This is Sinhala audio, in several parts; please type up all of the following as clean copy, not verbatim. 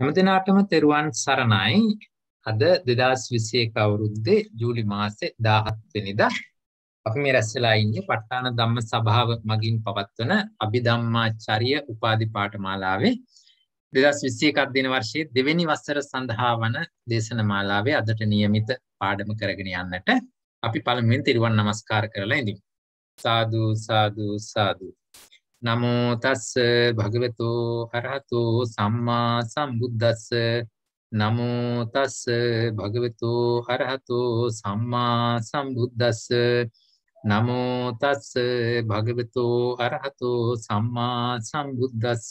හැමදිනාටම තෙරුවන් සරණයි. අද 2021 අවුරුද්දේ ජූලි මාසේ 17 වෙනිදා අපි මේ රැස් වෙලා ඉන්නේ ප ဋ ාණ ධම්ම සභාව මගින් පවත්වන අභිධම්මාචාර්ය උපාධි පාඨමාලාවේ 2021 දින වර්ෂයේ දෙවෙනි වසර සඳහා වන දේශනමාලාවේ අදට નિયમિત පාඩම කරගෙන යන්නට අපි පළමුවෙන් තිරුවන් නමස්කාර කරලා ඉඳිමු. සාදු සාදු සාදු. නමෝ තස්ස භගවතු අරහතෝ සම්මා සම්බුද්දස්ස. නමෝ තස්ස භගවතු අරහතෝ සම්මා සම්බුද්දස්ස. නමෝ තස්ස භගවතු අරහතෝ සම්මා සම්බුද්දස්ස.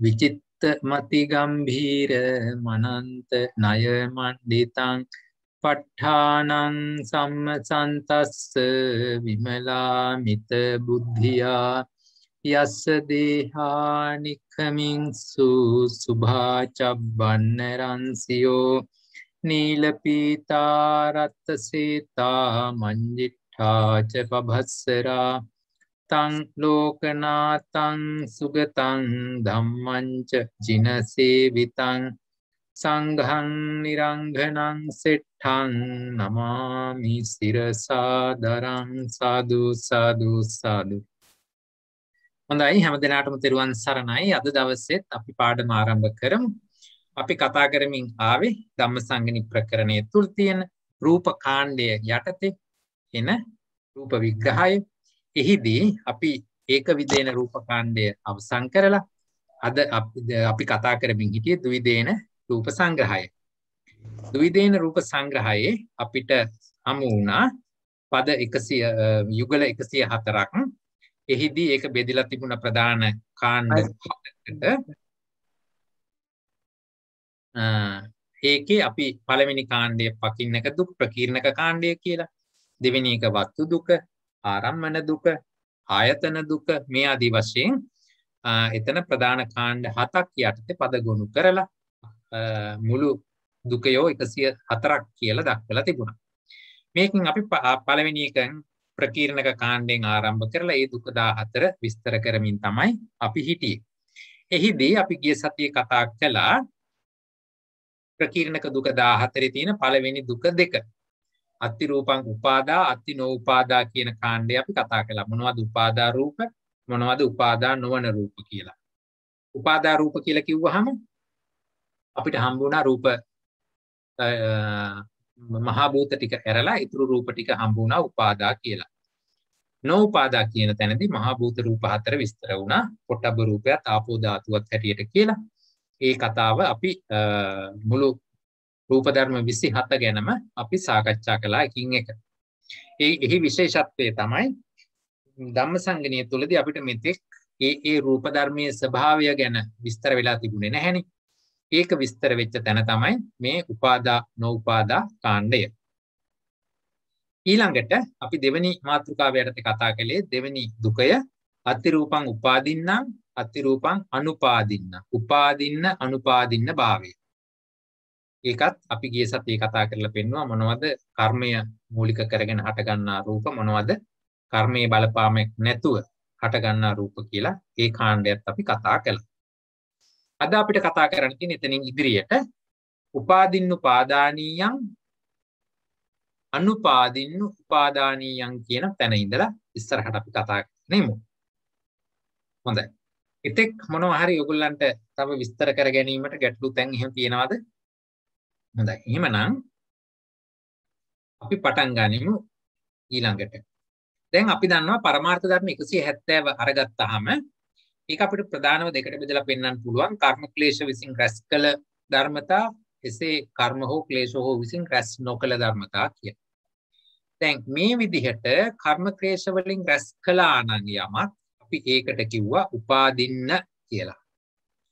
විචිත්ත මති ගම්භීර මනන්ත ණය මණ්ඩිතං ප ဋ ාණං සම්මසන්තස්ස විමලා මිත බුද්ධියා යස්ස දේහානික්ඛමින්සු සුභා චබ්බන්න රන්සියෝ නීලපීතා රත්ත සීතා මංජිට්ඨා ච පභස්සරා තං ලෝකනාතං සුගතං ධම්මං ච ජිනසේවිතං සංඝං නිරංඝනං සෙට්ඨං නමාමි සිරසාදරං. සාදු සාදු සාදු. හොඳයි, හැමදෙනාටම තෙරුවන් සරණයි. අද දවසේත් අපි පාඩම ආරම්භ කරමු. අපි කතා කරමින් ආවේ ධම්මසංගණි ප්‍රකරණයේ තුල තියෙන රූප කාණ්ඩය යටතේ එන රූප විග්‍රහය. එහිදී අපි ඒක විදේන රූප කාණ්ඩය අවසන් කරලා අද අපි කතා කරමින් හිටියේ ද්විදේන රූප සංග්‍රහය. ද්විදේන රූප සංග්‍රහයේ අපිට හමු වුණා පද 100 යුගල 104ක්. එහිදී ඒක බෙදලා තිබුණ ප්‍රධාන කාණ්ඩ 7කට. ඒකේ අපි පළවෙනි කාණ්ඩය පකින්නක දුක් ප්‍රකීර්ණක කාණ්ඩය කියලා, දෙවෙනි එක වස්තු දුක, ආරම්මන දුක, ආයතන දුක මේ ආදී වශයෙන් එතන ප්‍රධාන කාණ්ඩ 7ක් යටතේ පද ගොනු කරලා මුළු දුකයෝ 104ක් කියලා දක්වලා තිබුණා. මේකෙන් අපි පළවෙනි එකෙන් ප්‍රකීර්ණක කාණ්ඩයෙන් ආරම්භ කරලා ඒ දුක 14 විස්තර කරමින් තමයි අපි හිටියේ. එහිදී අපි ගිය සතියේ කතා කළා ප්‍රකීර්ණක දුක 14 තියෙන පළවෙනි දුක දෙක. අත්ති රූපං උපාදා අත්ති නොඋපාදා කියන කාණ්ඩය අපි කතා කළා. මොනවද උපාදා රූප, මොනවද උපාදා නොවන රූප කියලා. උපාදා රූප කියලා කිව්වහම අපිට හම්බුණා රූප මහා භූත ටික ඇරලා ඉතුරු රූප ටික හම්බුණා උපාදා කියලා. නොඋපාදා කියන තැනදී මහා භූත රූප 4 විස්තර වුණා. පොට්ටබ්බ රූපයත් ආපෝ ධාතුවත් හැටියට කියලා. ඒ කතාව අපි මුළු රූප ධර්ම 27 ගැනම අපි සාකච්ඡා කළා එකින් එක. එහි විශේෂත්වය තමයි ධම්මසංගණිය තුලදී අපිට මෙතෙක් ඒ රූප ධර්මයේ ස්වභාවය ගැන විස්තර වෙලා තිබුණේ නැහැනේ. ඒක විස්තර වෙච්ච තැන තමයි මේ උපාදා නොඋපාදා කාණ්ඩය. ඊළඟට අපි දෙවෙනි මාතෘකාව යටතේ කතා කළේ දෙවෙනි දුකය අත්ති රූපං උපාදින්නම් අත්ති රූපං අනුපාදින්න. උපාදින්න අනුපාදින්න භාවය. ඒකත් අපි ගිය සතියේ කතා කරලා පෙන්නුවා මොනවද කර්මය මූලික කරගෙන හටගන්නා රූප, මොනවද කර්මයේ බලපාමක් නැතුව හටගන්නා රූප කියලා ඒ කාණ්ඩයත් අපි කතා කළා. අද අපිට කතා කරන්න තියෙන එතනින් ඉදිරියට උපාදින්න උපාදානීයං අනුපාදින්න උපාදානීයං කියන තැන ඉඳලා ඉස්සරහට අපි කතා කරමු. හොඳයි. ඉතින් මොනවා හරි ඔයගොල්ලන්ට තව විස්තර කර ගැනීමට ගැටලු තැන් එහෙම තියෙනවද? හොඳයි. එහෙමනම් අපි පටන් ගනිමු ඊළඟට. දැන් අපි දන්නවා පරමාර්ථ ධර්ම 170 අරගත්තාම ඒක අපිට ප්‍රධානව දෙකට බෙදලා පෙන්වන්න පුළුවන්. කර්ම ක්ලේශ විසින් රැස් කළ ධර්මතා, එසේ කර්ම හෝ ක්ලේශ හෝ විසින් රැස් නොකළ ධර්මතා කියන. දැන් මේ විදිහට කර්ම ක්ලේශ වලින් රැස් කළා නම් යමක් අපි ඒකට කිව්වා උපාදින්න කියලා.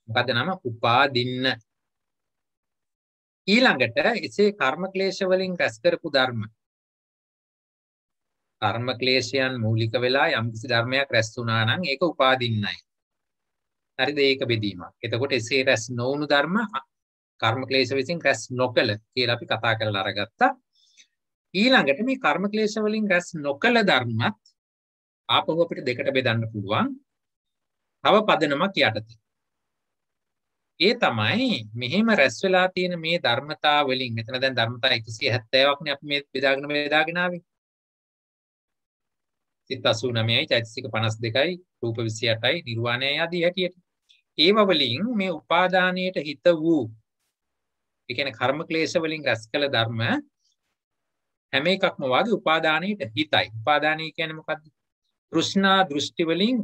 මොකද නම උපාදින්න. ඊළඟට එසේ කර්ම ක්ලේශ වලින් රැස් කරපු ධර්ම, කර්ම ක්ලේශයන් මූලික වෙලා යම්කිසි ධර්මයක් රැස් වුණා නම් ඒක උපාදින්නයි. හරිද? ඒක බෙදීමක්. එතකොට එසේ රැස් නොවුණු ධර්ම කර්ම ක්ලේශ විසින් රැස් නොකළ කියලා අපි කතා කරලා අරගත්තා. ඊළඟට මේ කර්ම ක්ලේශ වලින් රැස් නොකළ ධර්මත් ආපහු අපිට දෙකට බෙදන්න පුළුවන්. තව පදනමක් යටතේ. ඒ තමයි මෙහෙම රැස් වෙලා තියෙන මේ ධර්මතා වලින් මෙතන දැන් ධර්මතා 170ක් නේ අපි මේ බෙදාගෙන ආවේ. සිත 89යි චෛතසික 52යි රූප 28යි නිර්වාණයයි ආදී හැටියට. ඒව වලින් මේ උපාදානයට හිත වූ ඒ කියන්නේ කර්ම ක්ලේශ වලින් රැස් කළ ධර්ම හැම එකක්ම වාගේ උපාදානයට හිතයි. උපාදානය කියන්නේ මොකද්ද? තෘෂ්ණා දෘෂ්ටි වලින්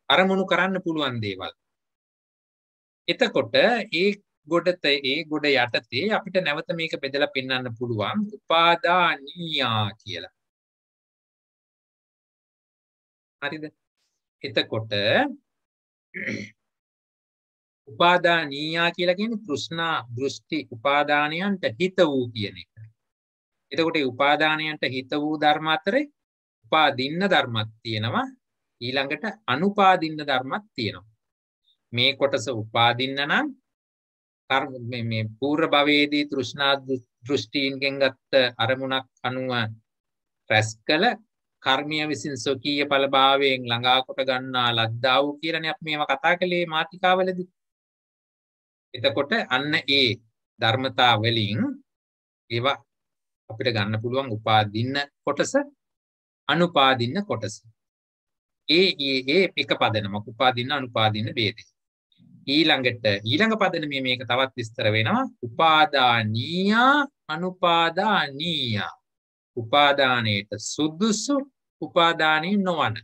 අරමුණු කරන්න පුළුවන් දේවල්. එතකොට ඒ ගොඩ යටතේ අපිට නැවත මේක බෙදලා පෙන්වන්න පුළුවන් උපාදානීයා කියලා. හරිද? එතකොට උපාදානීයා කියලා කියන්නේ තෘෂ්ණා දෘෂ්ටි උපාදානයන්ට හිත වූ කියන එක. එතකොට මේ උපාදානයන්ට හිත වූ ධර්ම අතරේ උපාදින්න ධර්මයක් තියෙනවා, ඊළඟට අනුපාදින්න ධර්මයක් තියෙනවා. මේ කොටස උපාදින්න නම් මේ පූර්ව භවයේදී තෘෂ්ණා දෘෂ්ටීන්ගෙන් ගත්ත අරමුණක් අනුව රැස් කළ කර්මීය විසින් සොකීය ඵලභාවයෙන් ළඟා කොට ගන්නා ලද්දා වූ කියලානේ අපි මේවා කතා කළේ මාතිකාවලදී. එතකොට අන්න ඒ ධර්මතා වලින් ඒවා අපිට ගන්න පුළුවන් උපාදින්න කොටස, අනුපාදින්න කොටස. ඒ එක පදනමක් උපාදින්න අනුපාදින්න ભેදය. ඊළඟ පදනමේ මේක තවත් විස්තර වෙනවා උපාදානීයා අනුපාදානීයා. උපාදානයට සුදුසු උපාදානී නොවන.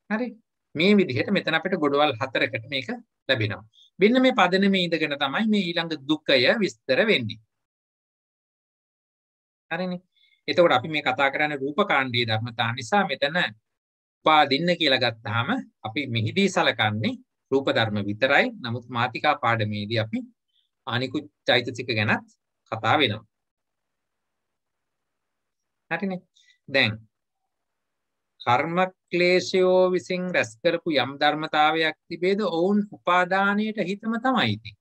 හරි. මේ විදිහට මෙතන අපිට ගොඩවල් 4කට මේක ලැබෙනවා. මෙන්න මේ පදනමේ ඉඳගෙන තමයි මේ ඊළඟ දුකය විස්තර වෙන්නේ. හරිනේ. එතකොට අපි මේ කතා කරන්නේ රූපකාණ්ඩයේ ධර්මතා නිසා මෙතන උපාදින්න කියලා ගත්තාම අපි මෙහිදී සලකන්නේ රූප ධර්ම විතරයි. නමුත් මාතිකා පාඩමේදී අපි අනිකුත් චෛතසික ගැනත් කතා වෙනවා. හරිනේ. දැන් කර්ම ක්ලේශයෝ විසින් රැස් කරපු යම් ධර්මතාවයක් තිබේද ඔවුන් උපාදානයට හිතම තමයි ඉතින්.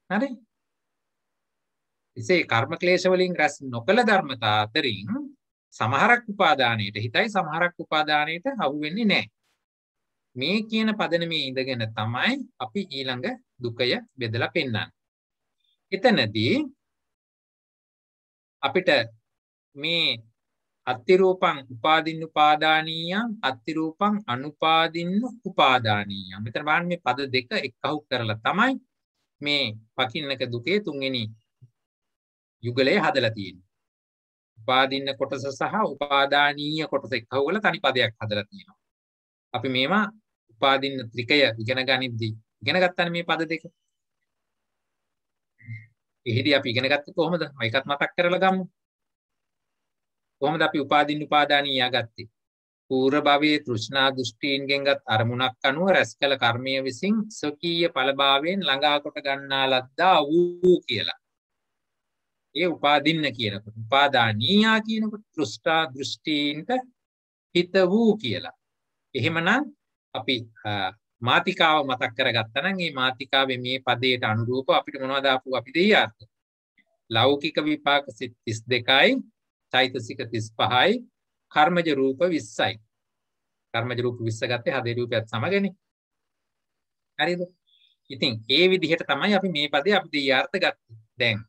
හරි. ඉතින් කර්ම ක්ලේශ වලින් රැස් නොකළ ධර්මතා අතරින් සමහරක් උපාදානයට හිතයි, සමහරක් උපාදානයට අහු වෙන්නේ නැහැ. මේ කියන පදනමේ ඉඳගෙන තමයි අපි ඊළඟ දුකය බෙදලා පෙන්නන්නේ. එතනදී අපිට මේ අත්තිරූපං උපාදින්න උපාදානීයං අත්තිරූපං අනුපාදින්න උපාදානීයං. මෙතන බලන්න මේ පද දෙක එක්කහු කරලා තමයි මේ පකින්නක දුකේ තුන්වෙනි යුගලය හදලා තියෙන්නේ. උපාදින්න කොටස සහ උපාදානීය කොටස එක්කහු කරලා තනි පදයක් හදලා තියෙනවා. අපි මේවා උපාදින්න ත්‍රිකය ඉගෙන ගනිද්දී ඉගෙන ගත්තානේ මේ පද දෙක. එහිදී අපි ඉගෙන ගත්තේ කොහොමද? මේකත් මතක් කරලා ගමු. කොහොමද අපි උපාදින්න උපාදානීය ගත්තේ? පූර්ව භවයේ තෘෂ්ණා දෘෂ්ටීන්ගෙන් ගත් අරමුණක් අනුව රැස් කළ කර්මීය විසින් සොකීය ඵලභාවයෙන් ළඟා කොට ගන්නා ලද්දා වූ කියලා. ඒ උපාදින්න කියනකොට උපාදානීයා කියනකොට තෘෂ්ණා දෘෂ්ටීන්ට හිත වූ කියලා. එහෙමනම් අපි මාතිකාව මතක් කරගත්තා නම් මේ මාතිකාවේ මේ පදයට අනුරූපව අපිට මොනවද ආපු අපි දෙයි අර්ථ? ලෞකික විපාක සිත් 32යි, චෛතසික 35යි, කර්මජ රූප 20යි. කර්මජ රූප 20 ගත්තේ හදේ රූපයත් සමගනේ. හරිද? ඉතින් ඒ විදිහට තමයි අපි මේ පදේ අපි දෙයි අර්ථ ගත්තේ. දැන්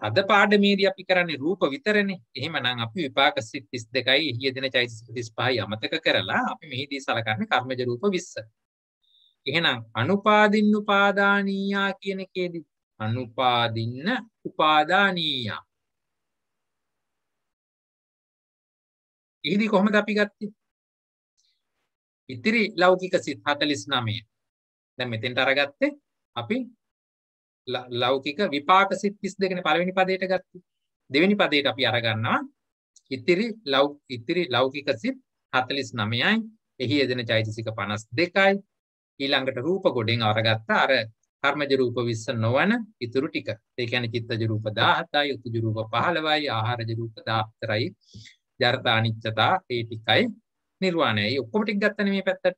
අද පාඩමේදී අපි කරන්නේ රූප විතරනේ. එහෙමනම් අපි විපාක සිත් 32යි ඊයේදින චෛතසික 35යි අමතක කරලා අපි මෙහිදී සලකන්නේ කර්මජ රූප 20. එහෙනම් අනුපාදින්න උපාදානීයා කියන එකේදී අනුපාදින්න උපාදානීයා. එහිදී කොහොමද අපි ගත්තේ? ඉතිරි ලෞකික සිත් 49. දැන් මෙතෙන්ට අරගත්තේ අපි ලෞකික විපාක සිත් 32 නේ පළවෙනි පදයට ගත්තේ. දෙවෙනි පදයට අපි අරගන්නවා ඉතිරි ලෞකික සිත් 49යි. එහි යෙදෙන චෛතසික 52යි. ඊළඟට රූප ගොඩෙන් අරගත්ත අර කර්මජ රූප 20 නොවන ඉතුරු ටික. ඒ කියන්නේ චිත්තජ රූප 17යි, උතුජ රූප 15යි, ආහාරජ රූප 14යි, ජරත අනිච්චතා ඒ ටිකයි නිර්වාණයයි. ඔක්කොම ටික ගත්තනේ මේ පැත්තට.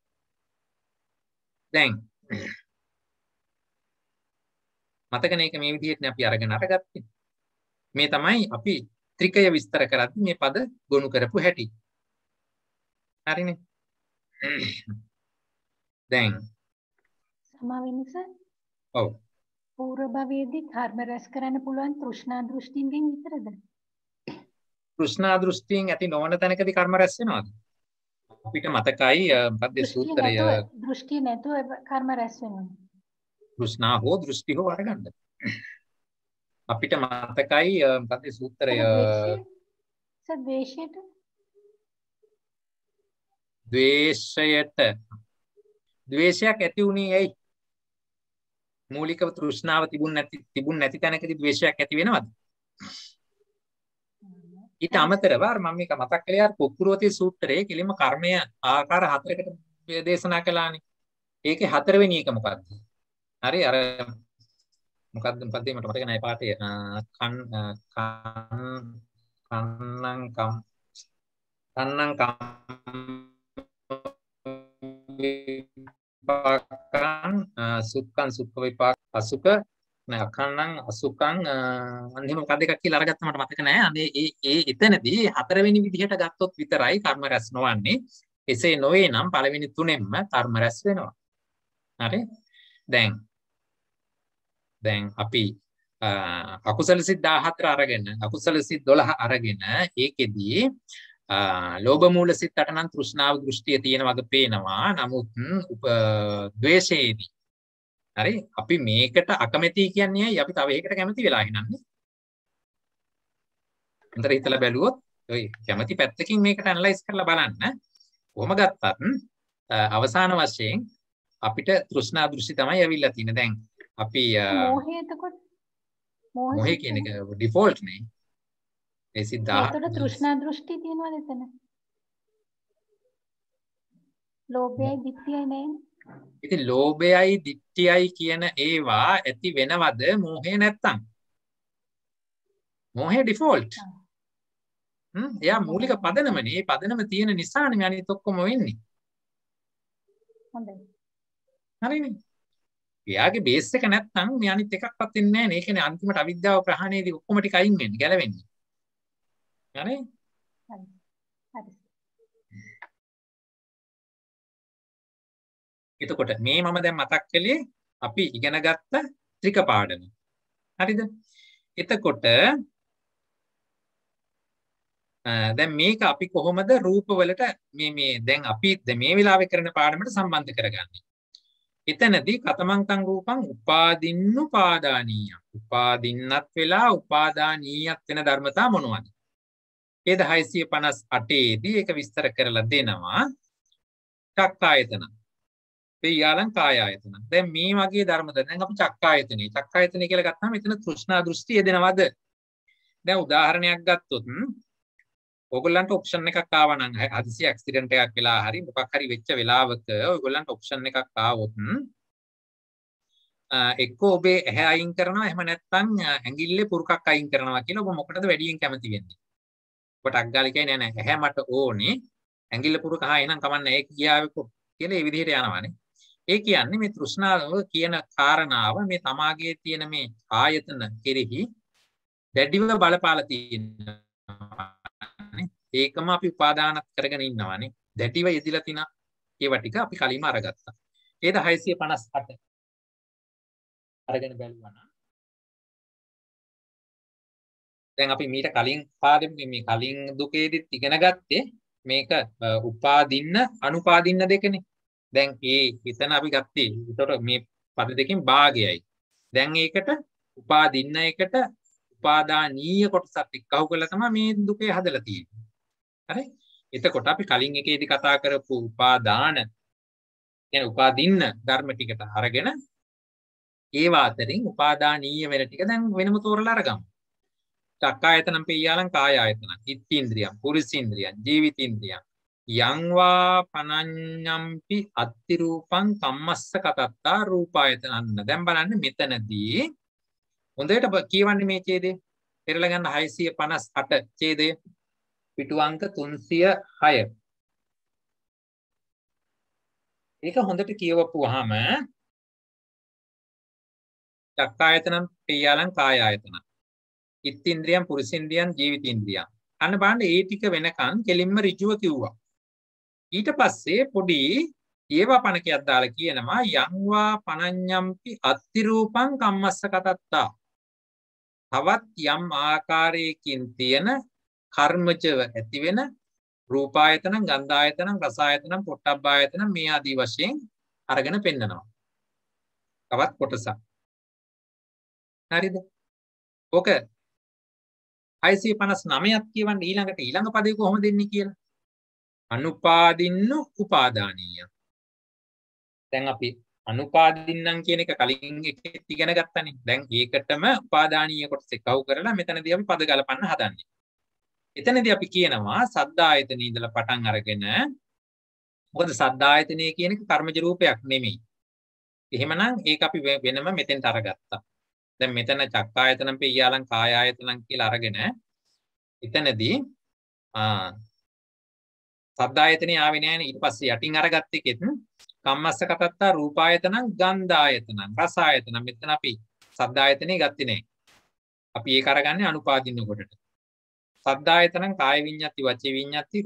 දැන් මතකනේ ඒක මේ විදිහටනේ අපි අරගෙන අරගත්තේ. මේ තමයි අපි ත්‍රිකය විස්තර කරද්දී මේ පද ගොනු කරපු හැටි. හරිනේ. දැන් අමා වෙනස ඔව්. පූර්ව භවයේදී කර්ම රැස් කරන්න පුළුවන් තෘෂ්ණා දෘෂ්ටින්ගෙන් විතරද? තෘෂ්ණා දෘෂ්ටියෙන් ඇති නොවන තැනකදී කර්ම රැස් වෙනවද? අපිට මතකයි මොකක්ද සූත්‍රය දෘෂ්ටි නැතුව කර්ම රැස් වෙනවා. තෘෂ්ණා හෝ දෘෂ්ටි හෝ අරගන්න. අපිට මතකයි මොකක්ද සූත්‍රය ද්වේෂයක් ඇති වුණේ ඇයි? මූලිකව තෘෂ්ණාව තිබුණ නැති තැනකදී ද්වේෂයක් ඇති වෙනවද? ඊට අමතරව මම මේක මතක් කළේ අර කුක්කුරෝති සූත්‍රයේ කෙලින්ම කර්මය ආකාර 4කට දේශනා කළානේ. ඒකේ 4 වෙනි එක මොකද්ද? හරි අර මොකද්ද මට මතක නැහැ පාඩේ කන්නං විපාකං සුඛං සුඛ විපාක අසුඛ නඛන්නං අසුඛං අන්තිම මොකක්ද එකක් කියලා අරගත්තා මට මතක නැහැ. අනේ ඒ එතනදී 4 වෙනි විදිහට ගත්තොත් විතරයි කර්ම රැස් නොවන්නේ. එසේ නොවේ නම් පළවෙනි තුනෙන්ම කර්ම රැස් වෙනවා. හරි? දැන් අපි අකුසල සිත් 14 අරගෙන අකුසල සිත් 12 අරගෙන ඒකෙදී ලෝභ මූල සිත් 8 නම් තෘෂ්ණාව දෘෂ්ටිය තියෙන වගේ පේනවා. නමුත් ද්වේෂයේදී හරි අපි මේකට අකමැති කියන්නේ අපි තව එකකට කැමති වෙලා හිනන්නේ. අන්තර හිතලා බැලුවොත් ඔය කැමති පැත්තකින් මේකට ඇනලයිස් කරලා බලන්න. කොහොම ගත්තත් අවසාන වශයෙන් අපිට තෘෂ්ණා දෘෂ්ටි තමයි ඇවිල්ලා තියෙන්නේ. දැන් අපි මොහේ එතකොට මොහේ කියන එක ඩිෆෝල්ට් නේ. ඒ සිද්ධා. ඒතකොට තෘෂ්ණා දෘෂ්ටි තියෙනවද එතන? ලෝභයයි ditthiyයි නේද? ඉතින් ලෝභයයි ditthiyයි කියන ඒවා ඇති වෙනවද මොහේ නැත්තම්? මොහේ ඩිෆෝල්ට්. එයා මූලික පදනමනේ. මේ පදනම තියෙන නිසානේ මේ අනිත් ඔක්කොම වෙන්නේ. හොඳයි. හරිනේ. එයාගේ බේස් එක නැත්තම් මේ අනිත් එකක්වත් වෙන්නේ නැහැ නේ. ඒ කියන්නේ අන්තිමට අවිද්‍යාව ප්‍රහාණයදී ඔක්කොම ටික අයින් වෙන්නේ, ගැලවෙන්නේ. හරි? හරි. එතකොට මේ මම දැන් මතක් කළේ අපි ඉගෙන ගත්ත ත්‍රික පාඩම. හරිද? එතකොට දැන් මේක අපි කොහොමද රූපවලට මේ දැන් අපි මේ වෙලාවේ කරන පාඩමට සම්බන්ධ කරගන්නේ? එතනදී කතමංකං රූපං උපාදින්නුපාදානීය. උපාදින්නත් වෙලා උපාදානීයත් වෙන ධර්මතා මොනවද? ඒ 658 දී ඒක විස්තර කරලා දෙනවා. චක්කායතන. පේයාලං කායායතන. දැන් මේ වගේ ධර්මද දැන් අපි චක්කායතනෙ කියලා ගත්තාම එතන තෘෂ්ණා දෘෂ්ටි යෙදෙනවද? දැන් උදාහරණයක් ගත්තොත් ඔයගොල්ලන්ට ඔප්ෂන් එකක් ආවා නම් හදිසි ඇක්සිඩන්ට් එකක් වෙලා හරි මොකක් හරි වෙච්ච වෙලාවක ඔයගොල්ලන්ට ඔප්ෂන් එකක් ආවොත් එක්ක ඔබේ ඇහැ අයින් කරනවා එහෙම නැත්නම් ඇඟිල්ලේ පුරුකක් අයින් කරනවා කියලා ඔබ මොකටද වැඩියෙන් කැමති වෙන්නේ? ඔබට අග්ගාලි කියන්නේ නෑ ඇහැ මට ඕනේ ඇඟිල්ල පුරුක එහෙනම් කමන්නේ ඒක ගියාවෙකෝ කියලා ඒ විදිහට යනවානේ. ඒ කියන්නේ මේ තෘෂ්ණාව කියන කාරණාව මේ තමාගේ තියෙන මේ ආයතන කෙරෙහි දැඩිව බලපාලා තියෙනවා. ඒකම අපි උපාදානත් කරගෙන ඉන්නවානේ. දැඩිව යෙදිලා තිනා ඒවා ටික අපි කලින්ම අරගත්තා. ඒ 658 අරගෙන බැලුවා නම් දැන් අපි මීට කලින් පාඩමේ මේ කලින් දුකේදිත් ඉගෙන ගත්තේ මේක උපාදින්න අනුපාදින්න දෙකනේ. දැන් එතන අපි ගත්තේ ඒතකොට මේ පද දෙකෙන් භාගයයි. දැන් ඒකට උපාදින්න එකට උපාදානීය කොටසත් එක්කහු කරලා තමයි මේ දුකේ හදලා තියෙන්නේ. හරි? එතකොට අපි කලින් එකේදී කතා කරපු උපාදාන කියන්නේ උපාදින්න ධර්ම ටිකට අරගෙන ඒවා අතරින් උපාදානීය වෙන ටික දැන් වෙනම තෝරලා අරගමු. චක්කායතනම් පේයාලං කායායතන ඉත්තේන්ද්‍රියං පුරිසේන්ද්‍රියං ජීවිතේන්ද්‍රියං යං වා පනඤ්ඤම්පි අත්ති රූපං කම්මස්ස කතත්තා රූපායතනන්න. දැන් බලන්න මෙතනදී හොඳට කියවන්නේ මේ ඡේදය. පෙරලා ගන්න 658 ඡේදය පිටු අංක 306. ඒක හොඳට කියවපුවාම චක්කායතනම් පේයාලං කායායතන ඉත්තේන්ද්‍රියං පුරිසේන්ද්‍රියං ජීවිතේන්ද්‍රියං. අන්න බලන්න ඒ ටික වෙනකන් කෙලින්ම ඍජුව කිව්වා. ඊට පස්සේ පොඩි ඒවා පණකයක් දාලා කියනවා යංවා පනඤ්ඤම්පි අත්තිරූපං කම්මස්ස කතත්තා. තවත් යම් ආකාරයකින් තියෙන කර්මජව ඇති වෙන රූපායතන, ගන්ධායතන, රසායතන, පොට්ටබ්බායතන මේ ආදී වශයෙන් අරගෙන පෙන්නනවා. තවත් කොටසක්. හරිද? ඕක 659ක් කියවන්නේ ඊළඟට ඊළඟ පදේ කොහොමද දෙන්නේ කියලා. අනුපාදින්නු උපාදානීය. දැන් අපි අනුපාදින්නම් කියන එක කලින් එකෙත් ඉගෙන ගත්තානේ. දැන් ඒකටම උපාදානීය කොටස එකව කරලා මෙතනදී අපි පද ගලපන්න හදන්නේ. එතනදී අපි කියනවා සද්දායතනේ ඉඳලා පටන් අරගෙන මොකද සද්දායතනය කියන එක කර්මජ රූපයක් නෙමෙයි. එහෙමනම් ඒක අපි වෙනම මෙතෙන්ට අරගත්තා. දැන් මෙතන චක්කායතනම් පෙය්‍යාලං කායායතනම් කියලා අරගෙන එතනදී සද්දායතනේ ආවේ නෑනේ. ඊට පස්සේ යටින් අරගත්ත එකෙත් කම්මස්ස කතත්තා රූපායතනං ගන්ධායතනං රසායතනං මෙතන අපි සද්දායතනේ ගත්තේ නෑ. අපි ඒක අරගන්නේ අනුපාදින්න කොටට. සද්දායතනං කාය විඤ්ඤාති වචේ විඤ්ඤාති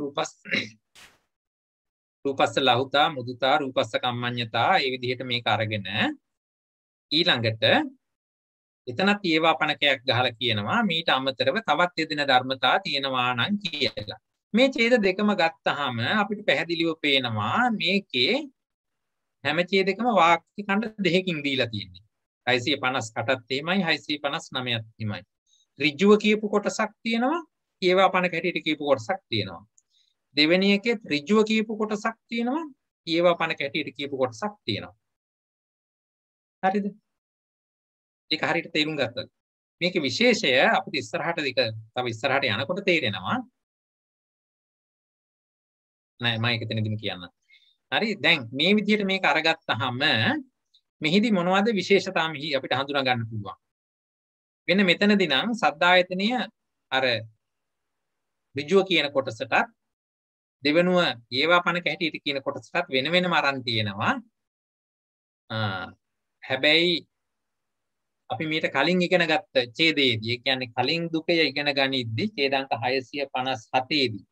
රූපස්ස ලහුතා මුදුතා රූපස්ස කම්මඤ්ඤතා ඒ විදිහට මේක අරගෙන ඊළඟට එතනත් ඒවා පණකයක් ගහලා කියනවා මීට අමතරව තවත් යෙදෙන ධර්මතා තියෙනවා නම් කියලා. මේ ඡේද දෙකම ගත්තාම අපිට පැහැදිලිව පේනවා මේකේ හැම ඡේදකම වාක්‍ය ඛණ්ඩ දෙකකින් දීලා තියෙන්නේ. 658ත් එහෙමයි 659ත් එහෙමයි. ඍජුව කියපු කොටසක් තියෙනවා, ඒවා පණක හැටියට කියපු කොටසක් තියෙනවා. දෙවෙනි එකේ ඍජුව කියපු කොටසක් තියෙනවා, ඒවා පණක හැටියට කියපු කොටසක් තියෙනවා. හරිද? ඒක හරියට තේරුම් ගත්තද? මේකේ විශේෂය අපිට ඉස්සරහට තව ඉස්සරහට යනකොට තේරෙනවා. නෑ මම ඒක එතනදීම කියන්න. හරි දැන් මේ විදිහට මේක අරගත්තාම මෙහිදී මොනවද විශේෂතා මෙහි අපිට හඳුනා ගන්න පුළුවන්. වෙන මෙතනදී නම් සද්දායතනය අර ඍජුව කියන කොටසටත් දෙවෙනුව ඒවා පණක හැටියට කියන කොටසටත් වෙන වෙනම අරන් තියෙනවා. හැබැයි අපි මීට කලින් ඉගෙන ගත්ත ඡේදයේදී ඒ කියන්නේ කලින් දුකය ඉගෙන ගනිද්දී ඡේදාංක 657 දී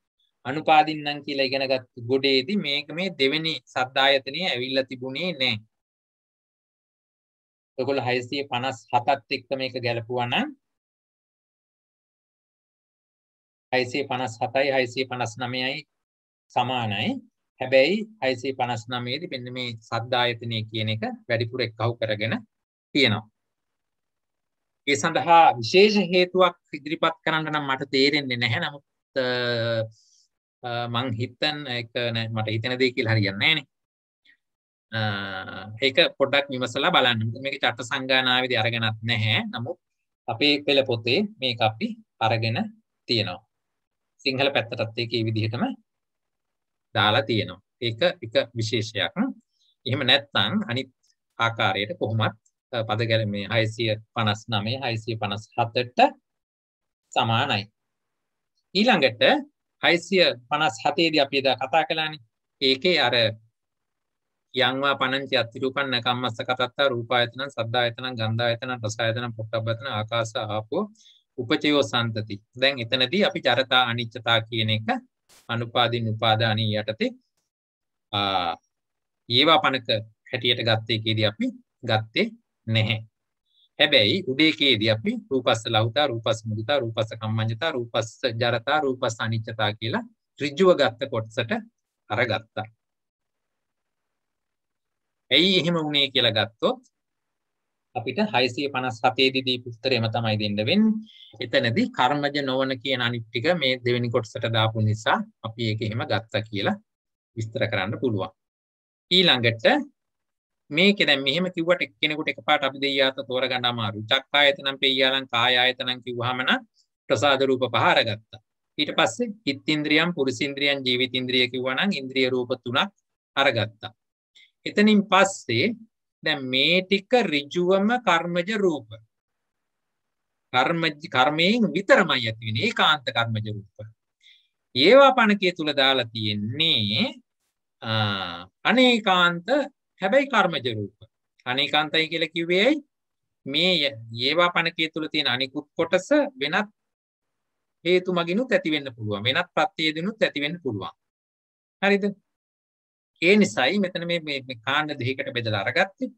අනුපාදින්නම් කියලා ඉගෙනගත් ගොඩේදී මේක මේ දෙවෙනි සද්දායතනයේ ඇවිල්ලා තිබුණේ නැහැ. ඔයගොල්ලෝ 657ත් එක්ක මේක ගැලපුවා නම් 657යි 659යි සමානයි. හැබැයි 659 දී මෙන්න මේ සද්දායතනය කියන එක වැඩිපුර එක්කව කරගෙන තියෙනවා. ඒ සඳහා විශේෂ හේතුවක් ඉදිරිපත් කරන්න නම් මට තේරෙන්නේ නැහැ. නමුත් මං හිතන් ඒක මට හිතෙන දේ කියලා හරියන්නේ නැහනේ. ඒක පොඩ්ඩක් විමසලා බලන්න. මේක චට්ට සංගායනාවේදී අරගෙනත් නැහැ. නමුත් අපේ පෙළ පොතේ මේක අපි අරගෙන තියෙනවා. සිංහල පැත්තටත් ඒක මේ විදිහටම දාලා තියෙනවා. ඒක එක විශේෂයක්. එහෙම නැත්නම් අනිත් ආකාරයට කොහොමත් පද ගැලීමේ 659 657ට සමානයි. ඊළඟට 657 දී අපි එදා කතා කළානේ. ඒකේ අර යංවා පනංචි අත්තිරූපන්න කම්මස්ස කතත්තා රූපායතන සද්දායතන ගන්ධායතන රසායතන පොට්ටබ්බතන ආකාස ආපෝ උපචයෝ සම්තති. දැන් එතනදී අපි ජරතා අනිච්චතා කියන එක අනුපාදින් උපාදානී යටතේ ඒවා පණක හැටියට ගත්ත එකේදී අපි ගත්තේ නැහැ. හැබැයි උදේකේදී අපි රූපස්ස ලහුතා රූපස්ස මුදිතා රූපස්ස කම්මඤ්ඤතා රූපස්ස ජරතා රූපස්ස අනිච්චතා කියලා ඍජුව ගත්ත කොටසට අරගත්තා. ඇයි එහෙම වුනේ කියලා ගත්තොත් අපිට 657 දී දීපු උත්තරේම තමයි දෙන්න වෙන්නේ. එතනදී කර්මජ නොවන කියන අනිත් ටික මේ දෙවෙනි කොටසට දාපු නිසා අපි ඒක එහෙම ගත්තා කියලා විස්තර කරන්න පුළුවන්. ඊළඟට මේකේ දැන් මෙහෙම කිව්වට එක්කෙනෙකුට එකපාරට අපි දෙයියාත තෝරගන්න අමාරුයි. චක්කායතනම් පෙය්‍යාලං කායායතනම් කිව්වහම නම් ප්‍රසාද රූප පහ අරගත්තා. ඊට පස්සේ හිත්ඉන්ද්‍රියම් පුරුෂින්ද්‍රියම් ජීවිතින්ද්‍රිය කිව්වා නම් ඉන්ද්‍රිය රූප 3ක් අරගත්තා. එතනින් පස්සේ දැන් මේ ටික ඍජුවම කර්මජ රූප. කර්මයෙන් විතරමයි ඇති වෙන්නේ ඒකාන්ත කර්මජ රූප. ඒවා පණකේ තුල දාලා තියෙන්නේ අනේකාන්ත හැබැයි කර්මජ රූප. අනේකාන්තයි කියලා කිව්වේ මේ ඒවා පණකේ තුල තියෙන අනිකුත් කොටස වෙනත් හේතු මගිනුත් ඇති වෙන්න පුළුවන්. වෙනත් ප්‍රත්‍යයෙදිනුත් ඇති වෙන්න පුළුවන්. හරිද? ඒ නිසායි මෙතන මේ කාණ්ඩ දෙකකට බෙදලා අරගත්තේ.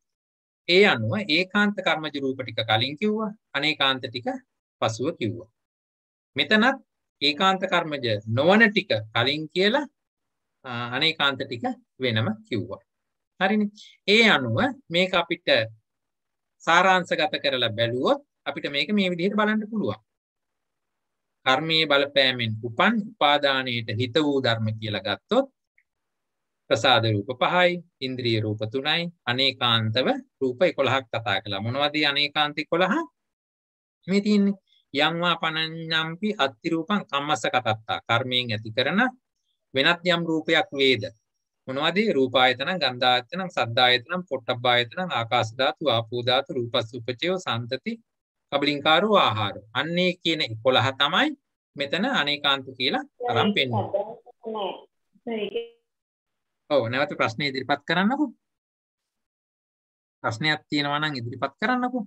ඒ අනුව ඒකාන්ත කර්මජ රූප ටික කලින් කිව්වා, අනේකාන්ත ටික පසුව කිව්වා. මෙතනත් ඒකාන්ත කර්මජ නොවන ටික කලින් කියලා අනේකාන්ත ටික වෙනම කිව්වා. හරිනේ. ඒ අනුව මේක අපිට සාරාංශගත කරලා බැලුවොත් අපිට මේක මේ විදිහට බලන්න පුළුවන්. කර්මයේ බලපෑමෙන් උපන් උපාදානයේට හිත වූ ධර්ම කියලා ගත්තොත් ප්‍රසාද රූප 5යි, ඉන්ද්‍රිය රූප 3යි, අනේකාන්තව රූප 11ක් කතා කළා. මොනවද අනේකාන්ත 11? මේ තියෙන්නේ යම්වා පනඤ්ඤම්පි අත්ති රූපං කම්මස්ස කතත්තා. කර්මයෙන් ඇති කරන වෙනත් යම් රූපයක් වේද. මොනවද? රූපායතන, ගන්ධායතන, සද්ධායතන, පොට්ටබ්බායතන, ආකාශ ධාතු, ආපෝ ධාතු, රූපස්සුපචයෝ, සම්තති, කබලින්කාරෝ, ආහාරෝ. අන්නේ කියන 11 තමයි මෙතන අනේකාන්ත කියලා අරන් පෙන්නන්නේ. ඔව් නැවත ප්‍රශ්න ඉදිරිපත් කරන්නකෝ. ප්‍රශ්නයක් තියෙනවා නම් ඉදිරිපත් කරන්නකෝ.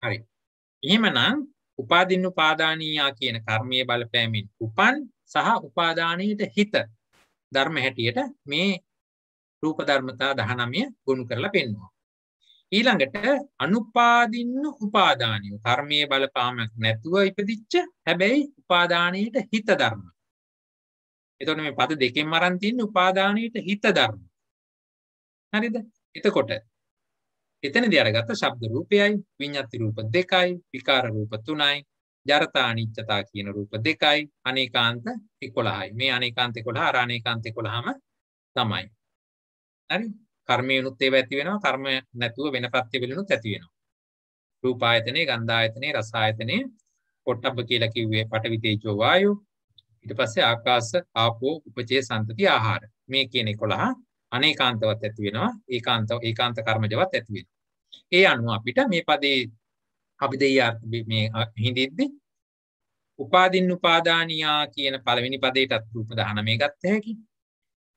හරි. එහෙමනම් උපාදින්නුපාදානීයා කියන කර්මයේ බලපෑමෙන් උපන් සහ උපාදානීයට හිත ධර්ම හැටියට මේ රූප ධර්මතා 19 ගොනු කරලා පෙන්වනවා. ඊළඟට අනුපාදින්නු උපාදානිය කර්මයේ බලපෑමක් නැතුව ඉපදිච්ච හැබැයි උපාදානීයට හිත ධර්ම. එතකොට මේ පද දෙකෙන්ම අරන් තියෙන උපාදානීයට හිත ධර්ම. හරිද? එතකොට එතනදී අරගත්ත ශබ්ද රූපයයි, විඤ්ඤාති රූප 2යි, විකාර රූප 3යි, ජරතා අනිච්චතා කියන රූප 2යි, අනේකාන්ත 11යි. මේ අනේකාන්ත 11 අර අනේකාන්ත 11ම තමයි. හරි? කර්මයනුත් ඒව ඇති වෙනවා, කර්ම නැතුව වෙන ප්‍රත්‍යවලිනුත් ඇති වෙනවා. රූපායතනේ, ගන්ධායතනේ, රසායතනේ, පොට්ටබ්බ කියලා කිව්වේ පඨවි තේජෝ වායෝ. ඊට පස්සේ ආකාශ, ආපෝ, උපචේ, සම්තති, ආහාර. මේ කියන 11 අනේකාන්තවත් ඇති වෙනවා, ඒකාන්ත කර්මජවත් ඇති වෙනවා. ඒ අනුව අපිට මේ පදේ අපි දෙයාර්ථ මේ හිඳිද්දී උපාදින්න උපාදානියා කියන පළවෙනි පදේටත් රූප 19 ගත්ත හැකි.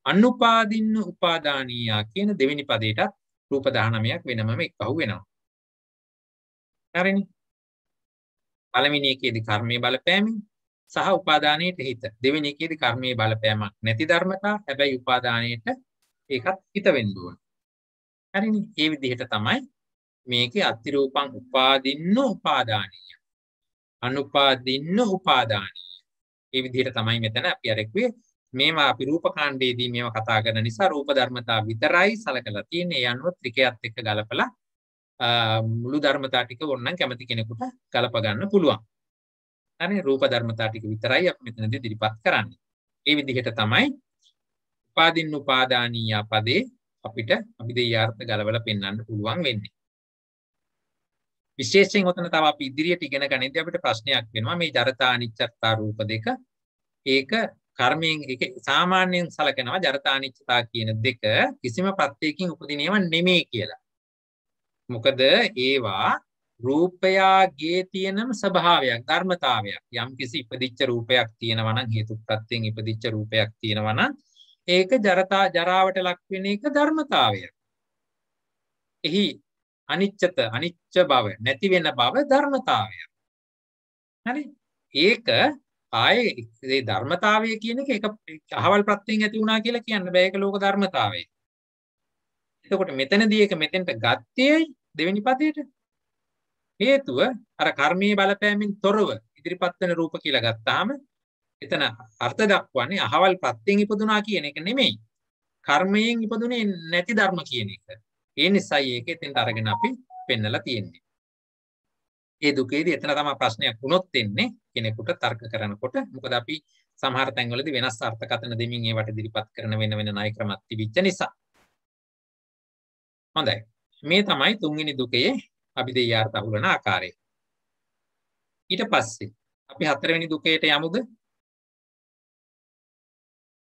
අනුපාදින්න උපාදානියා කියන දෙවෙනි පදේටත් රූප 19ක් වෙනමම එක්කහුව වෙනවා. හරිනේ. පළවෙනි එකේදී කර්මයේ බලපෑමින් සහ උපාදානයේට හිත. දෙවෙනි එකේදී කර්මයේ බලපෑමක් නැති ධර්මතා හැබැයි උපාදානයේට ඒකත් හිත වෙන්න ඕන. හරිනේ. මේ විදිහට තමයි මේකේ අතිරූපං උපාදින්න උපාදානීය. අනුපාදින්න උපාදානීය. මේ විදිහට තමයි මෙතන අපි අරෙක්වේ මේවා අපි රූප කාණ්ඩයේදී මේවා කතා කරන නිසා රූප ධර්මතා විතරයි සලකලා තියෙන්නේ. ඒ අනුව ත්‍රිකයත් එක්ක ගලපලා මුළු ධර්මතා ටික වොන්නම් කැමති කෙනෙකුට ගලප ගන්න පුළුවන්. හරි රූප ධර්මතා ටික විතරයි අපි මෙතනදී ඉදිරිපත් කරන්නේ. මේ විදිහට තමයි උපාදින්න උපාදානීය පදේ අපිට අභිධේයාර්ථ ගලවලා පෙන්වන්න පුළුවන් වෙන්නේ. විශේෂයෙන් ඔතන තව අපි ඉදිරියට ඉගෙන ගනිද්දී අපිට ප්‍රශ්නයක් වෙනවා මේ ජරතා අනිච්චතා රූප දෙක. ඒක කර්මයෙන් ඒක සාමාන්‍යයෙන් සලකනවා ජරතා අනිච්චතා කියන දෙක කිසිම ප්‍රත්‍යයකින් උපදින ඒවා නෙමෙයි කියලා. මොකද ඒවා රූපයාගේ තියෙනම ස්වභාවයක් ධර්මතාවයක්. යම් කිසි ඉපදිච්ච රූපයක් තියෙනවා නම් හේතු ප්‍රත්‍යයෙන් ඉපදිච්ච රූපයක් තියෙනවා නම් ඒක ජරාවට ලක් වෙන එක ධර්මතාවයක්. එහි අනිච්ච බව නැති වෙන බව ධර්මතාවයක්. හරි? ඒක ආයේ ඒ ධර්මතාවය කියන එක අහවල් ප්‍රත්‍යයෙන් ඇති වුණා කියලා කියන්න බෑ. ඒක ලෝක ධර්මතාවය. එතකොට මෙතනදී ඒක මෙතෙන්ට ගත්තේ දෙවෙනි පදයට. හේතුව අර කර්මයේ බලපෑමෙන් තොරව ඉදිරිපත් වෙන රූප කියලා ගත්තාම එතන අර්ථ දක්වන්නේ අහවල් ප්‍රත්‍යයෙන් ඉපදුනා කියන එක නෙමෙයි. කර්මයෙන් ඉපදුනේ නැති ධර්ම කියන එක. ඒ නිසායි ඒක එතෙන්ට අරගෙන අපි පෙන්නලා තියෙන්නේ. ඒ දුකේදී එතන තමයි ප්‍රශ්නයක් වුණොත් එන්නේ කෙනෙකුට තර්ක කරනකොට. මොකද අපි සමහර තැන්වලදී වෙනස් අර්ථකථන දෙමින් ඒවට ඉදිරිපත් කරන වෙන ණය ක්‍රමත් තිබිච්ච නිසා. හොඳයි. මේ තමයි තුන්වෙනි දුකේ අභිධේයාර්ථ අහුලන ආකාරය. ඊට පස්සේ අපි හතරවෙනි දුකේට යමුද?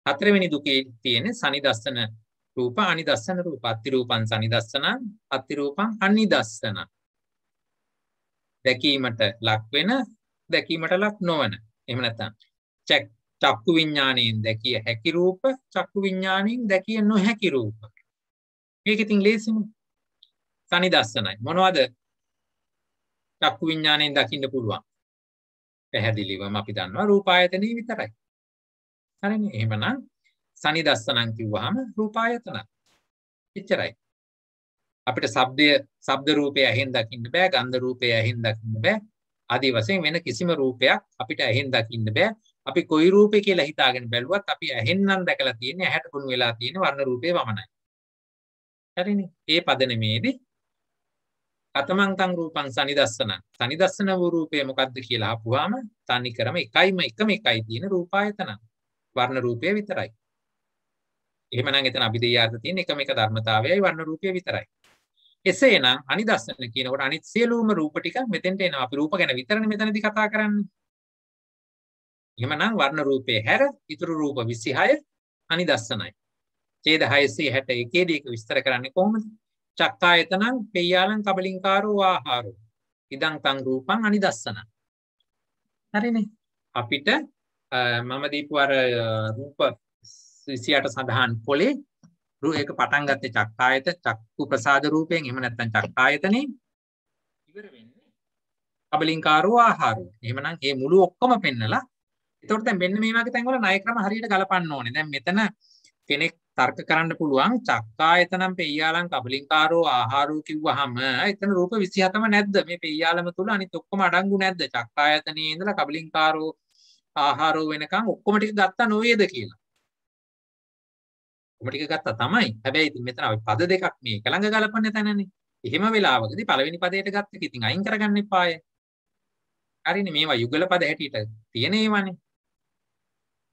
හතරවෙනි දුකේ තියෙන සනිදස්සන රූප අනිදස්සන රූප. අත්ති රූපං සනිදස්සනං අත්ති රූපං අනිදස්සන. දැකීමට ලක් වෙන දැකීමට ලක් නොවන. එහෙම නැත්නම් චක්කු විඥාණයෙන් දැකිය හැකි රූප චක්කු විඥාණයෙන් දැකිය නොහැකි රූප. මේක ඉතින් ලේසියි. සනිදස්සනයි. මොනවද චක්කු විඥාණයෙන් දකින්න පුළුවන්? පැහැදිලිවම අපි දන්නවා රූපායතනෙ විතරයි. හරිනේ. එහෙමනම් සනිදස්සනං කිව්වහම රූපායතන. එච්චරයි. අපිට ශබ්ද රූපය ඇහෙන් දකින්න බෑ, ගන්ධ රූපය ඇහෙන් දකින්න බෑ. ආදී වශයෙන් වෙන කිසිම රූපයක් අපිට ඇහෙන් දකින්න බෑ. අපි කොයි රූපේ කියලා හිතාගෙන බැලුවත් අපි ඇහෙන් නම් දැකලා තියෙන්නේ ඇහැට ගුණ වෙලා තියෙන වර්ණ රූපේ වමනයි. හරිනේ. ඒ පදනමේදී අතමං තං රූපං සනිදස්සන. සනිදස්සන වූ රූපය මොකද්ද කියලා අහපුවාම තනි කරම එකම එකයි තියෙන රූපායතන. වර්ණ රූපය විතරයි. එහෙමනම් එතන අභිධේයාර්ථ තියෙන එකම එක ධර්මතාවයයි වර්ණ රූපය විතරයි. එසේනම් අනිදස්සන කියනකොට අනිත් සියලුම රූප ටික මෙතෙන්ට එනවා. අපි රූප ගැන විතරනේ මෙතනදී කතා කරන්නේ. එහෙමනම් වර්ණ රූපේ හැර ඉතුරු රූප 26 අනිදස්සනයි. ඡේද 661 දී විස්තර කරන්නේ කොහොමද? චක්කායතනං පෙය්‍යාලං කබලින්කාරෝ ආහාරෝ. ඉදං තං රූපං අනිදස්සන. හරිනේ. අපිට මම දීපු අර රූප 28 සඳහන් පොලේ ඒක පටන් ගත්තේ චක්කු ප්‍රසාද රූපයෙන්. එහෙම නැත්නම් චක්කායතනේ ඉවර වෙන්නේ කබලින්කාරෝ ආහාරෝ. එහෙමනම් මේ මුළු ඔක්කොම පෙන්නලා එතකොට දැන් මෙන්න මේ වගේ තැන්වල ණය ක්‍රම හරියට ගලපන්න ඕනේ. දැන් මෙතන කෙනෙක් තර්ක කරන්න පුළුවන් චක්කායතනම් පෙය්‍යාලං කබලින්කාරෝ ආහාරෝ කිව්වහම එතන රූප 27ම නැද්ද? මේ පෙය්‍යාලම තුල අනිත් ඔක්කොම අඩංගු නැද්ද? චක්කායතනේ ඉඳලා කබලින්කාරෝ ආහාරෝ වෙනකන් ඔක්කොම ටික ගත්තා නොවේද කියලා. ඔක්කොම ටික ගත්තා තමයි. හැබැයි ඉතින් මෙතන අපි පද දෙකක් මේ එක ළඟ ගලපන්න තැනනේ. එහෙම වෙලාවකදී පළවෙනි පදයට ගත්ත එක ඉතින් අයින් කරගන්න එපාය. හරිනේ. මේවා යුගල පද හැටියට තියෙන ඒවානේ.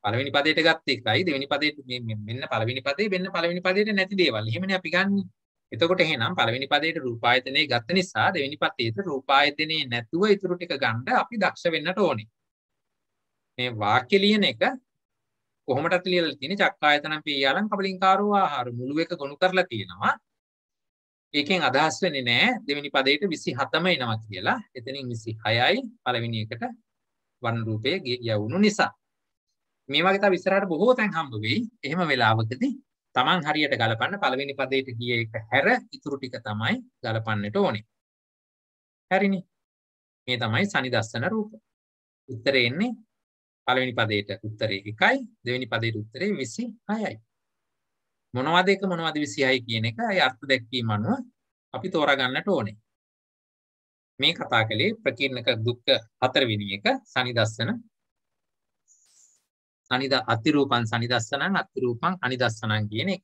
පළවෙනි පදයට ගත්ත එකයි දෙවෙනි පදයට මෙන්න පළවෙනි පදේ වෙන්න පළවෙනි පදයට නැති දේවල්. එහෙමනේ අපි ගන්නෙ. එතකොට එහෙනම් පළවෙනි පදයට රූපායතනේ ගත්ත නිසා දෙවෙනි පදයට රූපායතනේ නැතුව ඉතුරු ටික ගන්න අපි දක්ෂ වෙන්නට ඕනේ. මේ වාක්‍ය ලියන එක කොහොමදත් ලියලා තියෙන්නේ චක්කායතනම් පෙය්‍යාලං කබලින්කාරෝ ආහාර මුළු එක ගොනු කරලා තියෙනවා. ඒකෙන් අදහස් වෙන්නේ නැහැ දෙවෙනි පදයට 27ම එනවා කියලා. එතනින් 26යි පළවෙනි එකට වර්ණ රූපයේ යවුණු නිසා. මේ වගේ තව ඉස්සරහට බොහෝ තැන් හම්බ වෙයි. එහෙම වෙලාවකදී Taman හරියට ගලපන්න පළවෙනි පදයට ගිය එක හැර ඉතුරු ටික තමයි ගලපන්නට ඕනේ. හරිනේ. මේ තමයි සනිදස්සන රූප. උත්තරේ එන්නේ පළවෙනි පදයට උත්තරේ 1යි, දෙවෙනි පදයට උත්තරේ 26යි. මොනවද එක මොනවද 26යි කියන එක ඒ අර්ථ දැක්වීම අනුව අපි තෝරා ගන්නට ඕනේ. මේ කතා කළේ ප්‍රකීර්ණක දුක්ඛ 4 වෙනි එක සනිදස්සන අතිරූපං සනිදස්සනං අතිරූපං අනිදස්සනං කියන එක.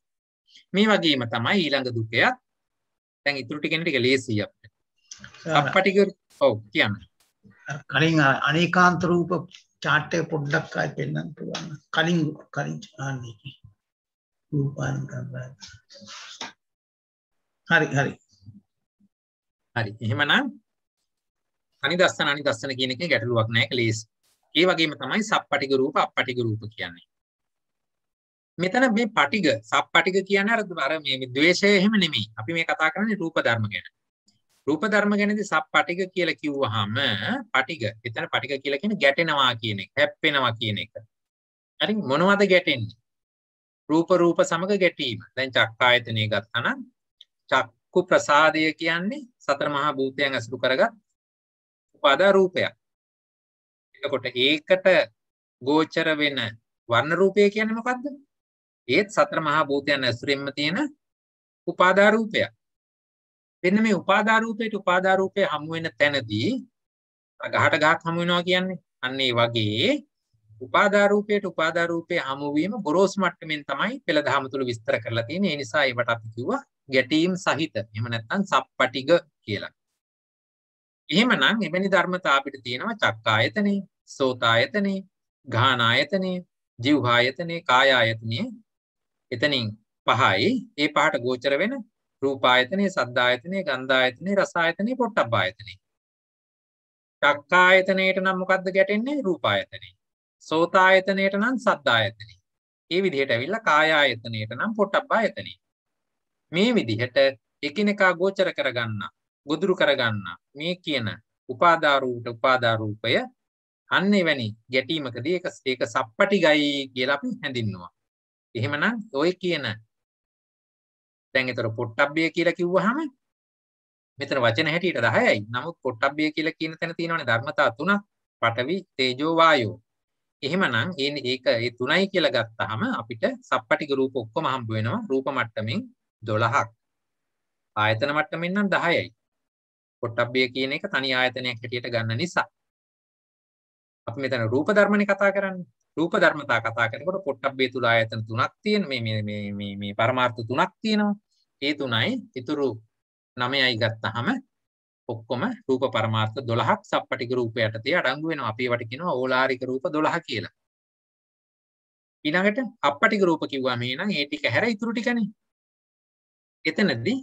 මේ වගේම තමයි ඊළඟ දුකයත්. දැන් ඉතුරු ටිකෙන් ටික ලේසියි අපිට. අපටික ඔව් කියන්න. කලින් අනේකාන්ත රූප chart එක පොඩ්ඩක් ආයෙ පෙන්නන්න පුළුවන්. කලින් ආන්නේ රූපාන් කරලා. හරි. එහෙමනම් අනිදස්සන කියන එකේ ගැටලුවක් නැහැ. ඒක ලේසි. ඒ වගේම තමයි සප්පටික රූප අප්පටික රූප කියන්නේ. මෙතන මේ පටික සප්පටික කියන්නේ අර මේ ද්වේෂය එහෙම නෙමෙයි. අපි මේ කතා කරන්නේ රූප ධර්ම ගැන. රූප ධර්ම ගැනදී සප්පටික කියලා කිව්වහම පටික එතන පටික කියලා කියන්නේ ගැටෙනවා කියන එක, හැප්පෙනවා කියන එක. හරි මොනවද ගැටෙන්නේ? රූප සමග ගැටීම. දැන් චක්කායතනෙ ගත්තා නම් චක්කු ප්‍රසාදය කියන්නේ සතර මහා භූතයන් අසුරු කරගත් උපාදා රූපයක්. එතකොට ඒකට ගෝචර වෙන වර්ණ රූපය කියන්නේ මොකද්ද? ඒත් සතර මහා භූතයන් ඇසුරින්ම තියෙන උපාදා රූපයක්. වෙන මේ උපාදා රූපේ හමු වෙන තැනදී ගහට හමු වෙනවා කියන්නේ අන්න ඒ වගේ උපාදා රූපේ හමු වීම ගොරෝසු මට්ටමින් තමයි පෙළ දහම තුල විස්තර කරලා තියෙන්නේ. ඒ නිසා ඒවට අපි කිව්වා ගැටීම් සහිත. එහෙම නැත්නම් සප්පටිග කියලා. එහෙමනම් එවැනි ධර්මතා අපිට තියෙනවා චක්කායතනේ, සෝතායතනේ, ගාහනායතනේ, ජීවහායතනේ, කායායතනේ. එතනින් පහයි. ඒ පහට ගෝචර වෙන රූපායතනේ, සද්දායතනේ, ගන්ධායතනේ, රසායතනේ, පොට්ටබ්බායතනේ. චක්කායතනේට නම් මොකද්ද ගැටෙන්නේ? රූපායතනේ. සෝතායතනේට නම් සද්දායතනේ. මේ විදිහට ඇවිල්ලා කායායතනේට නම් පොට්ටබ්බායතනේ. මේ විදිහට එකිනෙකා ගෝචර කරගන්න, ගොදුරු කරගන්න මේ කියන උපාදා රූපය අන්න එවැනි ගැටීමකදී ඒක සප්පටිගයි කියලා අපි හැඳින්වනවා. එහෙමනම් ඔය කියන දැන් ඒතර පොට්ටබ්බය කියලා කිව්වහම මෙතන වචන හැටියට 10යි. නමුත් පොට්ටබ්බය කියලා කියන තැන තියෙනවනේ ධර්මතා තුනක්. පඨවි, තේජෝ, වායෝ. එහෙමනම් ඒ තුනයි කියලා ගත්තාම අපිට සප්පටික රූප ඔක්කොම හම්බ වෙනවා රූප මට්ටමින් 12ක්. ආයතන මට්ටමින් නම් 10යි. පොට්ටබ්බය කියන එක තනි ආයතනයක් හැටියට ගන්න නිසා. අපි මෙතන රූප ධර්මනේ කතා කරන්නේ. රූප ධර්මතා කතා කරනකොට පොට්ටබ්බේ තුල ආයතන තුනක් තියෙන මේ පරමාර්ථ තුනක් තියෙනවා. ඒ තුනයි ඉතුරු 9යි ගත්තාම ඔක්කොම රූප පරමාර්ථ 12ක් සප්පටික රූප යටතේ අඩංගු වෙනවා. අපි ඒවට කියනවා ඕලාරික රූප 12 කියලා. ඊළඟට අප්පටික රූප කිව්වම එහෙනම් ඒ ටික හැර ඉතුරු ටිකනේ. එතනදී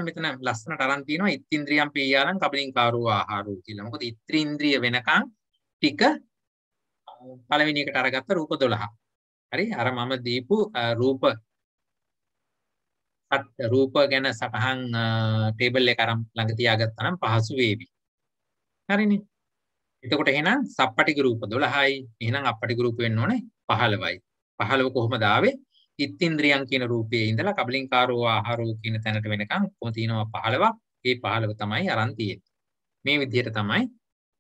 මෙතන ලස්සනට අරන් තියෙනවා ඉත්ත්‍ින්ද්‍රියම් පේයාලං කබලින්කාරෝ ආහාරෝ කියලා. මොකද ඉත්ත්‍රින්ද්‍රිය වෙනකන් ටික පළවෙනි එකට අරගත්ත රූප 12. හරි අර මම දීපු රූප ගැන සටහන් ටේබල් එක අරන් ළඟ තියාගත්තා නම් පහසු වේවි. හරිනේ. එතකොට එහෙනම් සප්පටික රූප 12යි. එහෙනම් අප්පටික රූප වෙන්න ඕනේ 15යි. 15 කොහොමද ආවේ? ඉත්ත්‍ින්ද්‍රියන් කියන රූපයේ ඉඳලා කබලින්කාරෝ ආහාරෝ කියන තැනට වෙනකන් කොහොම තියෙනවා 15ක්. ඒ 15 තමයි අරන් තියෙන්නේ. මේ විදිහට තමයි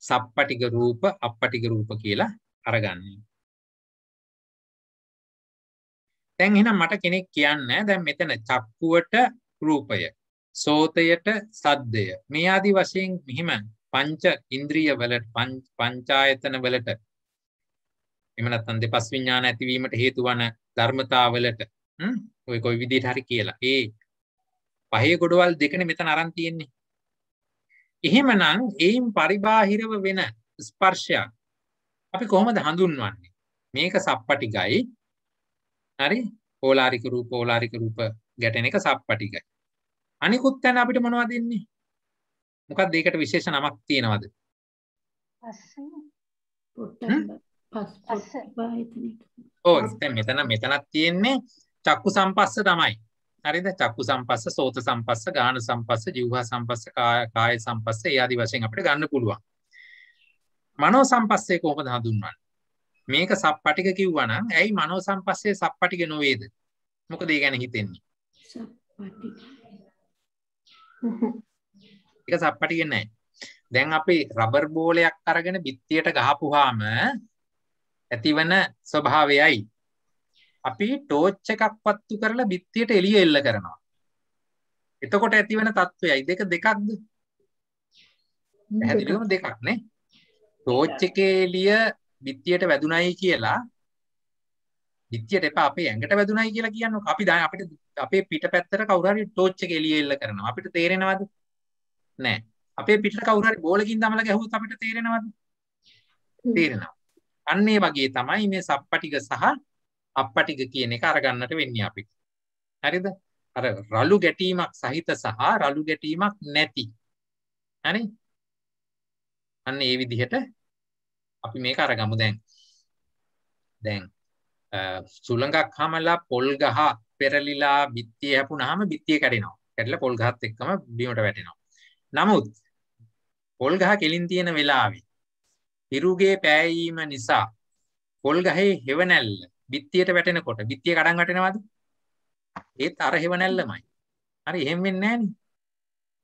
සප්පටික රූප අප්පටික රූප කියලා අරගන්නේ. දැන් එහෙනම් මට කෙනෙක් කියන්නේ දැන් මෙතන චක්කුවට රූපය, සෝතයට සද්දය. මේ ආදි වශයෙන් මෙහිම පංච ඉන්ද්‍රිය වලට පංචායතන වලට එහෙම නැත්නම් දෙපස් විඥාන ඇතිවීමට හේතු වන ධර්මතාවලට ඔය කොයි විදිහට හරි කියලා. ඒ පහේ ගොඩවල් දෙකනේ මෙතන අරන් තියෙන්නේ. එහෙමනම් ඒන් පරිබාහිරව වෙන ස්පර්ශයක් අපි කොහොමද හඳුන්වන්නේ? මේක සප්පටිගයි. හරි? ඕලාරික රූප ගැටෙන එක සප්පටිගයි. අනිකුත් තැන අපිට මොනවද දෙන්නේ? මොකක්ද ඒකට විශේෂ නමක් තියෙනවද? දැන් මෙතනක් තියෙන්නේ චක්කු සම්පස්ස තමයි. හරිද? චක්කු සම්පස්ස, සෝත සම්පස්ස, ගාන සම්පස්ස, જીවහා සම්පස්ස, කාය සම්පස්ස ඒ ආදි වශයෙන් අපිට ගන්න පුළුවන්. මනෝ සම්පස්සේ කොහොමද හඳුන්වන්නේ? මේක සප්පටික කිව්වනම් ඇයි මනෝ සම්පස්සේ සප්පටික නොවේද? මොකද ඒ ගැන හිතෙන්නේ? ඒක සප්පටික නෑ. දැන් අපි රබර් බෝලයක් අරගෙන බිත්තියට ගහපුවාම ඇතිවන ස්වභාවයයි අපි ටෝච් එකක් පත්තු කරලා බිත්තියට එළිය එල්ල කරනවා. එතකොට ඇතිවන තත්වයයි දෙකක්ද? පැහැදිලිවම දෙකක් නේ. ටෝච් එකේ එළිය බිත්තියට වැදුනයි කියලා බිත්තියට එපා අපේ ඇඟට වැදුනයි කියලා කියන්නේ අපි අපිට අපේ පිටපැත්තට කවුරු හරි ටෝච් එක එළිය එල්ල කරනවා. අපිට තේරෙනවද? නෑ. අපේ පිටට කවුරු හරි බෝලකින් දමලා ගැහුවොත් අපිට තේරෙනවද? තේරෙනවා. අන්න ඒ වගේ තමයි මේ සප්පටික සහ අප්පටික කියන එක අරගන්නට වෙන්නේ අපිට. හරිද? අර රළු ගැටීමක් සහිත සහ රළු ගැටීමක් නැති. හරි? අන්න ඒ විදිහට අපි මේක අරගමු දැන් සුළඟක් හමලා පොල් ගහ පෙරලිලා බිත්තිය හැපුණාම බිත්තිය කැඩෙනවා. කැඩලා පොල් ගහත් එක්කම බිමට වැටෙනවා. නමුත් පොල් ගහ කෙලින් තියෙන වෙලාවේ හිරුගේ පෑයීම නිසා පොල් ගහේ හෙවණැල්ල බිත්තියට වැටෙනකොට බිත්තිය කඩන් වැටෙනවද? ඒත් අර හෙවණැල්ලමයි. හරි එහෙම වෙන්නේ නැහනේ.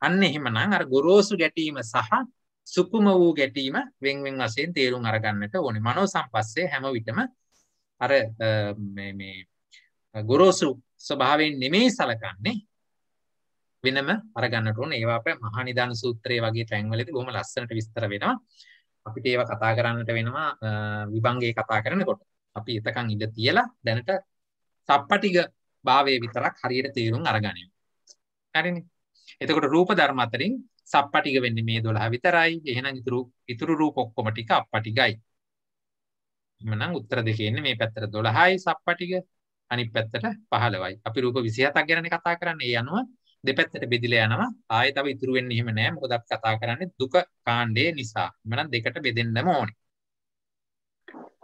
අන්න එහෙමනම් අර ගොරෝසු ගැටීම සහ සුකුම වූ ගැටීම වෙන් වශයෙන් තේරුම් අරගන්නට ඕනේ. මනෝ සම්පස්සේ හැම විටම අර මේ ගොරෝසු ස්වභාවයෙන් නෙමෙයි සලකන්නේ වෙනම අරගන්නට ඕනේ. ඒවා අපේ මහා නිදාන සූත්‍රයේ වගේ තැන්වලදී බොහොම ලස්සනට විස්තර වෙනවා. අපිට ඒවා කතා කරන්නට වෙනවා විභංගයේ කතා කරනකොට. අපි එතකන් ඉඳ තියලා දැනට සප්පටිග භාවයේ විතරක් හරියට තේරුම් අරගනිමු. හරිනේ. එතකොට රූප ධර්ම අතරින් සප්පටිග වෙන්නේ මේ 12 විතරයි. එහෙනම් ඉතුරු රූප ඔක්කොම ටික අප්පටිගයි. එහෙනම් උත්තර දෙකේ ඉන්නේ මේ පැත්තට 12යි සප්පටිග, අනිත් පැත්තට 15යි. අපි රූප 27ක් ගැනනේ කතා කරන්නේ. ඒ අනුව දෙපැත්තට බෙදිලා යනවා. ආයෙ තව ඉතුරු වෙන්නේ එහෙම නෑ. මොකද අපි කතා කරන්නේ දුක කාණ්ඩේ නිසා. එහෙනම් දෙකට බෙදෙන්නම ඕනේ.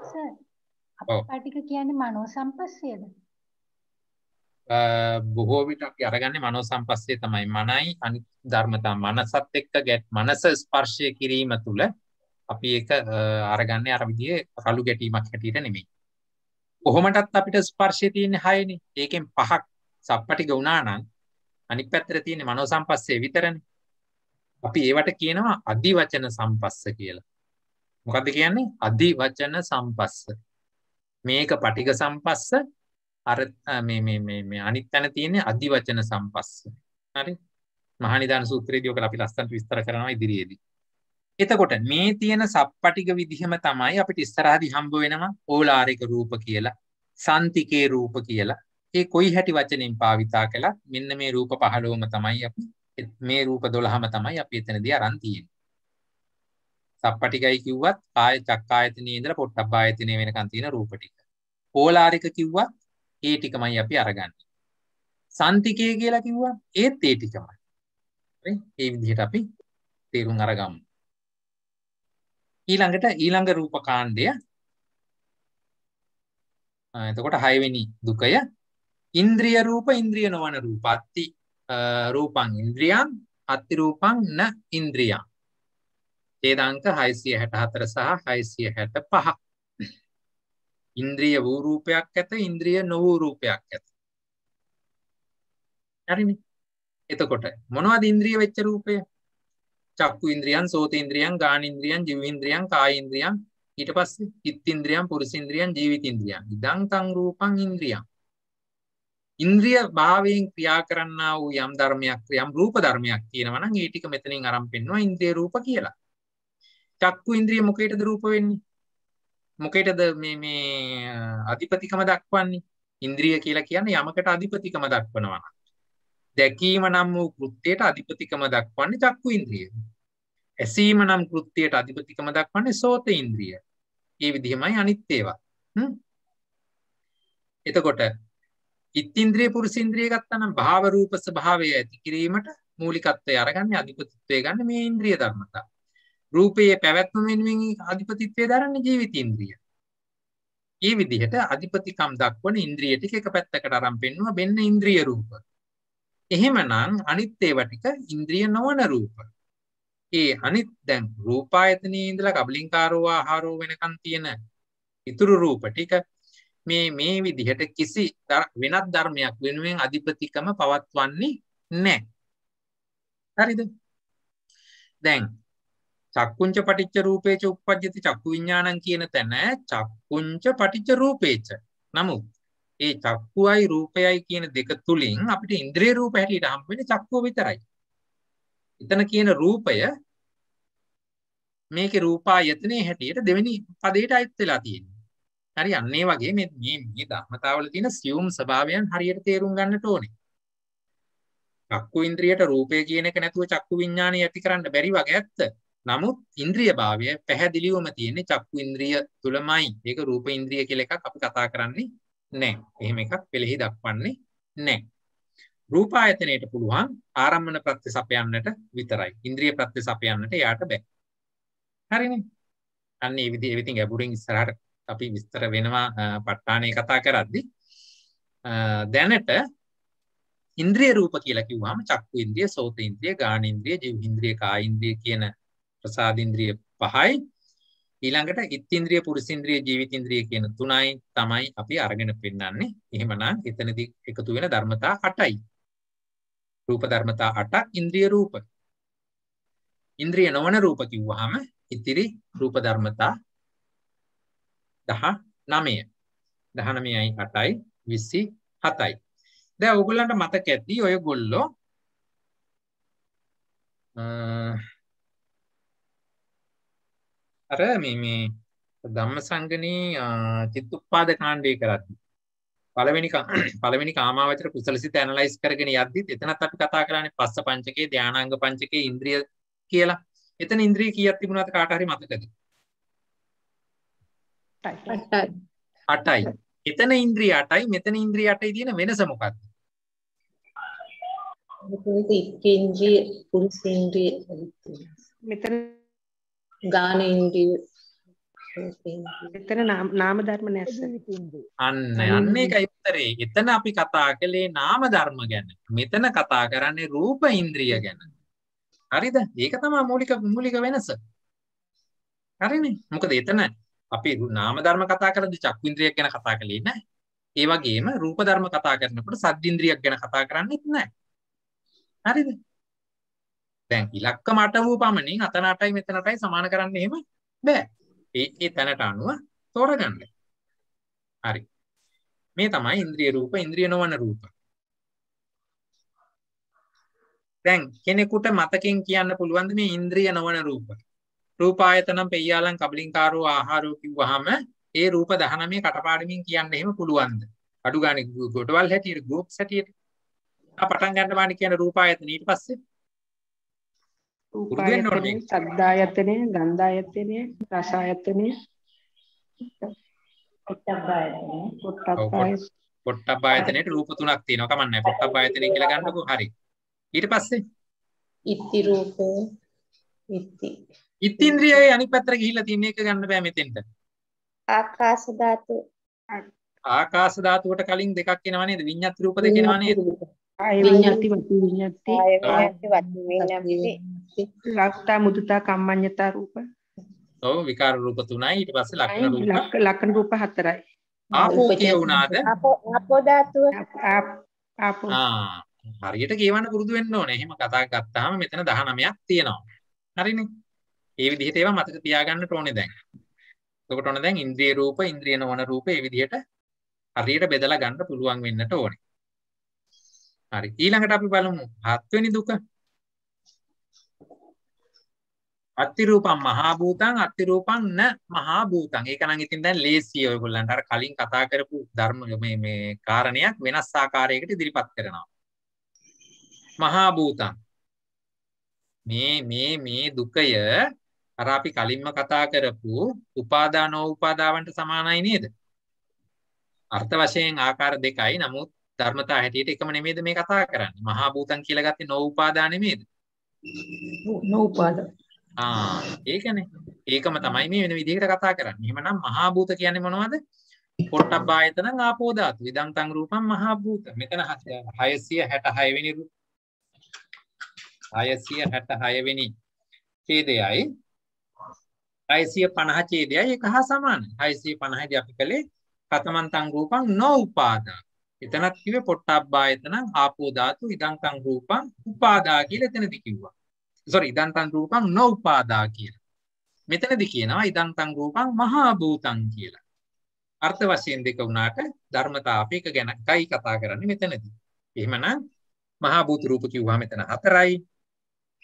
සර් අප්පටික කියන්නේ මනෝ සම්පස්සේද? බොහෝ විට අපි අරගන්නේ මනෝ සම්පස්සේ තමයි. මනයි අනිත් ධර්මතා මනසත් එක්ක මනස ස්පර්ශය කිරීම තුළ අපි ඒක අරගන්නේ අර විදිහේ රළු ගැටීමක් හැටියට නෙමෙයි. කොහොමදත් අපිට ස්පර්ශය තියෙන්නේ 6නේ. ඒකෙන් 5ක් සප්පටික වුණා නම් අනිත් පැත්තට තියෙන්නේ මනෝ සම්පස්සේ විතරනේ. අපි ඒවට කියනවා අදිවචන සම්පස්ස කියලා. මොකද්ද කියන්නේ? අදි වචන සම්පස්ස. මේක පටිඝ සම්පස්ස. අර මේ අනිත් තැන තියෙන්නේ අදි වචන සම්පස්ස. හරි? මහානිදාන සූත්‍රයේදී ඔක අපි ලස්සනට විස්තර කරනවා ඉදිරියේදී. එතකොට මේ තියෙන සප්පටිඝ විදිහම තමයි අපිට ඉස්සරහදී හම්බ වෙනවා ඕලාරික රූප කියලා, සන්තිකේ රූප කියලා. ඒ කොයි හැටි වචනෙන් භාවිතා කළත් මෙන්න මේ රූප 15ම තමයි අපි මේ රූප 12ම තමයි අපි එතනදී අරන් තියෙන්නේ. සප්පටිඝයි කිව්වත් කාය චක්කායතනයේ ඉඳලා පොට්ටබ්බායතනයේ වෙනකන් තියෙන රූප ටික. ඕලාරික කිව්වත් ඒ ටිකමයි අපි අරගන්නේ. සන්තිකේ කියලා කිව්වා ඒත් ඒ ටිකමයි. හරි? ඒ විදිහට අපි තේරුම් අරගමු. ඊළඟ රූප කාණ්ඩය. එතකොට 6 වෙනි දුකය ඉන්ද්‍රිය රූප ඉන්ද්‍රිය නොවන රූප. අත්ති රූපං ඉන්ද්‍රියං අත්ති රූපං න ඉන්ද්‍රියං. ඡේදාංක 664 සහ 665. ඉන්ද්‍රිය වූ රූපයක් ඇත ඉන්ද්‍රිය නොවූ රූපයක් ඇත. හරිනේ. එතකොට මොනවද ඉන්ද්‍රිය වෙච්ච රූපය? චක්කු ඉන්ද්‍රියං සෝත ඉන්ද්‍රියං ගාන ඉන්ද්‍රියං ජීව ඉන්ද්‍රියං කාය ඉන්ද්‍රියං ඊට පස්සේ චිත්ත ඉන්ද්‍රියං පුරුෂ ඉන්ද්‍රියං ජීවිත ඉන්ද්‍රියං ඉදං තං රූපං ඉන්ද්‍රියං. ඉන්ද්‍රිය භාවයෙන් ක්‍රියා කරන්නා වූ යම් ධර්මයක් යම් රූප ධර්මයක් තියෙනවා නම් ඒ ටික මෙතනින් අරන් පෙන්නවා ඉන්ද්‍රිය රූප කියලා. චක්කු ඉන්ද්‍රිය මොකේද රූප වෙන්නේ? මොකේද මේ අධිපතිකම දක්වන්නේ? ඉන්ද්‍රිය කියලා කියන්නේ යමකට අධිපතිකම දක්වනවා. දැකීම නම් වූ කෘත්‍යයට අධිපතිකම දක්වන්නේ චක්කු ඉන්ද්‍රිය. ඇසීම නම් කෘත්‍යයට අධිපතිකම දක්වන්නේ සෝත ඉන්ද්‍රිය. මේ විදිහමයි අනිත් ඒවා. එතකොට ඉත්ත්‍ින්ද්‍රිය පුරුෂින්ද්‍රිය ගත්තා නම් භාව රූප ස්වභාවය ඇති කිරීමට මූලිකත්වය අරගන්නේ අධිපතිත්වය ගන්න මේ ඉන්ද්‍රිය ධර්මතා. රූපයේ පැවැත්ම වෙනුවෙන් අධිපතිත්වය දරන්නේ ජීවිත ඉන්ද්‍රිය. මේ විදිහට අධිපතිකම් දක්වන ඉන්ද්‍රිය ටික එක පැත්තකට අරන් පෙන්නවා වෙන්න ඉන්ද්‍රිය රූප. එහෙමනම් අනිත් ඒවා ටික ඉන්ද්‍රිය නොවන රූප. ඒ අනිත් දැන් රූපායතනයේ ඉඳලා කබලින්කාරෝ ආහාරෝ වෙනකන් තියෙන ඉතුරු රූප ටික මේ විදිහට කිසි වෙනත් ධර්මයක් වෙනුවෙන් අධිපතිකම පවත්වන්නේ නැහැ. හරිද? දැන් චක්කුංච පටිච්ච රූපේච උප්පජ්ජති චක්කු විඥානං කියන තැන චක්කුංච පටිච්ච රූපේච. නමුත් ඒ චක්කුවයි රූපයයි කියන දෙක තුලින් අපිට ඉන්ද්‍රිය රූප හැටියට හම්බ වෙන්නේ චක්කුව විතරයි. එතන කියන රූපය මේකේ රූපායතනයේ හැටියට දෙවෙනි පදයට අයිත් වෙලා තියෙනවා. හරි අන්න ඒ වගේ මේ ධර්මතාවල තියෙන සියුම් ස්වභාවයන් හරියට තේරුම් ගන්නට ඕනේ. චක්කු ඉන්ද්‍රියට රූපය කියන එක නැතුව චක්කු විඥානය ඇති කරන්න බැරි වගේ ඇත්ත. නමුත් ඉන්ද්‍රිය භාවය පැහැදිලිවම තියෙන්නේ චක්කු ඉන්ද්‍රිය තුලමයි. ඒක රූප ඉන්ද්‍රිය කියලා එකක් අපි කතා කරන්නේ නැහැ. එහෙම එකක් පෙළෙහි දක්වන්නේ නැහැ. රූපායතනයට පුළුවන් ආරම්මන ප්‍රත්‍ය සපයන්නට විතරයි. ඉන්ද්‍රිය ප්‍රත්‍ය සපයන්නට යාට බෑ. හරිනේ. අන්න මේ විදිහේ ඉතින් ගැඹුරින් ඉස්සරහට අපි විස්තර වෙනවා ප ဋ ාණේ කතා කරද්දී. දැනට ඉන්ද්‍රිය රූප කියලා කිව්වම චක්කු ඉන්ද්‍රිය, සෝත ඉන්ද්‍රිය, ගාන ඉන්ද්‍රිය, ජීව ඉන්ද්‍රිය, කාය ඉන්ද්‍රිය කියන ප්‍රසාද ඉන්ද්‍රිය පහයි. ඊළඟට ඉත්ත්‍ින්ද්‍රිය, පුරුෂ ඉන්ද්‍රිය, ජීවිත ඉන්ද්‍රිය කියන තුනයි තමයි අපි අරගෙන පෙන්නන්නේ. එහෙමනම් එතනදී එකතු වෙන ධර්මතා 8යි. රූප ධර්මතා 8ක් ඉන්ද්‍රිය රූප. ඉන්ද්‍රිය නොවන රූප කිව්වහම ඉතිරි රූප ධර්මතා 19යි. 19යි 8යි 27යි. දැන් ඔයගොල්ලන්ට මතක ඇති ඔයගොල්ලෝ අර මේ ධම්මසංගණී චිත්තුප්පාද කාණ්ඩය කරද්දී පළවෙනි කාමාවචර කුසලසිත ඇනලයිස් කරගෙන යද්දිත් එතනත් අපි කතා කරන්නේ පස්ස පංචකේ ධානාංග පංචකේ ඉන්ද්‍රිය කියලා. එතන ඉන්ද්‍රිය කීයක් තිබුණාද කාට හරි මතකද? 8යි. එතන ඉන්ද්‍රිය 8යි මෙතන ඉන්ද්‍රිය 8යි තියෙන වෙනස මොකක්ද? ඉන්ද්‍රිය පුරුෂේන්ද්‍රිය මෙතන ගාන ඉන්ද්‍රිය මෙතන නාම ධර්ම නැස්ස. අන්න ඒකයි උත්තරේ. එතන අපි කතා කළේ නාම ධර්ම ගැන. මෙතන කතා කරන්නේ රූප ඉන්ද්‍රිය ගැන. හරිද? ඒක තමයි මූලික වෙනස. හරිනේ. මොකද එතන අපි නාම ධර්ම කතා කරද්දී චක්කු ඉන්ද්‍රියක් ගැන කතා කළේ නැහැ. ඒ වගේම රූප ධර්ම කතා කරනකොට සද්ද ඉන්ද්‍රියක් ගැන කතා කරන්නේත් නැහැ. හරිද? දැන් ඉලක්කම 8 වූ පමණින් අතන 8යි මෙතන 8යි සමාන කරන්න එහෙම බෑ. ඒ තැනට අනුව තෝරගන්න. හරි. මේ තමයි ඉන්ද්‍රිය රූප, ඉන්ද්‍රිය නොවන රූප. දැන් කෙනෙකුට මතකෙන් කියන්න පුළුවන් මේ ඉන්ද්‍රිය නොවන රූප. රූපායතනම් පෙය්‍යාලං කබලින්කාරෝ ආහාරෝ කිව්වහම ඒ රූප 19 කටපාඩමින් කියන්න එහෙම පුළුවන්ද? අඩු ගානේ ගොඩවල් හැටියට ගෲප්ස් හැටියට. පටන් ගන්න බාන්නේ කියන රූපායතන ඊට පස්සේ රූපායතනේ, සද්දායතනේ, ගන්ධායතනේ, රසායතනේ, පොට්ටබ්බායතනෙට රූප තුනක් තියෙනවා. කමන්නේ පොට්ටබ්බායතනෙ කියලා ගන්නකො. හරි. ඊට පස්සේ ඉත්ති රූපේ ඉත්ත්‍ින්ද්‍රියයේ අනිත් පැත්තට ගිහිල්ලා තියෙන එක ගන්න බෑ මෙතෙන්ට. ආකාශ ධාතු ආකාශ ධාතුවට කලින් දෙකක් එනවා නේද? විඤ්ඤාති රූප දෙක එනවා නේද? විඤ්ඤාති වතු විඤ්ඤාති විඤ්ඤාති ලක්තා මුදුතා කම්මඤ්ඤතා රූප. ඔව් විකාර රූප 3යි. ඊට පස්සේ ලක්ෂණ රූප ලක්ෂණ රූප 4යි. ආපෝ කියුණාද? ආපෝ ධාතුව ආපෝ හරියට කියවන්න පුරුදු වෙන්න ඕනේ. එහෙම කතා ගත්තාම මෙතන 19ක් තියෙනවා. හරිනේ. මේ විදිහට ඒවා මතක තියාගන්න ඕනේ දැන්. එතකොට ඔන්න දැන් ඉන්ද්‍රිය රූප, ඉන්ද්‍රිය නොවන රූප මේ විදිහට හරියට බෙදලා ගන්න පුළුවන් වෙන්නට ඕනේ. හරි. ඊළඟට අපි බලමු 7 වෙනි දුක. අත්ති රූපං මහා භූතං අත්ති රූපං න මහා භූතං. ඒක නම් ඉතින් දැන් ලේසියි ඔයගොල්ලන්ට. අර කලින් කතා කරපු ධර්ම මේ කාරණයක් වෙනස් ආකාරයකට ඉදිරිපත් කරනවා. මහා භූතං මේ දුකය අර අපි කලින්ම කතා කරපු උපාදානෝ උපාදාවන්ට සමානයි නේද? අර්ථ වශයෙන් ආකාර දෙකයි. නමුත් ධර්මතා හැටියට එකම නෙමෙයිද මේ කතා කරන්නේ? මහා භූතං කියලා ගත්තේ නෝඋපාදා නෙමෙයිද? නෝඋපාදා. ඒකනේ. ඒකම තමයි මේ වෙන විදිහකට කතා කරන්නේ. එහෙමනම් මහා භූත කියන්නේ මොනවද? පොට්ටබ්බායතනං ආපෝ ධාතු. ඉදං තං රූපං මහා භූත. මෙතන 666 වෙනි 666 වෙනි ඡේදයයි 650 ඡේදයයි එක හා සමානයි. 650 දී අපි කලේ කතමන්තං රූපං නෝඋපාදා. එතනත් කිව්වේ පොට්ටබ්බායතනං ආපෝ ධාතු ඉදං තං රූපං උපාදා කියලා එතනදී කිව්වා. sorry ඉදං තං රූපං නෝඋපාදා කියලා. මෙතනදී කියනවා ඉදං තං රූපං මහා භූතං කියලා. අර්ථ වශයෙන් දෙක වුණාට ධර්මතා අපි එක ගැන කයි කතා කරන්නේ මෙතනදී. එහෙමනම් මහා භූත රූප කිව්වම මෙතන 4යි.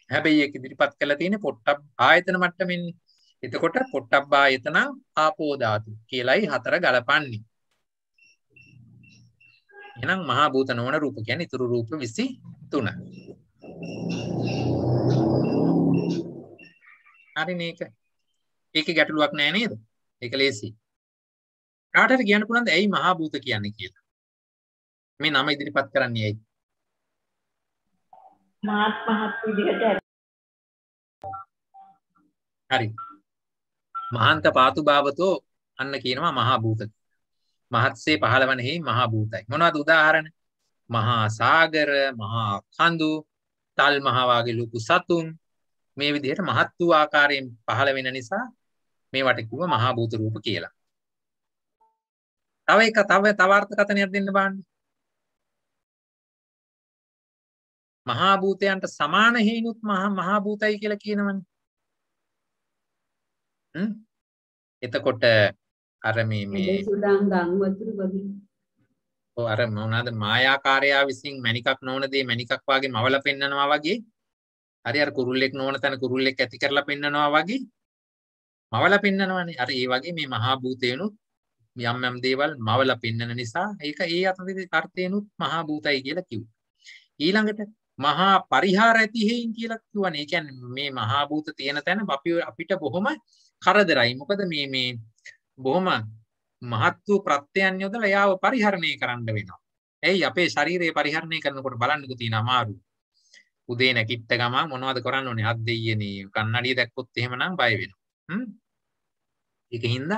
හැබැයි ඒක ඉදිරිපත් කරලා තියෙන්නේ පොට්ටබ් ආයතන මට්ටමින්. එතකොට පොට්ටබ්බායතන ආපෝ ධාතු කියලායි 4 ගලපන්නේ. එහෙනම් මහා භූත නොවන රූප කියන්නේ ඊතුරු රූප 23. හරිනේ ඒක. ඒකේ ගැටලුවක් නෑ නේද? ඒක ලේසි. කාටද කියන්න පුළුවන්ද ඇයි මහා භූත කියන්නේ කියලා? මේ නම ඉදිරිපත් කරන්නේ ඇයි? මහත් විදිහට හරි. මහන්ත පාතු භාවතෝ අන්න කියනවා මහා භූත. මහත්සේ 15 හි මහා භූතයි. මොනවද උදාහරණ? මහා සාගර, මහා කඳු, තල් මහා වාගේ ලොකු සතුන් මේ විදිහට මහත් වූ ආකාරයෙන් පහළ වෙන නිසා මේවට කිව්ව මහා භූත රූප කියලා. තව අර්ථකථනයක් දෙන්න බලන්න. මහා භූතයන්ට සමාන හේනුත් මහා භූතයි කියලා කියනවනේ. එතකොට අර මේ සුදාන් ගම් වතුර වගේ. ඔව් අර මොනවාද මායාකාරයා විසින් මණිකක් නොවන දේ මණිකක් වාගේ මවල පෙන්නනවා වගේ. හරි අර කුරුල්ලෙක් නොවන තැන කුරුල්ලෙක් ඇති කරලා පෙන්නනවා වගේ මවල පෙන්නනවානේ. අර ඒ වගේ මේ මහා භූතේනුත් යම් යම් දේවල් මවල පෙන්නන නිසා ඒක ඒ අර්ථේනුත් මහා භූතයි කියලා කිව්වා. ඊළඟට මහා පරිහාර ඇති හේයින් කියලා කිව්වනේ. ඒ කියන්නේ මේ මහා භූත තියෙන තැන අපිට බොහොම කරදරයි. මොකද මේ බොහොම මහත් වූ ප්‍රත්‍යයන් යොදලා යාව පරිහරණය කරන්න වෙනවා. එයි අපේ ශරීරය පරිහරණය කරනකොට බලන්නකෝ තියෙන අමාරු. උදේ නැගිට ගමන් මොනවද කරන්න ඕනේ? හත් දෙයියනේ කන්නඩිය දැක්කොත් එහෙමනම් බය වෙනවා. ඒකින්ද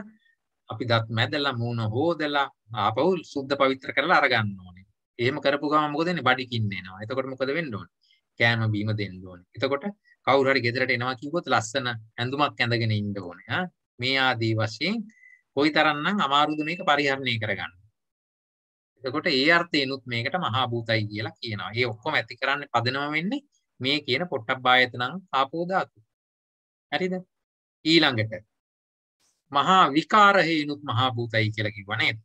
අපි දත් මැදලා මූණ හොදලා ආපහු සුද්ධ පවිත්‍ර කරලා අරගන්න ඕනේ. එහෙම කරපු ගමන් මොකද වෙන්නේ? බඩිකින්න එනවා. එතකොට මොකද වෙන්න ඕනේ? කෑම බීම දෙන්න ඕනේ. එතකොට කවුරු හරි ගෙදරට එනවා කිව්වොත් ලස්සන ඇඳුමක් ඇඳගෙන ඉන්න ඕනේ. මේ ආදී වශයෙන් කොයිතරම්නම් අමාරුද මේක පරිහරණය කරගන්න. එතකොට ඒ අර්ථයෙන්ුත් මේකට මහා භූතයි කියලා කියනවා. ඒ ඔක්කොම ඇති කරන්නේ පදනම වෙන්නේ මේ කියන පොට්ටබ්බායතනං ආපෝ ධාතු. හරිද? ඊළඟට මහා විකාර හේනුත් මහා භූතයි කියලා කිව්වා නේද?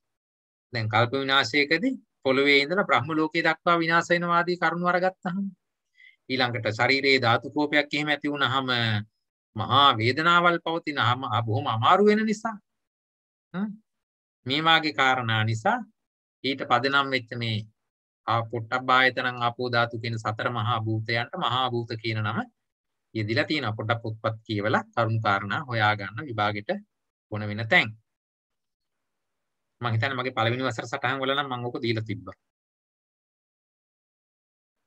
දැන් කල්ප විනාශයකදී පොළවේ ඉඳලා බ්‍රහ්ම ලෝකේ දක්වා විනාශ වෙනවා ආදී කරුණු අරගත්තහම ඊළඟට ශරීරයේ ධාතු කෝපයක් එහෙම ඇති වුණාම මහා වේදනාවල් පවතිනහම බොහොම අමාරු වෙන නිසා මේ වාගේ කාරණා නිසා ඊට පදනම් වෙච්ච මේ පොට්ටබ්බායතනං ආපෝ ධාතු කියන සතර මහා භූතයන්ට මහා භූත කියන නම යෙදිලා තියෙනවා. පොඩ්ඩක් පොත්පත් කියවලා කරුණු කාරණා හොයාගන්න විභාගෙට ඕන වෙන තැන්. මම හිතන්නේ මගේ පළවෙනි වසර සටහන් වල නම් මම ඕක දීලා තිබ්බා.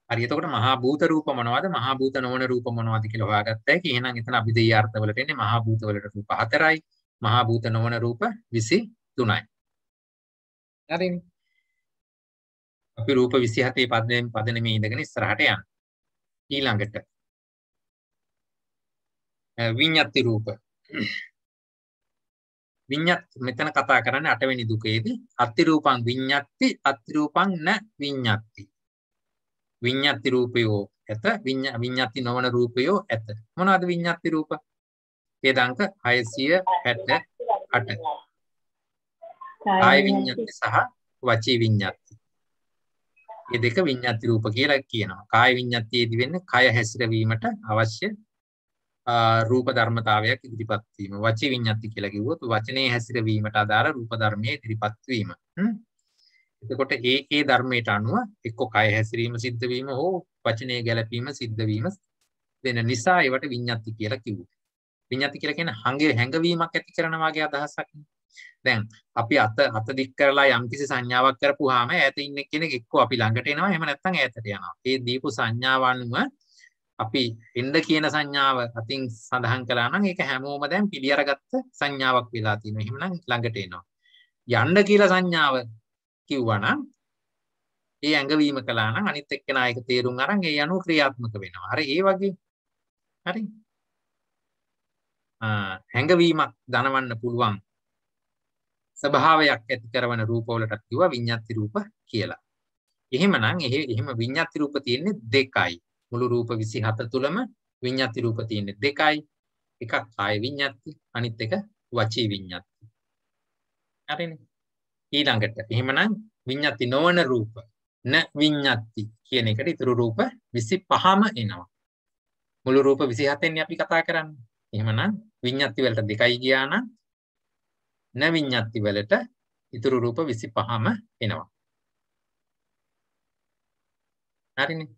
හරි එතකොට මහා භූත රූප මොනවද මහා භූත නොවන රූප මොනවද කියලා හොයාගත්තා. ඒක එහෙනම් එතන අභිධේය අර්ථවලට එන්නේ මහා භූත වලට රූප 4යි මහා භූත නොවන රූප 23යි. හරිනේ. අපි රූප 27 පදනමේ ඉඳගෙන ඉස්සරහට යන්න. ඊළඟට විඤ්ඤාති රූප. විඤ්ඤාත් මෙතන කතා කරන්නේ 8 වෙනි දුකේදී අත්ති රූපං විඤ්ඤාති අත්ති රූපං න විඤ්ඤාති. විඤ්ඤාති රූපයෝ ඇත විඤ්ඤාති නොවන රූපයෝ ඇත. මොනවාද විඤ්ඤාති රූප? වේදාංක 668. කාය විඤ්ඤාති සහ වචී විඤ්ඤාති. මේ දෙක විඤ්ඤාති රූප කියලා කියනවා. කාය විඤ්ඤාතියේදී වෙන්නේ කය හැසිරවීමට අවශ්‍ය රූප ධර්මතාවයක් ඉදිරිපත් වීම. වචී විඤ්ඤාති කියලා කිව්වොත් වචනේ හැසිරවීමට අදාළ රූප ධර්මයේ ඉදිරිපත් වීම. එතකොට ඒ ධර්මයට අනුව එක්ක කය හැසිරීම සිද්ධ වීම හෝ වචනේ ගැලපීම සිද්ධ වීම වෙන නිසා ඒවට විඤ්ඤාති කියලා කිව්වා. විඤ්ඤාති කියලා කියන්නේ හැඟවීමක් ඇති කරන වගේ අදහසක්. දැන් අපි අත දික් කරලා යම්කිසි සංඥාවක් කරපුවාම ඈත ඉන්න කෙනෙක් එක්ක අපි ළඟට එනවා එහෙම නැත්නම් ඈතට යනවා. ඒ දීපු සංඥාව අනුව අපි එන්න කියන සංඥාව අතින් සඳහන් කළා නම් ඒක හැමෝම දැන් පිළිඅරගත්ත සංඥාවක් වෙලා තියෙනවා. එහෙමනම් ළඟට එනවා. යන්න කියලා සංඥාව කිව්වනම් ඒ ඇඟවීම කළා නම් අනිත් එක්කෙනා ඒක තේරුම් අරන් ඒ අනුව ක්‍රියාත්මක වෙනවා. හරි ඒ වගේ. හරි. හැඟවීමක් දනවන්න පුළුවන් ස්වභාවයක් ඇති කරන රූපවලට කිව්වා විඤ්ඤාති රූප කියලා. එහෙමනම් එහෙම විඤ්ඤාති රූප තියෙන්නේ දෙකයි. මුළු රූප 27 තුලම විඤ්ඤාති රූප තියෙන්නේ දෙකයි. එකක් කාය විඤ්ඤාති අනිත් එක වචී විඤ්ඤාති. හරිනේ. ඊළඟට එහෙමනම් විඤ්ඤාති නොවන රූප න විඤ්ඤාති කියන එකට ඊතුරු රූප 25ම එනවා. මුළු රූප 27න් අපි කතා කරන්නේ. එහෙමනම් විඤ්ඤාති වලට දෙකයි ගියා නම් න විඤ්ඤාති වලට ඊතුරු රූප 25ම එනවා. හරිනේ.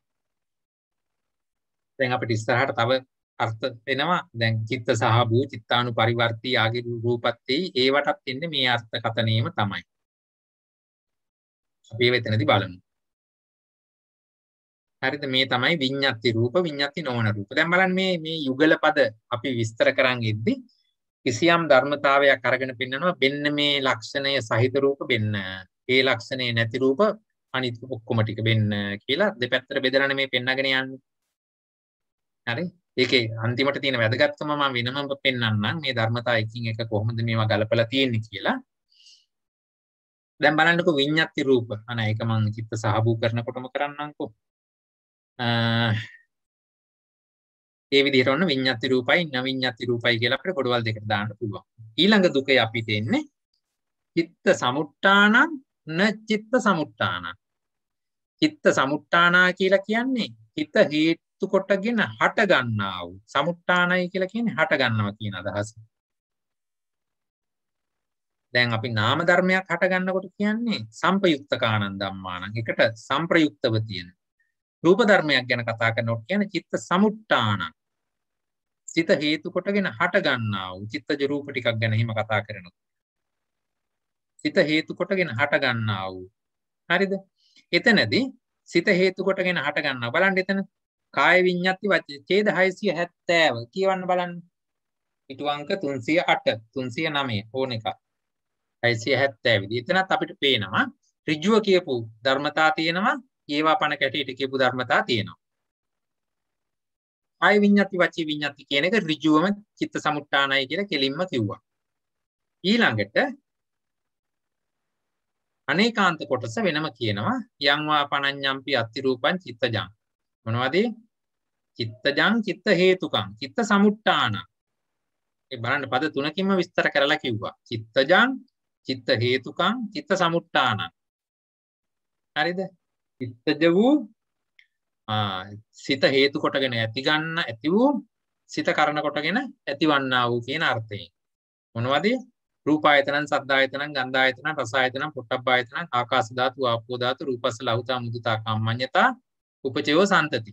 දැන් අපිට ඉස්සරහට තව අර්ථ එනවා. දැන් චිත්ත සහ භූ චිත්තානුපරිවර්තී ආගේ රූපත්තේ ඒවටත් එන්නේ මේ අර්ථකතනෙම තමයි. අපි වෙතනදී බලමු. හරිද මේ තමයි විඤ්ඤාති රූප විඤ්ඤාති නොවන රූප. දැන් බලන්න මේ යුගල පද අපි විස්තර කරන් ඉද්දි කිසියම් ධර්මතාවයක් අරගෙන පෙන්නනවා මෙන්න මේ ලක්ෂණය සහිත රූප වෙන්න. ඒ ලක්ෂණේ නැති රූප අනිත් ඔක්කොම ටික වෙන්න කියලා දෙපැත්තට බෙදලානේ මේ පෙන්නගෙන යන්නේ. හරි. ඒකේ අන්තිමට තියෙන වැදගත්කම මම වෙනම පෙන්නන්නම් මේ ධර්මතා එකින් එක කොහොමද මේවා ගලපලා තියෙන්නේ කියලා. දැන් බලන්නකො විඤ්ඤාති රූප. අනේ ඒක මම චිත්ත සහභූ කරනකොටම කරන්නම්කෝ. ඒ විදිහට ඔන්න විඤ්ඤාති රූපයි නවිඤ්ඤාති රූපයි කියලා අපිට කොටවල් දෙකට දාන්න පුළුවන්. ඊළඟ දුකේ අපිට එන්නේ චිත්ත සමුට්ඨානං න චිත්ත සමුට්ඨානං. චිත්ත සමුට්ඨානා කියලා කියන්නේ හිත හේතු කොටගෙන හට ගන්නා වූ සමුට්ඨානයි කියලා කියන්නේ හට ගන්නවා කියන අදහස. දැන් අපි නාම ධර්මයක් හට ගන්නකොට කියන්නේ සම්පයුක්තකානං ධම්මානං. එකට සම්ප්‍රයුක්තව තියෙන රූප ධර්මයක් ගැන කතා කරනකොට කියන්නේ චිත්ත සමුට්ඨානං. සිත හේතු කොටගෙන හට ගන්නා වූ චිත්තජ රූප ටිකක් ගැන හිම කතා කරනකොට. සිත හේතු කොටගෙන හට ගන්නා වූ. හරිද? එතනදී සිත හේතු කොටගෙන හට ගන්නවා. බලන්න එතන කාය විඤ්ඤාති වචේ ඡේද 670 කියවන්න බලන්න. ඊට අංක 308 309 ඕන එක. 670 විදිහ. එතනත් අපිට පේනවා ඍජුව කියපු ධර්මතා තියෙනවා. ඒවා පණ කැටියට කියපු ධර්මතා තියෙනවා. කාය විඤ්ඤාති වචී විඤ්ඤාති කියන එක ඍජුවම චිත්ත සමුට්ඨානයි කියලා කෙලින්ම කිව්වා. ඊළඟට අනේකාන්ත කොටස වෙනම කියනවා යං වා පණඤ්ඤම්පි අත්ති රූපං චිත්තජං. මොනවද? චිත්තජං චිත්ත හේතුකං චිත්ත සමුට්ඨාන. ඒ බලන්න පද තුනකින්ම විස්තර කරලා කිව්වා. චිත්තජං, චිත්ත හේතුකං, චිත්ත සමුට්ඨානං. හරිද? චිත්තජ වූ සිත හේතු කොටගෙන ඇති ගන්න ඇති වූ සිත කරණ කොටගෙන ඇතිවන්නා වූ කියන අර්ථයෙන්. මොනවද? රූපායතනං, සද්ධායතනං, ගන්ධායතනං, රසායතනං, පොට්ටබ්බායතනං, ආකාශ ධාතු, ආපෝ ධාතු, රූපස්ස ලහුතා මුදුතා කම්මඤ්ඤතා, උපචයෝ සන්තති,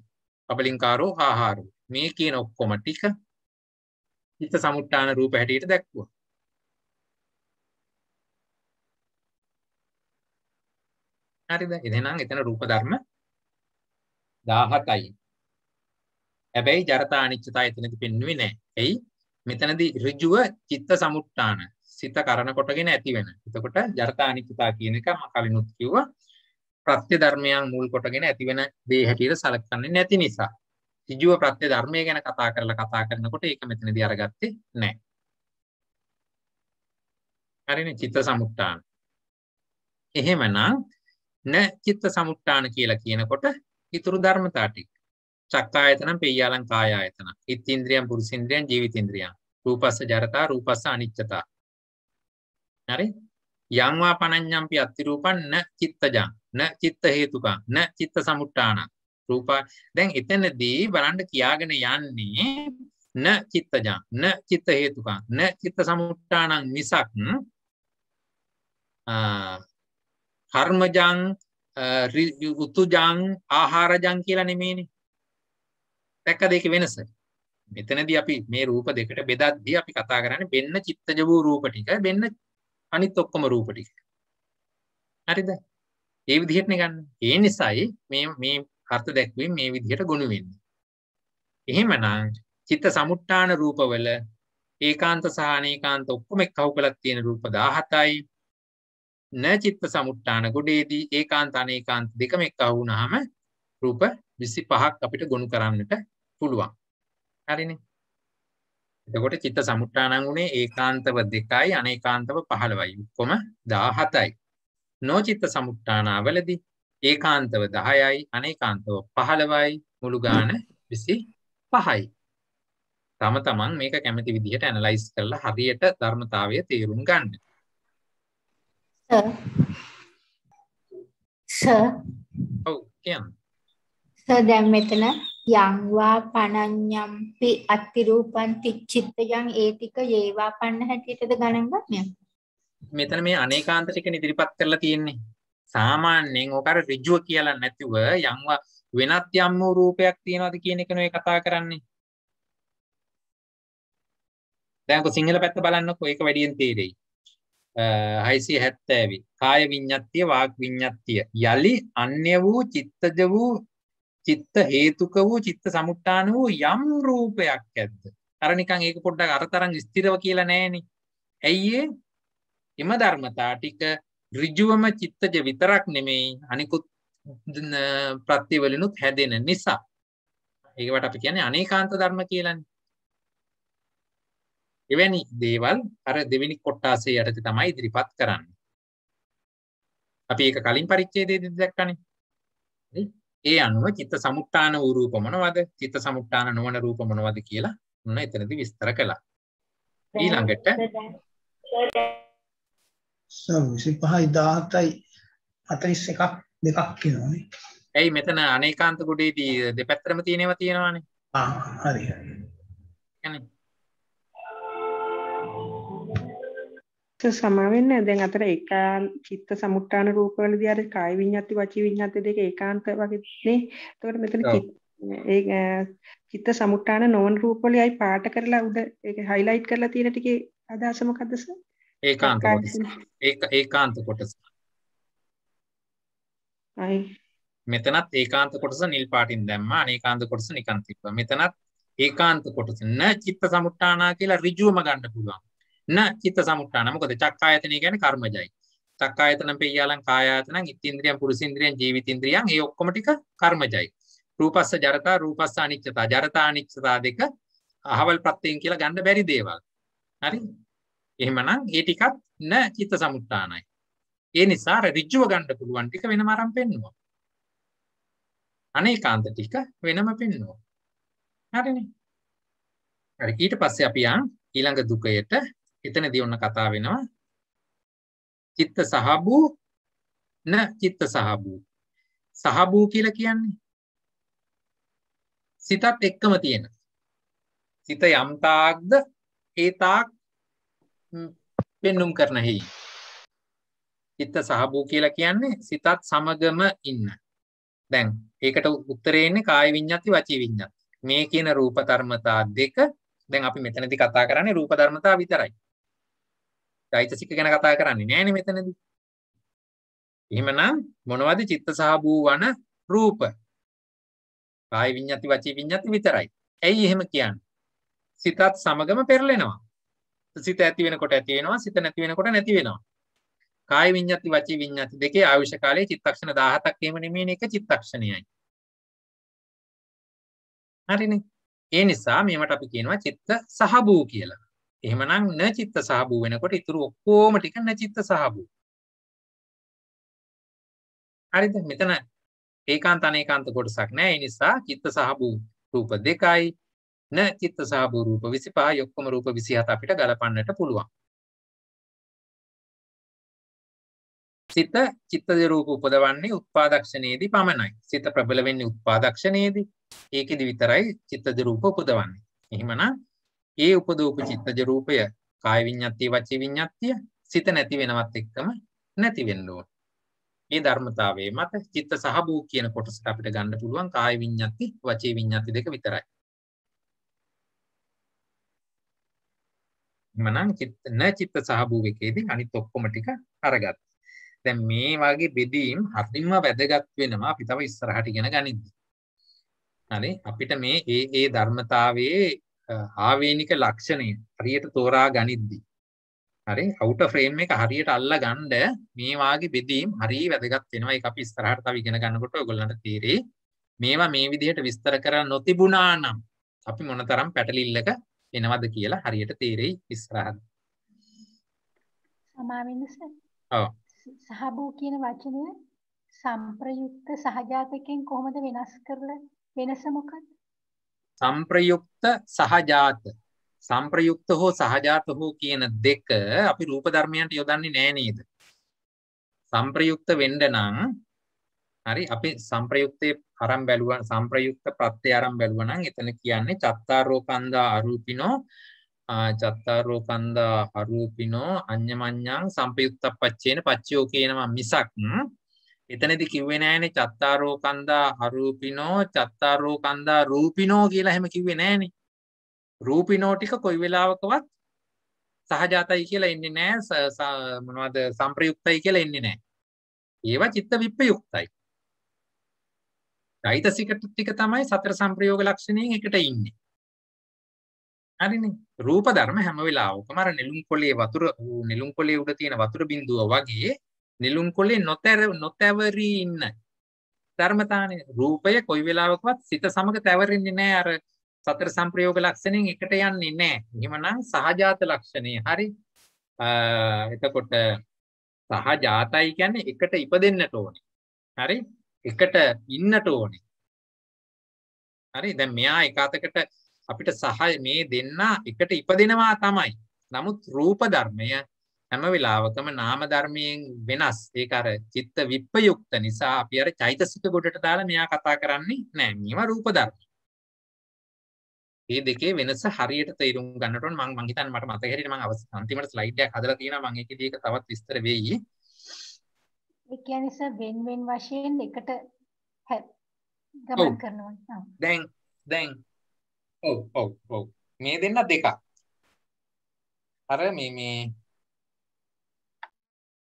කබලින්කාරෝ ආහාරෝ. මේ කියන ඔක්කොම ටික චිත්ත සමුට්ඨාන රූප හැටියට දැක්වුවා. හරිද? එහෙනම් එතන රූප ධර්ම 17යි. හැබැයි ජරතා අනිච්චතා එතනදි පෙන්වුවේ නැහැ. එයි මෙතනදී ඍජුව චිත්ත සමුට්ඨාන සිත කරණ කොටගෙන ඇති වෙන. එතකොට ජරතා අනිච්චතා කියන එක මම කලිනුත් කිව්වා. ප්‍රත්‍ය ධර්මයන් මුල් කොටගෙන ඇති වෙන දේ හැටියට සලකන්නේ නැති නිසා. ඍජුව ප්‍රත්‍ය ධර්මය ගැන කතා කරනකොට ඒක මෙතනදී අරගත්තේ නැහැ. හරිනේ චිත්ත සමුට්ඨාන. එහෙමනම් න චිත්ත සමුට්ඨාන කියලා කියනකොට ඊතුරු ධර්මතා ටික. චක්කායතනං, පෙය්‍යාලං, කායායතනං, ඉත්ත්‍ින්ද්‍රියං, පුරුෂින්ද්‍රියං, ජීවිතේන්ද්‍රියං, රූපස්ස ජරතා, රූපස්ස අනිච්චතා. හරි? යං වා පනඤ්ඤම්පි අත්තිරූපං න චිත්තජං, න චිත්ත හේතුකං, න චිත්ත සමුට්ඨානං. රූප දැන් එතනදී බලන්න කියාගෙන යන්නේ න චිත්තජං, න චිත්ත හේතුකං, න චිත්ත සමුට්ඨානං මිසක් කර්මජං, ඍතුජං, ආහාරජං කියලා නෙමෙයිනේ. දැක්කද ඒකේ වෙනස? මෙතනදී අපි මේ රූප දෙකට බෙදද්දී අපි කතා කරන්නේ වෙන්න චිත්තජ වූ රූප ටික, වෙන්න අනිත් ඔක්කොම රූප ටික. හරිද? ඒ විදිහට නේ ගන්න. ඒ නිසායි මේ අර්ථ දැක්වීම මේ විදිහට ගොනු වෙන්නේ. එහෙමනම් චිත්ත සමුට්ඨාන රූපවල ඒකාන්ත සහ අනේකාන්ත ඔක්කොම එක්කව කළක් තියෙන රූප 17යි. න චිත්ත සමුට්ඨාන ගොඩේදී ඒකාන්ත අනේකාන්ත දෙකම එක්කව වුණාම රූප 25ක් අපිට ගොනු කරන්නට පුළුවන්. හරිනේ. එතකොට චිත්ත සමුට්ඨානං උනේ ඒකාන්තව 2යි අනේකාන්තව 15යි. ඔක්කොම 17යි. නොචිත්ත සමුට්ඨානවලදී ඒකාන්තව 10යි අනේකාන්තව 15යි මුළු ගාන 25යි. තමන් මේක කැමති විදිහට ඇනලයිස් කරලා හරියට ධර්මතාවය තේරුම් ගන්න. සර් ඔව් කියන්න. සර් දැන් මෙතන යං වා පනඤ්ඤම්පි අත්තිරූපන්ති චිත්තයන් ඒ ටික යේවා පන්න හැටියටද ගණන් ගන්න? මෙතන මේ අනේකාන්ත ටික ඉදිරිපත් කරලා තියෙන්නේ. සාමාන්‍යයෙන් ඕක අර ඍජුව කියලා නැතිව යම්වා වෙනත් යම් වූ රූපයක් තියනවාද කියන එක නෙවෙයි කතා කරන්නේ. දැන් කො සිංහල පැත්ත බලන්නකෝ ඒක වැඩියෙන් තේරෙයි. 670 කාය විඤ්ඤාත්තිය වාග් විඤ්ඤාත්තිය යලි අන්‍ය වූ චිත්තජ වූ චිත්ත හේතුක වූ චිත්ත සමුට්ඨාන වූ යම් රූපයක් ඇද්ද? අර නිකන් ඒක පොඩ්ඩක් අරතරන් ස්ථිරව කියලා නෑනේ. ඇයි එම ධර්මතා ටික ඍජුවම චිත්තජ විතරක් නෙමෙයි අනිකුත් ප්‍රත්‍යවලිනුත් හැදෙන නිසා. ඒකට අපි කියන්නේ අනේකාන්ත ධර්ම කියලානේ. එවැනි දේවල් අර දෙවෙනි කොටාසේ යටතේ තමයි ඉදිරිපත් කරන්නේ. අපි ඒක කලින් පරිච්ඡේදයේදී දැක්කනේ. ඒ අනුව චිත්ත සමුට්ඨාන වූ රූප මොනවද? චිත්ත සමුට්ඨාන නොවන රූප මොනවද කියලා මොන එතනදී විස්තර කළා. ඊළඟට 25යි 17යි 41ක් දෙකක් කියනවානේ. ඇයි මෙතන අනේකාන්ත ගොඩේදී දෙපැත්තටම තියෙනවා තියෙනවානේ. හරි හරි. يعني සමාවෙන්න දැන් අතර චිත්ත සමුට්ඨාන රූපවලදී අර කාය විඤ්ඤාති වචී විඤ්ඤාති දෙක ඒකාන්ත වගේ නේ. එතකොට මෙතන චිත්ත සමුට්ඨාන නොවන රූපවලයි පාට කරලා උඩ ඒක හයිලයිට් කරලා තියෙන ටිකේ අදහස මොකද්ද සර්? ඒකාන්ත කොටස. ඒකාන්ත කොටස. මෙතනත් ඒකාන්ත කොටස නිල් පාටින් දැම්මා. අනේකාන්ත කොටස නිකන් තිබ්බා. මෙතනත් ඒකාන්ත කොටස න චිත්ත සමුට්ඨානා කියලා ඍජුවම ගන්න පුළුවන්. න චිත්ත සමුට්ඨාන මොකද චක්කායතනෙ කියන්නේ කර්මජයි. චක්කායතනං පෙය්‍යාලං කායායතනං ඉත්ත්‍ින්ද්‍රියං පුරුෂින්ද්‍රියං ජීවිතේන්ද්‍රියං ඒ ඔක්කොම ටික කර්මජයි. රූපස්ස ජරතා රූපස්ස අනිච්චතා ජරතා අනිච්චතා දෙක අහවල් ප්‍රත්‍යයෙන් කියලා ගන්න බැරි දේවල්. හරි? එහෙමනම් ඒ ටිකත් න චිත්ත සමුට්ඨානයි. ඒ නිසා ඍජුව ගන්න පුළුවන් ටික වෙනම අරන් පෙන්නවා. අනේකාන්ත ටික වෙනම පෙන්නවා. හරිනේ. හරි ඊට පස්සේ අපි ඊළඟ දුකයට එතනදී ඔන්න කතා වෙනවා චිත්ත සහබූ න චිත්ත සහබූ. සහබූ කියලා කියන්නේ සිතත් එක්කම තියෙන. සිත යම් තාක්ද ඒ තාක් පෙන්눔 කරන හේයි. චිත්ත සහබූ කියලා කියන්නේ සිතත් සමගම ඉන්න. දැන් ඒකට උත්තරේ එන්නේ කාය විඤ්ඤාති වචී විඤ්ඤාති. මේ කියන රූප ධර්මතා දෙක දැන් අපි මෙතනදී කතා කරන්නේ රූප ධර්මතා විතරයි. චෛතසික ගැන කතා කරන්නේ නෑනේ මෙතනදී. එහෙමනම් මොනවද චිත්ත සහබූ වන රූප? කාය විඤ්ඤාති වචී විඤ්ඤාති විතරයි. ඇයි එහෙම කියන්නේ? සිතත් සමගම පෙරලෙනවා. සිත ඇති වෙනකොට ඇති වෙනවා, සිත නැති වෙනකොට නැති වෙනවා. කාය විඤ්ඤාති වචී විඤ්ඤාති දෙකේ ආයුෂ කාලයේ චිත්තක්ෂණ 17ක් එහෙම නෙමෙයි එක චිත්තක්ෂණයයි. හරිනේ. ඒ නිසා මේවට අපි කියනවා චිත්ත සහබූ කියලා. එහෙමනම් න චිත්ත සහබූ වෙනකොට ඊටු ඔක්කොම ටික න චිත්ත සහබූ. හරිද? මෙතන ඒකාන්ත අනේකාන්ත කොටසක් නෑ. ඒ නිසා චිත්ත සහබූ රූප දෙකයි න චිත්ත සහබූ රූප 25 ඔක්කොම රූප 27 අපිට ගලපන්නට පුළුවන්. සිත චිත්තජ රූප උපදවන්නේ උත්පාදක්ෂණයේදී පමණයි. සිත ප්‍රබල වෙන්නේ උත්පාදක්ෂණයේදී. ඒකෙදි විතරයි චිත්තජ රූප උපදවන්නේ. එහෙමනම් ඒ උපදවපු චිත්තජ රූපය කාය විඤ්ඤාතිය වචී විඤ්ඤාතිය සිත නැති වෙනවත් එක්කම නැති වෙන්න ඕන. මේ ධර්මතාවයේ මත චිත්ත සහබූ කියන කොටසට අපිට ගන්න පුළුවන් කාය විඤ්ඤාති වචී විඤ්ඤාති දෙක විතරයි. එහෙමනම් චිත්ත සහබූ එකේදී අනිත් ඔක්කොම ටික අරගත්තා. දැන් මේ වගේ බෙදීම් හරිම වැදගත් වෙනවා අපි තව ඉස්සරහට ඉගෙන ගනිද්දී. හරි අපිට මේ ඒ ධර්මතාවයේ ආවේනික ලක්ෂණය හරියට තෝරා ගනිද්දී. හරි අවුටර් ෆ්‍රේම් එක හරියට අල්ලා ගන්න මේ වාගේ බෙදීම් හරිය වැදගත් වෙනවා. ඒක අපි ඉස්සරහට තව ඉගෙන ගන්නකොට ඔයගොල්ලන්ට තේරෙයි. මේවා මේ විදිහට විස්තර කරලා නොතිබුණා නම් අපි මොනතරම් පැටලිල්ලක එනවද කියලා හරියට තේරෙයි ඉස්සරහට. සමාවෙන්න සර්. ඔව්. සහබූ කියන වචනය සංප්‍රයුක්ත සහජාතකයෙන් කොහොමද වෙනස් කරලා වෙනස මොකක්ද? සංප්‍රයුක්ත සහජාත. සංප්‍රයුක්ත හෝ සහජාත හෝ කියන දෙක අපි රූප ධර්මයන්ට යොදන්නේ නෑ නේද? සංප්‍රයුක්ත වෙන්න නම් හරි අපි සංප්‍රයුක්තේ ආරම්භ බැලුවා සංප්‍රයුක්ත ප්‍රත්‍ය ආරම්භ බැලුවා නම් එතන කියන්නේ චත්තාරෝ කන්දා අරූපිනෝ චත්තාරෝ කන්දා අරූපිනෝ අඤ්ඤමඤ්ඤං සංපයුක්තප්පච්චේන පච්චයෝ කියනවා මිසක් එතනදී කිව්වේ නෑනේ චත්තාරෝ කන්දා අරූපිනෝ චත්තාරෝ කන්දා රූපිනෝ කියලා එහෙම කිව්වේ නෑනේ. රූපිනෝ ටික කොයි වෙලාවකවත් සහජාතයි කියලා එන්නේ නෑ මොනවද සංප්‍රයුක්තයි කියලා එන්නේ නෑ. ඒවා චිත්ත විප්‍රයුක්තයි. චෛතසික ටික තමයි සතර සංප්‍රයෝග ලක්ෂණයෙන් එකට ඉන්නේ. හරිනේ. රූප ධර්ම හැම වෙලාවකම අර නෙළුම් කොළේ උඩ තියෙන වතුර බිඳුව වගේ නෙළුම් කොළේ නොතැවරී ඉන්න ධර්මතානේ. රූපය කොයි වෙලාවකවත් සිත සමග තැවරෙන්නේ නැහැ. අර සතර සංප්‍රයෝග ලක්ෂණයෙන් එකට යන්නේ නැහැ. එහෙමනම් සහජාත ලක්ෂණය. හරි. එතකොට සහජාතයි කියන්නේ එකට ඉපදෙන්නට ඕනේ. හරි. එකට ඉන්නට ඕනේ. හරි. දැන් මෙයා එකතකට අපිට සහ මේ දෙන්න එකට ඉපදෙනවා තමයි. නමුත් රූප ධර්මය හැම වෙලාවකම නාම ධර්මයෙන් වෙනස්. ඒක අර චිත්ත විප්‍රයුක්ත නිසා අපි අර චෛතසික ගොඩට දාලා මෙයා කතා කරන්නේ නැහැ. මේවා රූප ධර්ම. මේ දෙකේ වෙනස හරියට තේරුම් ගන්නට ඕන. මම හිතන්නේ මට මතක හැටියට මම අන්තිමට ස්ලයිඩ් එකක් හදලා තියෙනවා. මම ඒකෙදී ඒක තවත් විස්තර වෙයි. ඒ කියන්නේ සර් වෙන වශයෙන් එකට ගමන් කරනවා. දැන් ඔව් මේ දෙන්න දෙකක්. අර මේ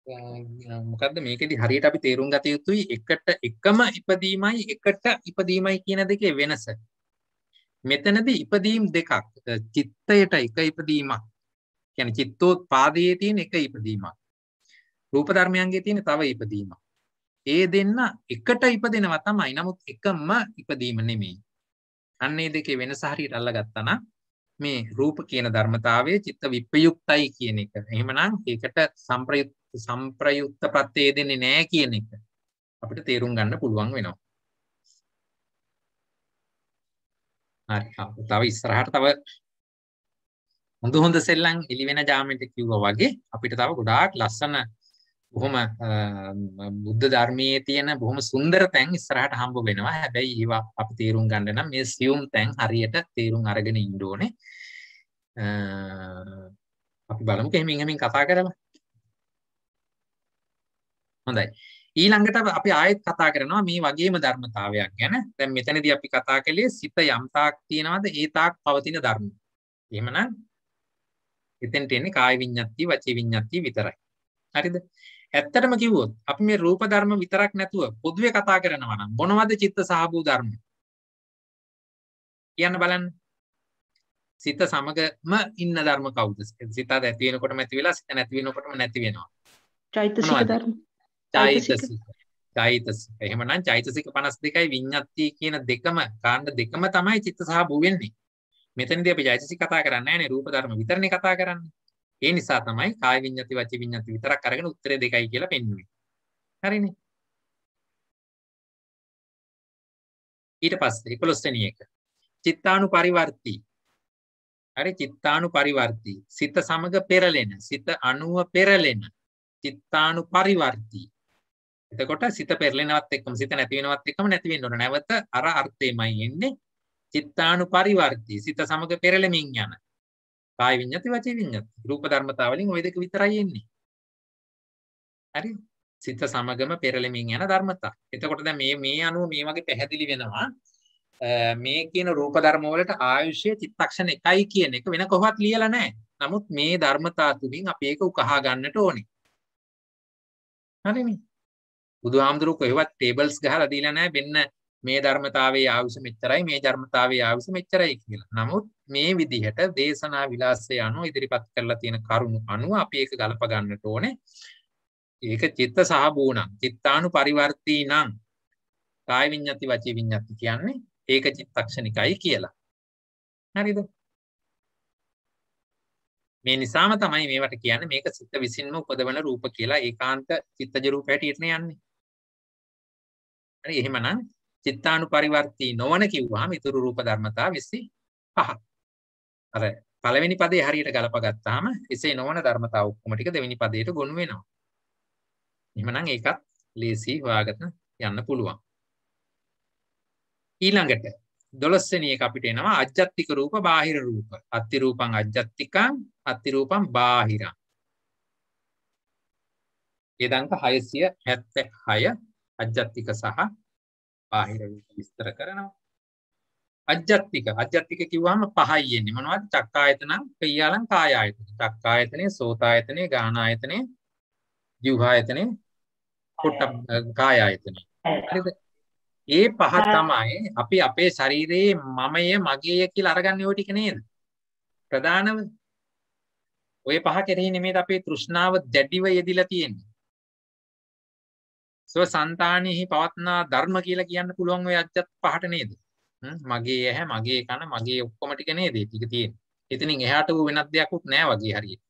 මොකද්ද මේකෙදි හරියට අපි තේරුම් ගත යුතුයි එකට එකම ඉපදීමයි එකට ඉපදීමයි කියන දෙකේ වෙනස. මෙතනදී ඉපදීම් දෙකක්. චිත්තයට එක ඉපදීමක්. කියන්නේ චිත්තෝත්පාදයේ තියෙන එක ඉපදීමක්. රූප ධර්මයන්ගේ තියෙන තව ඉපදීමක්. ඒ දෙන්න එකට ඉපදෙනවා තමයි. නමුත් එකම ඉපදීම නෙමෙයි. අන්නේ දෙකේ වෙනස හරියට අල්ලගත්තා නම් මේ රූප කියන ධර්මතාවයේ චිත්ත විප්‍රයුක්තයි කියන එක. එහෙමනම් ඒකට සංප්‍රයුක්ත ප්‍රත්‍ය දෙන්නේ නැහැ කියන එක අපිට තේරුම් ගන්න පුළුවන් වෙනවා. හරි. තව ඉස්සරහට තව හොඳ සෙල්ලම් එළි වෙන ජාමෙට කිව්වා වගේ අපිට තව ගොඩාක් ලස්සන බොහොම බුද්ධ ධර්මයේ තියෙන බොහොම සුන්දර තැන් ඉස්සරහට හම්බ වෙනවා. හැබැයි ඒවා අපි තේරුම් ගන්න නම් මේ සියුම් තැන් හරියට තේරුම් අරගෙන ඉන්න ඕනේ. අපි බලමු එහෙමින් කතා කරමු. හොඳයි. ඊළඟට අපි ආයෙත් කතා කරනවා මේ වගේම ධර්මතාවයක් ගැන. දැන් මෙතනදී අපි කතා කළේ සිත යම් තාක් තියනවාද ඒ තාක් පවතින ධර්ම. එහෙමනම් එතෙන්ට එන්නේ කාය විඤ්ඤාති වචී විඤ්ඤාති විතරයි. හරිද? ඇත්තටම කිව්වොත් අපි මේ රූප ධර්ම විතරක් නැතුව පොදුවේ කතා කරනවා නම් මොනවද චිත්ත සහභූ ධර්ම? කියන්න බලන්න. සිත සමගම ඉන්න ධර්ම කවුද? සිත ඇති වෙනකොටම ඇති වෙලා සිත නැති වෙනකොටම නැති වෙනවා. චෛතසික ධර්ම. චෛතසික. එහෙමනම් චෛතසික 52යි විඤ්ඤාති කියන දෙකම කාණ්ඩ දෙකම තමයි චිත්ත සහභූ වෙන්නේ. මෙතනදී අපි චෛතසික කතා කරන්නේ නැහැ නේ රූප ධර්ම විතරනේ කතා කරන්නේ. ඒ නිසා තමයි කාය විඤ්ඤාති වචී විඤ්ඤාති විතරක් අරගෙන උත්තරේ දෙකයි කියලා පෙන්වන්නේ. හරිනේ. ඊට පස්සේ 11 වෙනි එක. චිත්තානුපරිවර්ති. හරි චිත්තානුපරිවර්ති. සිත සමග පෙරලෙන, සිත අණුව පෙරලෙන. චිත්තානුපරිවර්ති. එතකොට සිත පෙරලෙනවත් එක්කම සිත නැති වෙනවත් එක්කම නැති වෙන්න ඕන. නැවත අර අර්ථෙමයි එන්නේ. චිත්තානුපරිවර්ති. සිත සමග පෙරලෙමින් යන. කාය විඤ්ඤාති වචී විඤ්ඤාති. රූප ධර්මතාව වලින් ওই දෙක විතරයි එන්නේ. හරි? සිත සමගම පෙරලෙමින් යන ධර්මතා. එතකොට දැන් මේ අනුව මේ වගේ පැහැදිලි වෙනවා. මේ කියන රූප ධර්ම වලට ආයුෂය චිත්තක්ෂණ එකයි කියන එක වෙන කොහොමවත් ලියලා නැහැ. නමුත් මේ ධර්මතා තුලින් අපි ඒක උකහා ගන්නට ඕනේ. හරිනේ. බුදුහාමුදුරුවෝ කොහෙවත් ටේබල්ස් ගහලා දීලා නැහැ වෙන්න මේ ධර්මතාවයේ ආයුෂ මෙච්චරයි මේ ධර්මතාවයේ ආයුෂ මෙච්චරයි කියලා. නමුත් මේ විදිහට දේශනා විලාසය අනුව ඉදිරිපත් කරලා තියෙන කරුණු අනුව අපි ඒක ගලප ගන්නට ඕනේ. ඒක චිත්ත සහභූණං චිත්තානුපරිවර්තිනං කාය විඤ්ඤාති වචී විඤ්ඤාති කියන්නේ ඒක චිත්තක්ෂණිකයි කියලා. හරිද? මේ නිසාම තමයි මේවට කියන්නේ මේක සිත විසින්ම උපදවන රූප කියලා ඒකාන්ත චිත්තජ රූප හැටියට යන්නේ. හරි එහෙමනම් චිත්තානුපරිවර්ති නොවන කිව්වහම ඊතුරු රූප ධර්මතා 25. අර පළවෙනි පදේ හරියට ගලප ගත්තාම එසේ නොවන ධර්මතා ඔක්කොම ටික දෙවෙනි පදයට ගොනු වෙනවා. එහෙමනම් ඒකත් ලේසි හොයාගන්න යන්න පුළුවන්. ඊළඟට 12 වෙනි එක අපිට එනවා අජ්ජත්තික රූප බාහිර රූප. අත්ති රූපං අජ්ජත්තිකං අත්ති රූපං බාහිරං. ඒ දංක 676 අජ්ජත්තික සහ බාහිර රූප විස්තර කරනවා. අජ්ජත්තික කිව්වම පහයි එන්නේ මොනවද? චක්කායතන, පෙය්‍යාලං කායායතන. චක්කායතනේ, සෝතායතනේ, ගානායතනේ, ජීවආයතනේ, කායායතනේ. හරිද? ඒ පහ තමයි අපි අපේ ශරීරයේ මමය මගේය කියලා අරගන්නේ ওই ටික නේද? ප්‍රධානම ওই පහ කෙරෙහි නෙමෙයි අපේ තෘෂ්ණාව දැඩිව යෙදිලා තියෙන්නේ. සෝ సంతානෙහි පවත්නා ධර්ම කියලා කියන්න පුළුවන් ওই අජ්ජත් පහට නේද? මගේ ඇහැ, මගේ කන, මගේ ඔක්කොම ටික නේද? ඒ ටික තියෙන්නේ. එතනින් එහාට වෙනත් දෙයක් උත් නෑ වගේ හරියට.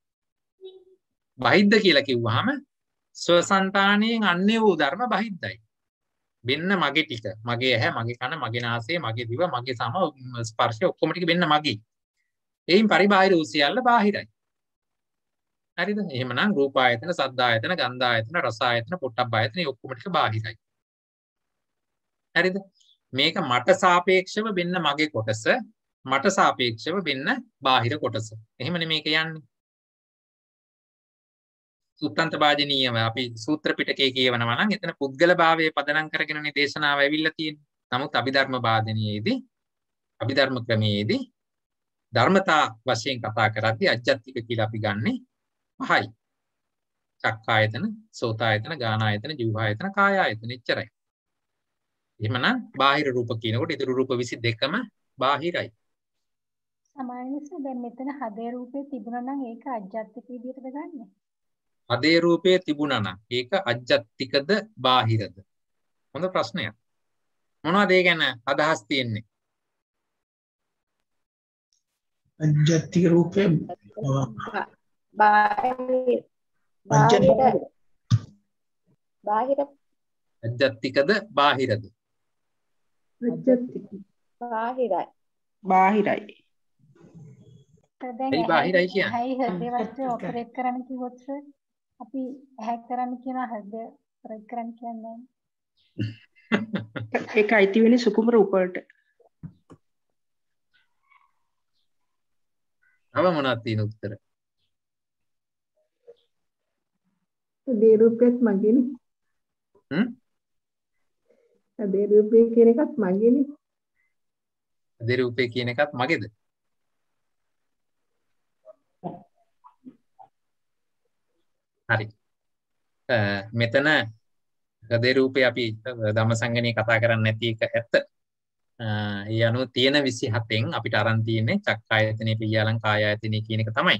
බහිද්ද කියලා කිව්වහම සෝ సంతානෙන් අන්නේ වූ ධර්ම බහිද්දයි. වෙන්න මගේ ටික මගේ ඇහැ මගේ කන මගේ නාසය මගේ දිව මගේ සම ස්පර්ශය ඔක්කොම ටික වෙන්න මගේ. එයින් පරිබාහිර වූ සියල්ල බාහිරයි. හරිද? එහෙමනම් රූප ආයතන, සද්ද ආයතන, ගන්ධ ආයතන, රස ආයතන, පොට්ටබ්බ ආයතන ඔක්කොම ටික බාහිරයි. හරිද? මේක මට සාපේක්ෂව වෙන්න මගේ කොටස, මට සාපේක්ෂව වෙන්න බාහිර කොටස. එහෙමනේ මේක යන්නේ. සුත්තන්ත භාජනීයව අපි සූත්‍ර පිටකේ කියවනවා නම් එතන පුද්ගල භාවයේ පදනම් කරගෙනනේ දේශනාව ඇවිල්ලා තියෙන්නේ. නමුත් අභිධර්ම භාජනීයේදී අභිධර්ම ක්‍රමයේදී ධර්මතා වශයෙන් කතා කරද්දී අජ්ජත්තික කියලා අපි ගන්නෙ පහයි. චක්කායතන, සෝතායතන, ගානායතන, ජීවආයතන, කායායතන එච්චරයි. එහෙමනම් බාහිර රූප කියනකොට ඊතුරු රූප 22ම බාහිරයි. සමානස දැන් මෙතන හදේ රූපේ තිබුණා නම් ඒක අජ්ජත්තික විදිහටද ගන්නෙ? හදේ රූපේ තිබුණා නම් ඒක අජ්ජත්තිකද බාහිරද? හොඳ ප්‍රශ්නයක්. මොනවද ඒ ගැන අදහස් තියෙන්නේ? අජ්ජත්තික රූපේ බාහිර අජ්ජත්තිකද බාහිරද? බාහිරයි. බාහිරයි. ඇයි බාහිරයි කියන්නේ? ඇයි හෘදේ වස්තුව ඔපරේට් කරන්න කිව්වොත් සර් අපි ඇහැ කරන්න කියන හෘදය ඔපරේට් කරන්න කියන්නේ ඒක අයිති වෙන්නේ සුකුම රූප වලට. තව මොනවද තියෙන උත්තර? හෘදේ රූපෙත් මගේනේ. හෘදේ රූපේ කියන එකත් මගේනේ. හෘදේ රූපේ කියන එකත් මගේද? හරි. මෙතන හෘදේ රූපේ අපි ධම්මසංගණී කතා කරන්නේ නැති එක ඇත්ත. ඒ අනුව තියෙන 27න් අපිට අරන් තියෙන්නේ චක්කායතනෙ පියාලං කායායතනෙ කියන එක තමයි.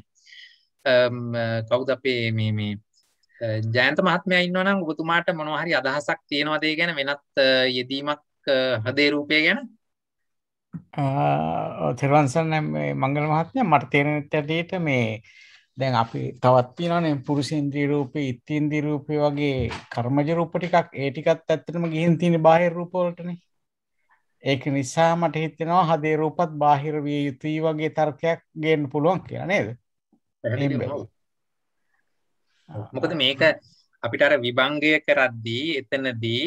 කවුද අපේ මේ ජයන්ත මහත්මයා ඉන්නවා නම් ඔබතුමාට මොනවා හරි අදහසක් තියෙනවද ඒ ගැන වෙනත් යෙදීමක් හෘදේ රූපය ගැන? තිරුවන්සන් මංගල මහත්මයා මට තේරෙන විදිහට මේ දැන් අපි තවත් තියෙනවානේ පුරුෂේන්ද්‍රිය රූපේ, ඉත්තේන්ද්‍රිය රූපේ වගේ කර්මජ රූප ටිකක් ඒ ටිකත් ඇත්තටම ගිහින් තියෙන බාහිර රූප වලටනේ. ඒක නිසා මට හිතෙනවා හදේ රූපත් බාහිර විය යුතුයි වගේ තර්කයක් ගේන්න පුළුවන් කියලා නේද? මොකද මේක අපිට අර විභංගය කරද්දී එතනදී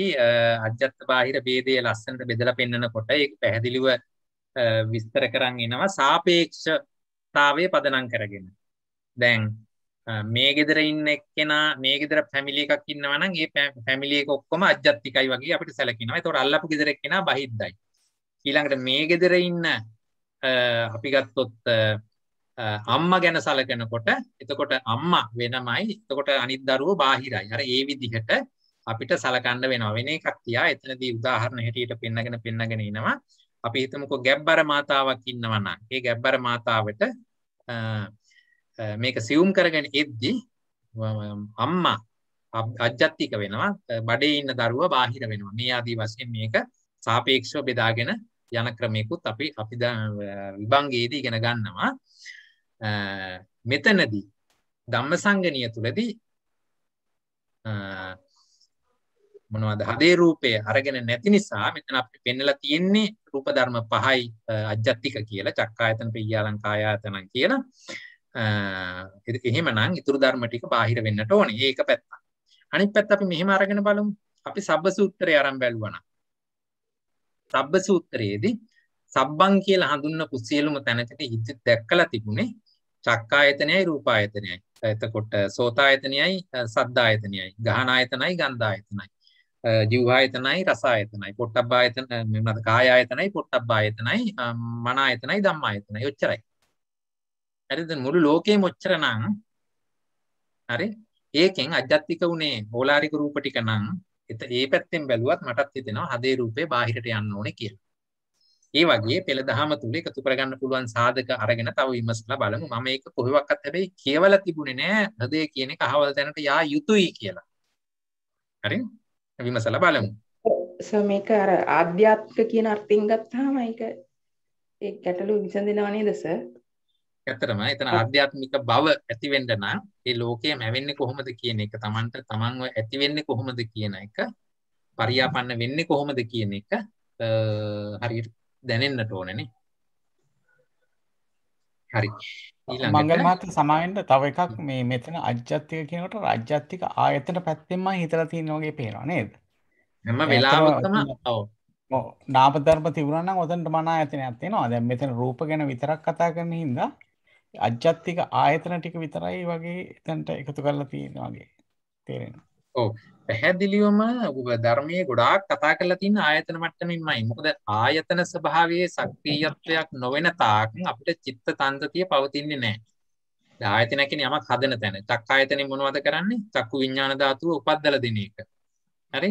අජත්ත බාහිර ભેදයේ ලස්සනට බෙදලා පෙන්නකොට ඒක පැහැදිලිව විස්තර කරන් එනවා සාපේක්ෂතාවයේ පදනම් කරගෙන. දැන් මේ ගෙදර ඉන්න එක්කෙනා මේ ගෙදර ෆැමිලි එකක් ඉන්නවා නම් ඒ ෆැමිලි එක ඔක්කොම අජත්තිකයි වගේ අපිට සැලකිනවා. ඒතකොට අල්ලපු ගෙදර එක්කෙනා බහිද්දයි. ඊළඟට මේ ගෙදර ඉන්න අපි ගත්තොත් අම්මා ගැන සැලකනකොට එතකොට අම්මා වෙනමයි. එතකොට අනිත් දරුවෝ බාහිරයි. අර ඒ විදිහට අපිට සැලකන්න වෙනවා. වෙන එකක් තියා එතනදී උදාහරණ හැටියට පෙන්නගෙන ඉනවා. අපි හිතමුකෝ ගැබ්බර මාතාවක් ඉන්නවා නම් ඒ ගැබ්බර මාතාවට මේක සියුම් කරගෙන එද්දි අම්මා අජත්තික වෙනවා, බඩේ ඉන්න දරුවා බාහිර වෙනවා. මේ ආදී වශයෙන් මේක සාපේක්ෂව බෙදාගෙන යන ක්‍රමයකුත් අපි විභංගයේදී ඉගෙන ගන්නවා. මෙතනදී ධම්මසංගණිය තුලදී මොනවද හදේ රූපය අරගෙන නැති නිසා මෙතන අපිට පෙන්නලා තියෙන්නේ රූප ධර්ම පහයි අජත්තික කියලා, චක්කායතන, පියාලං, කායායතන කියලා. එහෙමනම් ඊතුරු ධර්ම ටික බාහිර වෙන්නට ඕනේ. ඒක පැත්ත. අනිත් පැත්ත අපි මෙහෙම අරගෙන බලමු. අපි සබ්බ සූත්‍රය අරන් බැලුවා නම් සබ්බ සූත්‍රයේදී සබ්බං කියලා හඳුන්වපු සියලුම තැනකදී හිත දැක්කලා තිබුණේ චක්කායතනයයි රූපායතනයයි. එතකොට සෝතායතනයයි සද්දායතනයයි, ගහනායතනයි ගන්ධායතනයි, ජීවායතනයි රසායතනයි, පොට්ටබ්බායතන මෙන්නද කායායතනයි පොට්ටබ්බායතනයි, මනායතනයි ධම්මායතනයි. ඔච්චරයි. හරිද? මුළු ලෝකෙම ඔච්චර නම් හරි. ඒකෙන් අජත්තික උනේ ඕලාරික රූප ටික නම් ඒ පැත්තෙන් බැලුවත් මටත් හිතෙනවා හදේ රූපේ බාහිරට යන්න ඕනේ කියලා. ඒ වගේ පෙළ දහම තුල එකතු කරගන්න පුළුවන් සාධක අරගෙන තව විමසලා බලමු. මම ඒක කොහෙවත් හැබැයි කියවලා තිබුණේ නෑ හදේ කියන එක අහවල් තැනට යා යුතුයි කියලා. හරි? විමසලා බලමු. මේක අර ආධ්‍යාත්මික කියන අර්ථයෙන් ගත්තාම ඒක ඒ ගැටලුව විසඳෙනව නේද සර්? ඇත්තටම එතන ආධ්‍යාත්මික බව ඇති වෙන්න නම් ඒ ලෝකය මැවෙන්නේ කොහොමද කියන එක, තමන්ව ඇති වෙන්නේ කොහොමද කියන එක, පරියාපන්න වෙන්නේ කොහොමද කියන එක හරියට දැනෙන්නට ඕනනේ. හරි. ඊළඟට මංගල මහත්තයා සමාවෙන්න තව එකක් මේ මෙතන අජ්ජත්තික කියනකොට රාජ්‍යත්තික ආයතන පැත්තෙන්මයි හිතලා තියෙන වගේ පේනවා නේද? හැම වෙලාවකම ඔව්. නාම ධර්ම තිබුණා නම් ඔතනට මන ආයතනයක් තියෙනවා. දැන් මෙතන රූප ගැන විතරක් කතා කරන හින්දා අජ්ජත්තික ආයතන ටික විතරයි වගේ එතනට එකතු කරලා තියෙනවා වගේ තේරෙනවා. ඔව්. පැහැදිලිවම ධර්මයේ ගොඩාක් කතා කරලා තියෙන ආයතන මට්ටමින්මයි. මොකද ආයතන ස්වභාවයේ සක්‍රීයත්වයක් නොවන තාක් අපිට චිත්ත තන්දතිය පවතින්නේ නැහැ. දැන් ආයතන කියන්නේ යමක් හදන තැන. චක්කායතනෙ මොනවද කරන්නේ? චක්කු විඥාන ධාතුව උපද්දලා දෙන එක. හරි?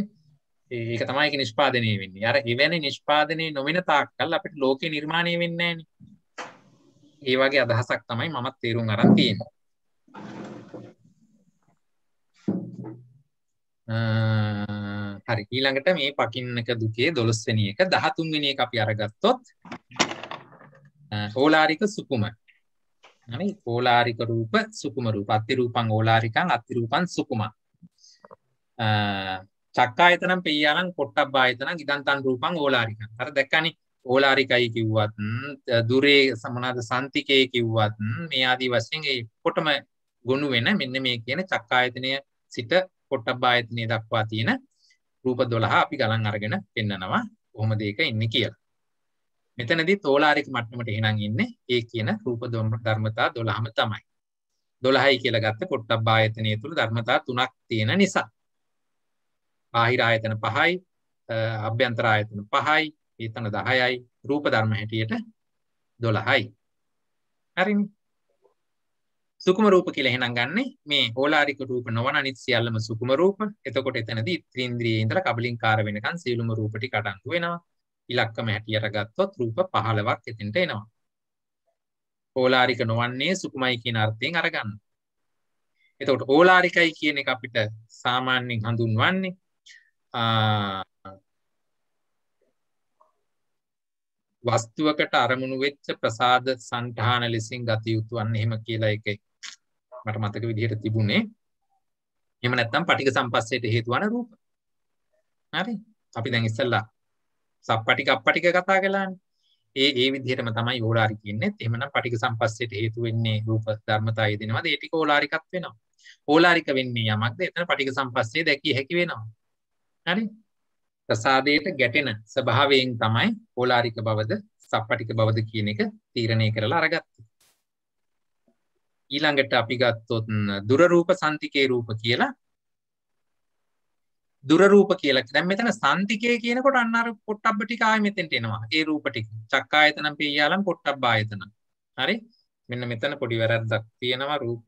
ඒක තමයි ඒක නිෂ්පාදනය වෙන්නේ. අර එවැනි නිෂ්පාදනය නොවන තාක්කල් අපිට ලෝකේ නිර්මාණය වෙන්නේ නැහැ. ඒ වගේ අදහසක් තමයි මමත් තේරුම් අරන් තියෙන්නේ. හරි. ඊළඟට මේ පකින්නක දුකේ 12 වෙනි එක 13 වෙනි එක අපි අරගත්තොත් ඕලාරික සුකුම. හරි. ඕලාරික රූප සුකුම රූප. අත්ති රූපං ඕලාරිකං අත්ති රූපං සුකුම. චක්කායතනම් පියාලං පොට්ටබ්බායතනම් ඉදන්තං රූපං ඕලාරිකං. අර දැක්කනේ ඕලාරිකයි කිව්වත් දුරේ සමනාද සන්තිකේ කිව්වත් මේ ආදී වශයෙන් ඒ කොටම ගොනු වෙන මෙන්න මේ කියන චක්කායතනය සිට පොට්ටබ්බ ආයතනය දක්වා තියෙන රූප 12 අපි ගණන් අරගෙන පෙන්නනවා කොහොමද ඒක ඉන්නේ කියලා. මෙතනදී තෝලාරික මට්ටමට එහෙනම් ඉන්නේ ඒ කියන රූප ධර්මතා 12ම තමයි. 12යි කියලා ගත්ත පොට්ටබ්බ ආයතනය තුල ධර්මතා 3ක් තියෙන නිසා. බාහිර ආයතන 5යි, අභ්‍යන්තර ආයතන 5යි, ඊතන 10යි, රූප ධර්ම හැටියට 12යි. හරිනේ. සුකුම රූප කියලා එහෙනම් ගන්නෙ මේ ඕලාරික රූප නොවන අනිත් සියල්ලම සුකුම රූප. එතකොට එතනදී ඉන්ද්‍රියේ ඉඳලා කබලින්කාර වෙනකන් සියලුම රූප ටික අඩංගු වෙනවා. ඉලක්කම හැටියට ගත්තොත් රූප 15ක් එතෙන්ට එනවා. ඕලාරික නොවන්නේ සුකුමයි කියන අර්ථයෙන් අරගන්න. එතකොට ඕලාරිකයි කියන එක අපිට සාමාන්‍යයෙන් හඳුන්වන්නේ වස්තුවකට අරමුණු වෙච්ච ප්‍රසාද සංඨාන ලෙසින් ගත යුතු වන්නේ එහෙම කියලා එකයි මට මතක විදිහට තිබුණේ. එහෙම නැත්නම් පටිඝ සම්පස්සයට හේතු වන රූප. හරි. අපි දැන් ඉස්සෙල්ලා සප්පටික අප්පටික කතා කළානේ. ඒ විදිහටම තමයි ඕලාරික ඉන්නේ. එහෙමනම් පටිඝ සම්පස්සයට හේතු වෙන්නේ රූප ධර්මතා යෙදෙනවාද? ඒ ටික ඕලාරිකත් වෙනවා. ඕලාරික වෙන්නේ යමක්ද? එතන පටිඝ සම්පස්සේ දැකිය හැකි වෙනවා. හරි. ප්‍රසාදයට ගැටෙන ස්වභාවයෙන් තමයි ඕලාරික බවද සප්පටික බවද කියන එක තීරණය කරලා අරගත්තේ. ඊළඟට අපි ගත්තොත් දුර රූප සන්තිකේ රූප කියලා. දුර රූප කියලා. දැන් මෙතන සන්තිකේ කියනකොට අන්න අර පොට්ටබ්බ ටික ආයෙ මෙතෙන්ට එනවා. ඒ රූප ටික. චක්කායතනම් පියාලම් පොට්ටබ්බ ආයතන. හරි? මෙන්න මෙතන පොඩි වැරද්දක් තියෙනවා රූප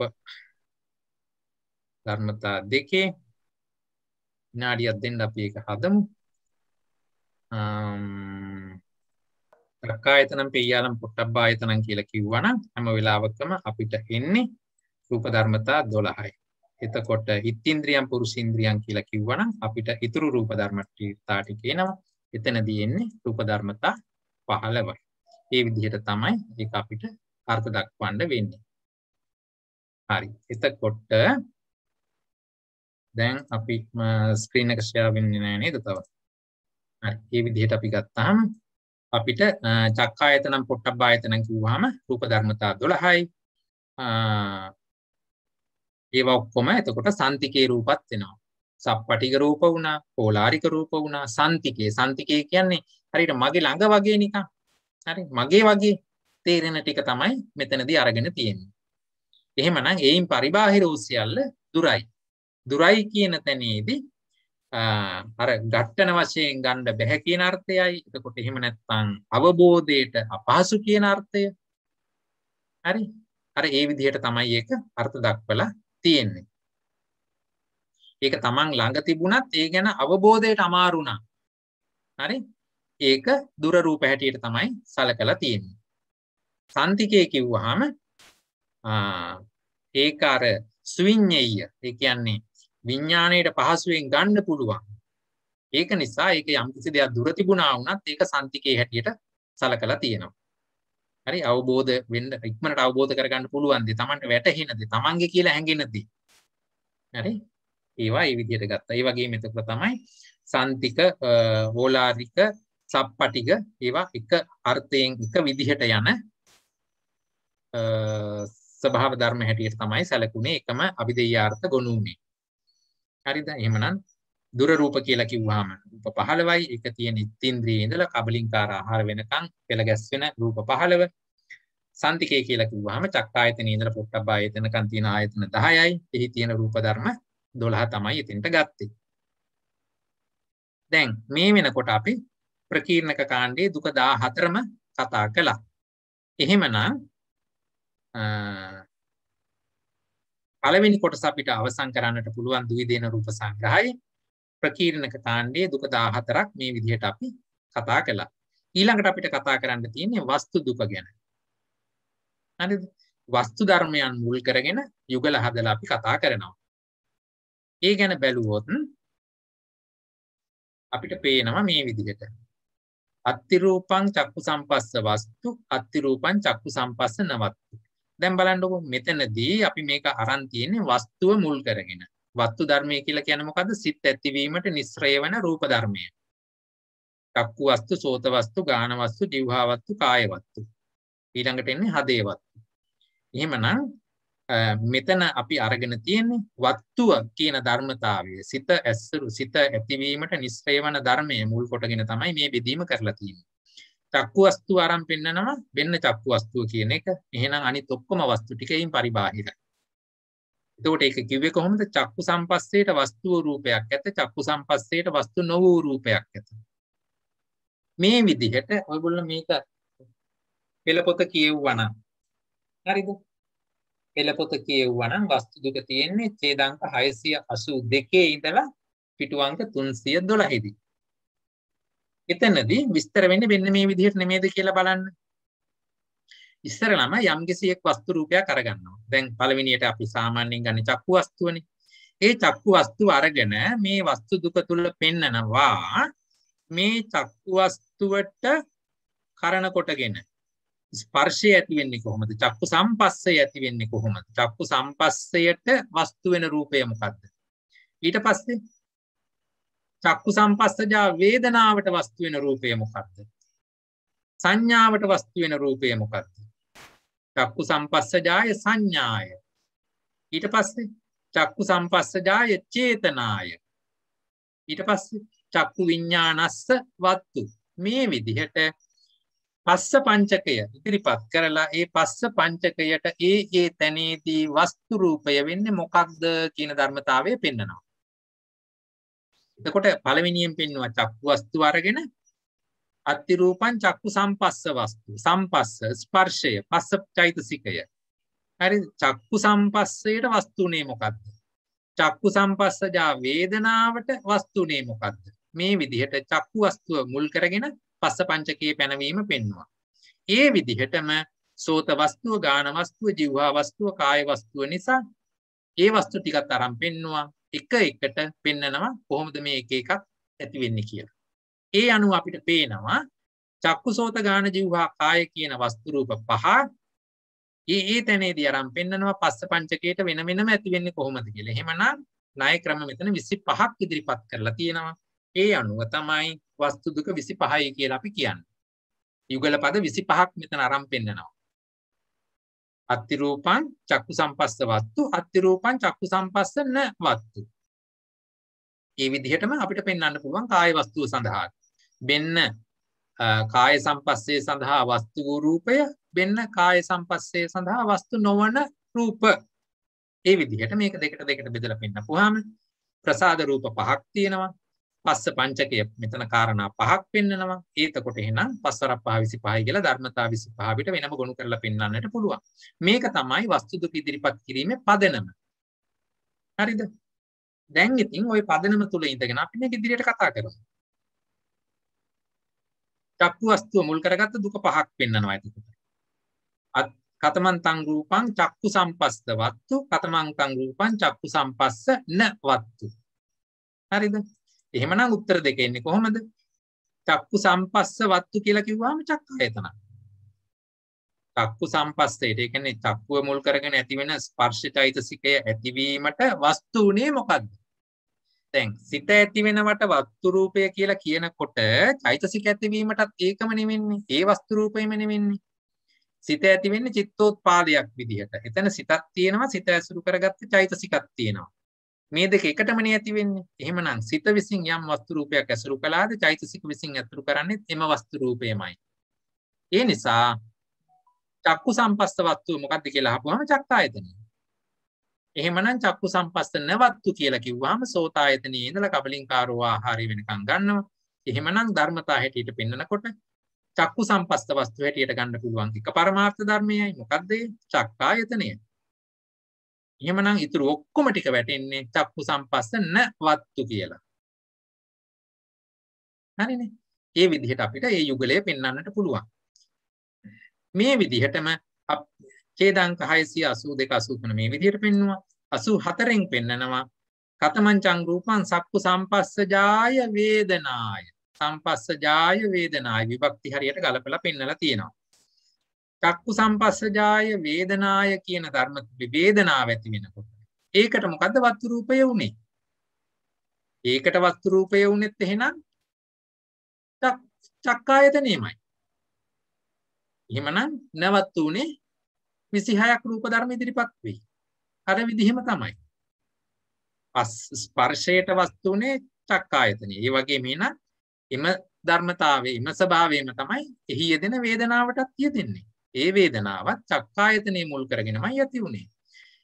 ධර්මතා දෙකේ. විනාඩියක් දෙන්න අපි ඒක හදමු. චක්කායතනම් පියාලම් පොට්ටබ්බ ආයතනම් කියලා කිව්වනම් හැම වෙලාවකම අපිට එන්නේ රූප ධර්මතා 12යි. එතකොට ඉත්ත්‍ින්ද්‍රියම් පුරුෂින්ද්‍රියම් කියලා කිව්වනම් අපිට ඊතුරු රූප ධර්මතා ටික එනවා. එතනදී එන්නේ රූප ධර්මතා 15යි. මේ විදිහට තමයි ඒක අපිට අර්ථ දක්වන්න වෙන්නේ. හරි. එතකොට දැන් අපි ස්ක්‍රීන් එක ෂෙයා වෙන්නේ නැහැ නේද තව? හරි. මේ විදිහට අපි ගත්තාම අපිට චක්කායතනම් පොට්ටබ්බ ආයතනම් කිව්වහම රූප ධර්මතා 12යි. ඒවා ඔක්කොම එතකොට සන්තිකේ රූපත් වෙනවා. සප්පටික රූප වුණා, ඕලාරික රූප වුණා, සන්තිකේ. සන්තිකේ කියන්නේ හරියට මගේ ළඟ වගේ නිකන්. හරි මගේ වගේ තේරෙන ටික තමයි මෙතනදී අරගෙන තියෙන්නේ. එහෙමනම් ඒයින් පරිබාහිර වූ සියල්ල දුරයි. දුරයි කියන තැනේදී අර ඝට්ටන වශයෙන් ගන්න බැහැ කියන අර්ථයයි. එතකොට එහෙම නැත්නම් අවබෝධයට අපහසු කියන අර්ථය. හරි. අර ඒ විදිහට තමයි ඒක අර්ථ දක්වලා තියෙන්නේ. ඒක තමන් ළඟ තිබුණත් ඒ ගැන අවබෝධයට අමාරු වුණා. හරි? ඒක දුර රූප හැටියට තමයි සලකලා තියෙන්නේ. සන්තිකේ කිව්වහම ඒක අර සුවිඤ්ඤය. ඒ කියන්නේ විඥාණයට පහසුවෙන් ගන්න පුළුවන්. ඒක නිසා ඒක යම් කිසි දෙයක් දුර තිබුණා වුණත් ඒක සන්තිකේ හැටියට සලකලා තියෙනවා. හරි අවබෝධ වෙන්න ඉක්මනට අවබෝධ කරගන්න පුළුවන් දේ තමන්ට වැටහෙන දේ තමන්ගේ කියලා හැඟෙන දේ. හරි ඒවා මේ විදිහට ගත්තා. ඒ වගේම එතකොට තමයි සන්තික ඕලාරික සප්පටික ඒවා එක අර්ථයෙන් එක විදිහට යන ස්වභාව ධර්ම හැටියට තමයි සැලකුනේ එකම අභිදේයාර්ථ ගොනුනේ. හරිද? එහෙමනම් දුර රූප කියලා කිව්වහම රූප 15යි. ඒක තියෙන ඉත්ත්‍ින්ද්‍රියේ ඉඳලා කබලින්කාර ආහාර වෙනකන් පෙළ ගැස්වෙන රූප 15. සන්තිකේ කියලා කිව්වහම චක්කායතනේ ඉඳලා පොට්ටබ්බ ආයතනකන් තියෙන ආයතන 10යි. එහි තියෙන රූප ධර්ම 12 තමයි එතෙන්ට ගත්තේ. දැන් මේ වෙනකොට අපි ප්‍රකීර්ණක කාණ්ඩයේ දුක 14ම කතා කළා. එහෙමනම් පළවෙනි කොටස අපිට අවසන් කරන්නට පුළුවන් ද්විදේන රූප සංග්‍රහය. ප්‍රකීර්ණක කාණ්ඩයේ දුක 14ක් මේ විදිහට අපි කතා කළා. ඊළඟට අපිට කතා කරන්න තියෙන්නේ වස්තු දුක ගැන. හරිද? වස්තු ධර්මයන් මුල් කරගෙන යුගල හදලා අපි කතා කරනවා. ඒ ගැන බැලුවොත් අපිට පේනවා මේ විදිහට. අත්ති රූපං චක්කු සම්පස්ස වස්තු අත්ති රූපං චක්කු සම්පස්ස නවත්තු. දැන් බලන්නකො මෙතනදී අපි මේක අරන් තියෙන්නේ වස්තුව මුල් කරගෙන. වස්තු ධර්මය කියලා කියන්නේ මොකද්ද? සිත් ඇතිවීමට නිස්සරය වෙන රූප ධර්මය. චක්කු වස්තු, සෝත වස්තු, ගාන වස්තු, જીවහා වස්තු, කාය වස්තු. ඊළඟට එන්නේ හදේ වස්තු. එහෙමනම් මෙතන අපි අරගෙන තියෙන්නේ වස්තුව කියන ධර්මතාවය. සිත ඇතිවීමට නිස්සය වන ධර්මයේ මුල් කොටගෙන තමයි මේ බෙදීම කරලා තියෙන්නේ. චක්කු වස්තුව ආරම්භ පෙන්නනවා වෙන්න චක්කු වස්තුව කියන එක. එහෙනම් අනිත් ඔක්කොම වස්තු ටිකකින් පරිබාහිරයි. එතකොට ඒක කිව්වේ කොහොමද? චක්කු සම්පස්සේට වස්තුව රූපයක් ඇත. චක්කු සම්පස්සේට වස්තු නොවූ රූපයක් ඇත. මේ විදිහට ඔයගොල්ලෝ මේක පෙළපොත කියවුවා. හරිද? පෙළපොත කියවුවා නම් වස්තු දුක තියෙන්නේ ඡේදාංක 682 ඉඳලා පිටු අංක 312 දී. එතනදී විස්තර වෙන්නේ මෙන්න මේ විදිහට නෙමෙයිද කියලා බලන්න. ඉස්සරලම යම්කිසි එක් වස්තු රූපයක් අරගන්නවා. දැන් පළවෙනියට අපි සාමාන්‍යයෙන් ගන්න චක්කු වස්තුවනේ. ඒ චක්කු වස්තුව අරගෙන මේ වස්තු දුක තුල පෙන්නනවා මේ චක්කු වස්තුවට කරණ කොටගෙන ස්පර්ශය ඇති වෙන්නේ කොහොමද? චක්කු සම්පස්සය ඇති වෙන්නේ කොහොමද? චක්කු සම්පස්සයට වස්තු වෙන රූපය මොකද්ද? ඊට පස්සේ චක්කු සම්පස්සජා වේදනාවට වස්තු වෙන රූපය මොකද්ද? සංඥාවට වස්තු වෙන රූපය මොකද්ද? චක්කු සම්පස්සජාය සංඥාය. ඊට පස්සේ චක්කු සම්පස්සජාය චේතනාය. ඊට පස්සේ චක්කු විඥානස්ස වත්තු. මේ විදිහට පස්ස පංචකය ඉදිරිපත් කරලා ඒ පස්ස පංචකයට ඒ තැනේදී වස්තු රූපය වෙන්නේ මොකක්ද කියන ධර්මතාවය පෙන්නනවා. එතකොට පළවෙනියෙන් පෙන්වුවා චක්කු වස්තු අරගෙන අත්ති රූපං චක්කු සම්පස්ස වස්තු. සම්පස්ස ස්පර්ශය පස්ස චෛතසිකය. හරි චක්කු සම්පස්සයට වස්තුනේ මොකද්ද? චක්කු සම්පස්සජා වේදනාවට වස්තුනේ මොකද්ද? මේ විදිහට චක්කු වස්තුව මුල් කරගෙන පස්ස පංචකයේ පැනවීම පෙන්වනවා. ඒ විදිහටම සෝත වස්තුව, ගාන වස්තුව, જીවහා වස්තුව, කාය වස්තුව නිසා ඒ වස්තු ටිකත් අරන් පෙන්වනවා. එක එකට පෙන්නනවා කොහොමද මේ එක එකක් ඇති වෙන්නේ කියලා. ඒ අනුව අපිට පේනවා චක්කු සෝත ගාන જીවහා කාය කියන වස්තු රූප පහ ඒ තැනේදී අරන් පෙන්නනවා පස්ස පංචකයට වෙන වෙනම ඇති වෙන්නේ කොහොමද කියලා. එහෙමනම් ණය ක්‍රම මෙතන 25ක් ඉදිරිපත් කරලා තියෙනවා. ඒ අනුව තමයි වස්තු දුක 25යි කියලා අපි කියන්නේ. යුගල පද 25ක් මෙතන අරන් පෙන්නනවා. අත්ති රූපං චක්කු සම්පස්ස වස්තු, අත්ති රූපං චක්කු සම්පස්ස න වස්තු. මේ විදිහටම අපිට පෙන්වන්න පුළුවන් කාය වස්තුව සඳහා. බෙන්න කාය සම්පස්සේ සඳහා වස්තු රූපය, බෙන්න කාය සම්පස්සේ සඳහා වස්තු නොවන රූප. මේ විදිහට මේක දෙකට බෙදලා පෙන්නපුවාම ප්‍රසාද රූප පහක් තියෙනවා. පස්ස පංචකය මෙතන කාරණා පහක් පෙන්නනවා. ඒතකොට එහෙනම් 5 5 25 කියලා ධර්මතා 25 පිට වෙනම ගොනු කරලා පෙන්වන්නට පුළුවන්. මේක තමයි වස්තු දුක ඉදිරිපත් කිරීමේ පදනම. හරිද? දැන් ඉතින් ওই පදනම තුල ඉඳගෙන අපි මේක ඉදිරියට කතා කරමු. චක්කු වස්තුව මුල් කරගත්ත දුක පහක් පෙන්නනවා එතකොට. කතමන්තං රූපං චක්කු සම්පස්ස වත්තු, කතමන්තං රූපං චක්කු සම්පස්ස න වත්තු. හරිද? එහෙමනම් උත්තර දෙක එන්නේ කොහොමද? චක්කු සම්පස්ස වත්තු කියලා කිව්වම චක්කායතන. චක්කු සම්පස්සේට ඒ කියන්නේ චක්කුව මුල් කරගෙන ඇති වෙන ස්පර්ශ චෛතසිකය ඇතිවීමට වස්තු උනේ මොකද්ද? දැන් සිත ඇති වෙනවට වස්තු රූපය කියලා කියනකොට චෛතසික ඇතිවීමටත් ඒකම නෙවෙන්නේ. ඒ වස්තු රූපයම නෙවෙන්නේ. සිත ඇති වෙන්නේ චිත්තෝත්පාදයක් විදිහට. එතන සිතක් තියෙනවා, සිත ඇසුරු කරගත්ත චෛතසිකක් තියෙනවා. මේ දෙක එකටමනේ ඇති වෙන්නේ. එහෙමනම් සිත විසින් යම් වස්තු රූපයක් ඇසුරු කළාද චෛතසික විසින් ඇසුරු කරන්නේ එම වස්තු රූපයමයි. ඒ නිසා චක්කු සම්පස්ස වස්තුව මොකක්ද කියලා අහපුවාම චක්කායතනෙ. එහෙමනම් චක්කු සම්පස්ස නවත්තු කියලා කිව්වහම සෝතායතනයේ ඉඳලා කබලින්කාරෝ ආහාරය වෙනකන් ගන්නවා. එහෙමනම් ධර්මතා හැටියට පෙන්නකොට චක්කු සම්පස්ස වස්තු හැටියට ගන්න පුළුවන් එක පරමාර්ථ ධර්මයයි. මොකක්ද ඒ? චක්කායතනය. එහෙමනම් ඊටු ඔක්කොම ටික වැටෙන්නේ චක්කු සම්පස්ස න වත්තු කියලා. හරිනේ. ඒ විදිහට අපිට ඒ යුගලය පෙන්වන්නට පුළුවන්. මේ විදිහටම ඡේදාංක 682 83 මේ විදිහට පෙන්වුවා. 84න් පෙන්නනවා කතමංචං රූපං සක්කු සම්පස්සජාය වේදනාය. සම්පස්සජාය වේදනාය විභක්ති හරියට ගලපලා පෙන්නලා තියෙනවා. චක්කු සම්පස්සජාය වේදනාය කියන ධර්ම වේදනාව ඇති වෙනකොට ඒකට මොකද්ද වස්තු රූපය උනේ? ඒකට වස්තු රූපය උනේත් එහෙනම් චක්කායතනෙමයි. එහෙමනම් නැවත් උනේ 26ක් රූප ධර්ම ඉදිරිපත් වෙයි. අර විදිහම තමයි. ස්පර්ශයට වස්තුනේ චක්කායතනෙ. ඒ වගේම එම ධර්මතාවයේ එම ස්වභාවයම තමයි එහි යෙදෙන වේදනාවටත් යෙදෙන්නේ. ඒ වේදනාවත් චක්කායතනෙ මුල් කරගෙනමයි ඇති උනේ.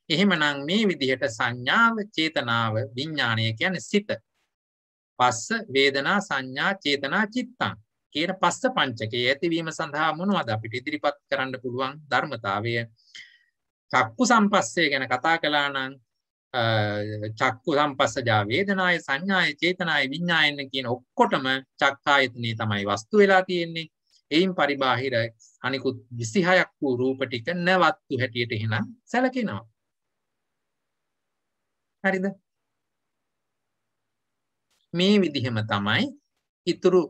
එහෙමනම් මේ විදිහට සංඥාව, චේතනාව, විඥාණය කියන්නේ සිත. පස්ස, වේදනා, සංඥා, චේතනා, චිත්තං කියන පස්ස පංචකයේ ඇතිවීම සඳහා මොනවද අපිට ඉදිරිපත් කරන්න පුළුවන් ධර්මතාවය? චක්කු සම්පස්සේ ගැන කතා කළා නම් චක්කු සම්පස්සජා වේදනාය, සංඥාය, චේතනාය, විඥායන කියන ඔක්කොටම චක්කායතනෙ තමයි වස්තු වෙලා තියෙන්නේ. එයින් පරිබාහිර අනිකුත් 26ක් වූ රූප ටික නැවත්තු හැටියට එහෙනම් සැලකෙනවා. හරිද? මේ විදිහම තමයි ඊතුරු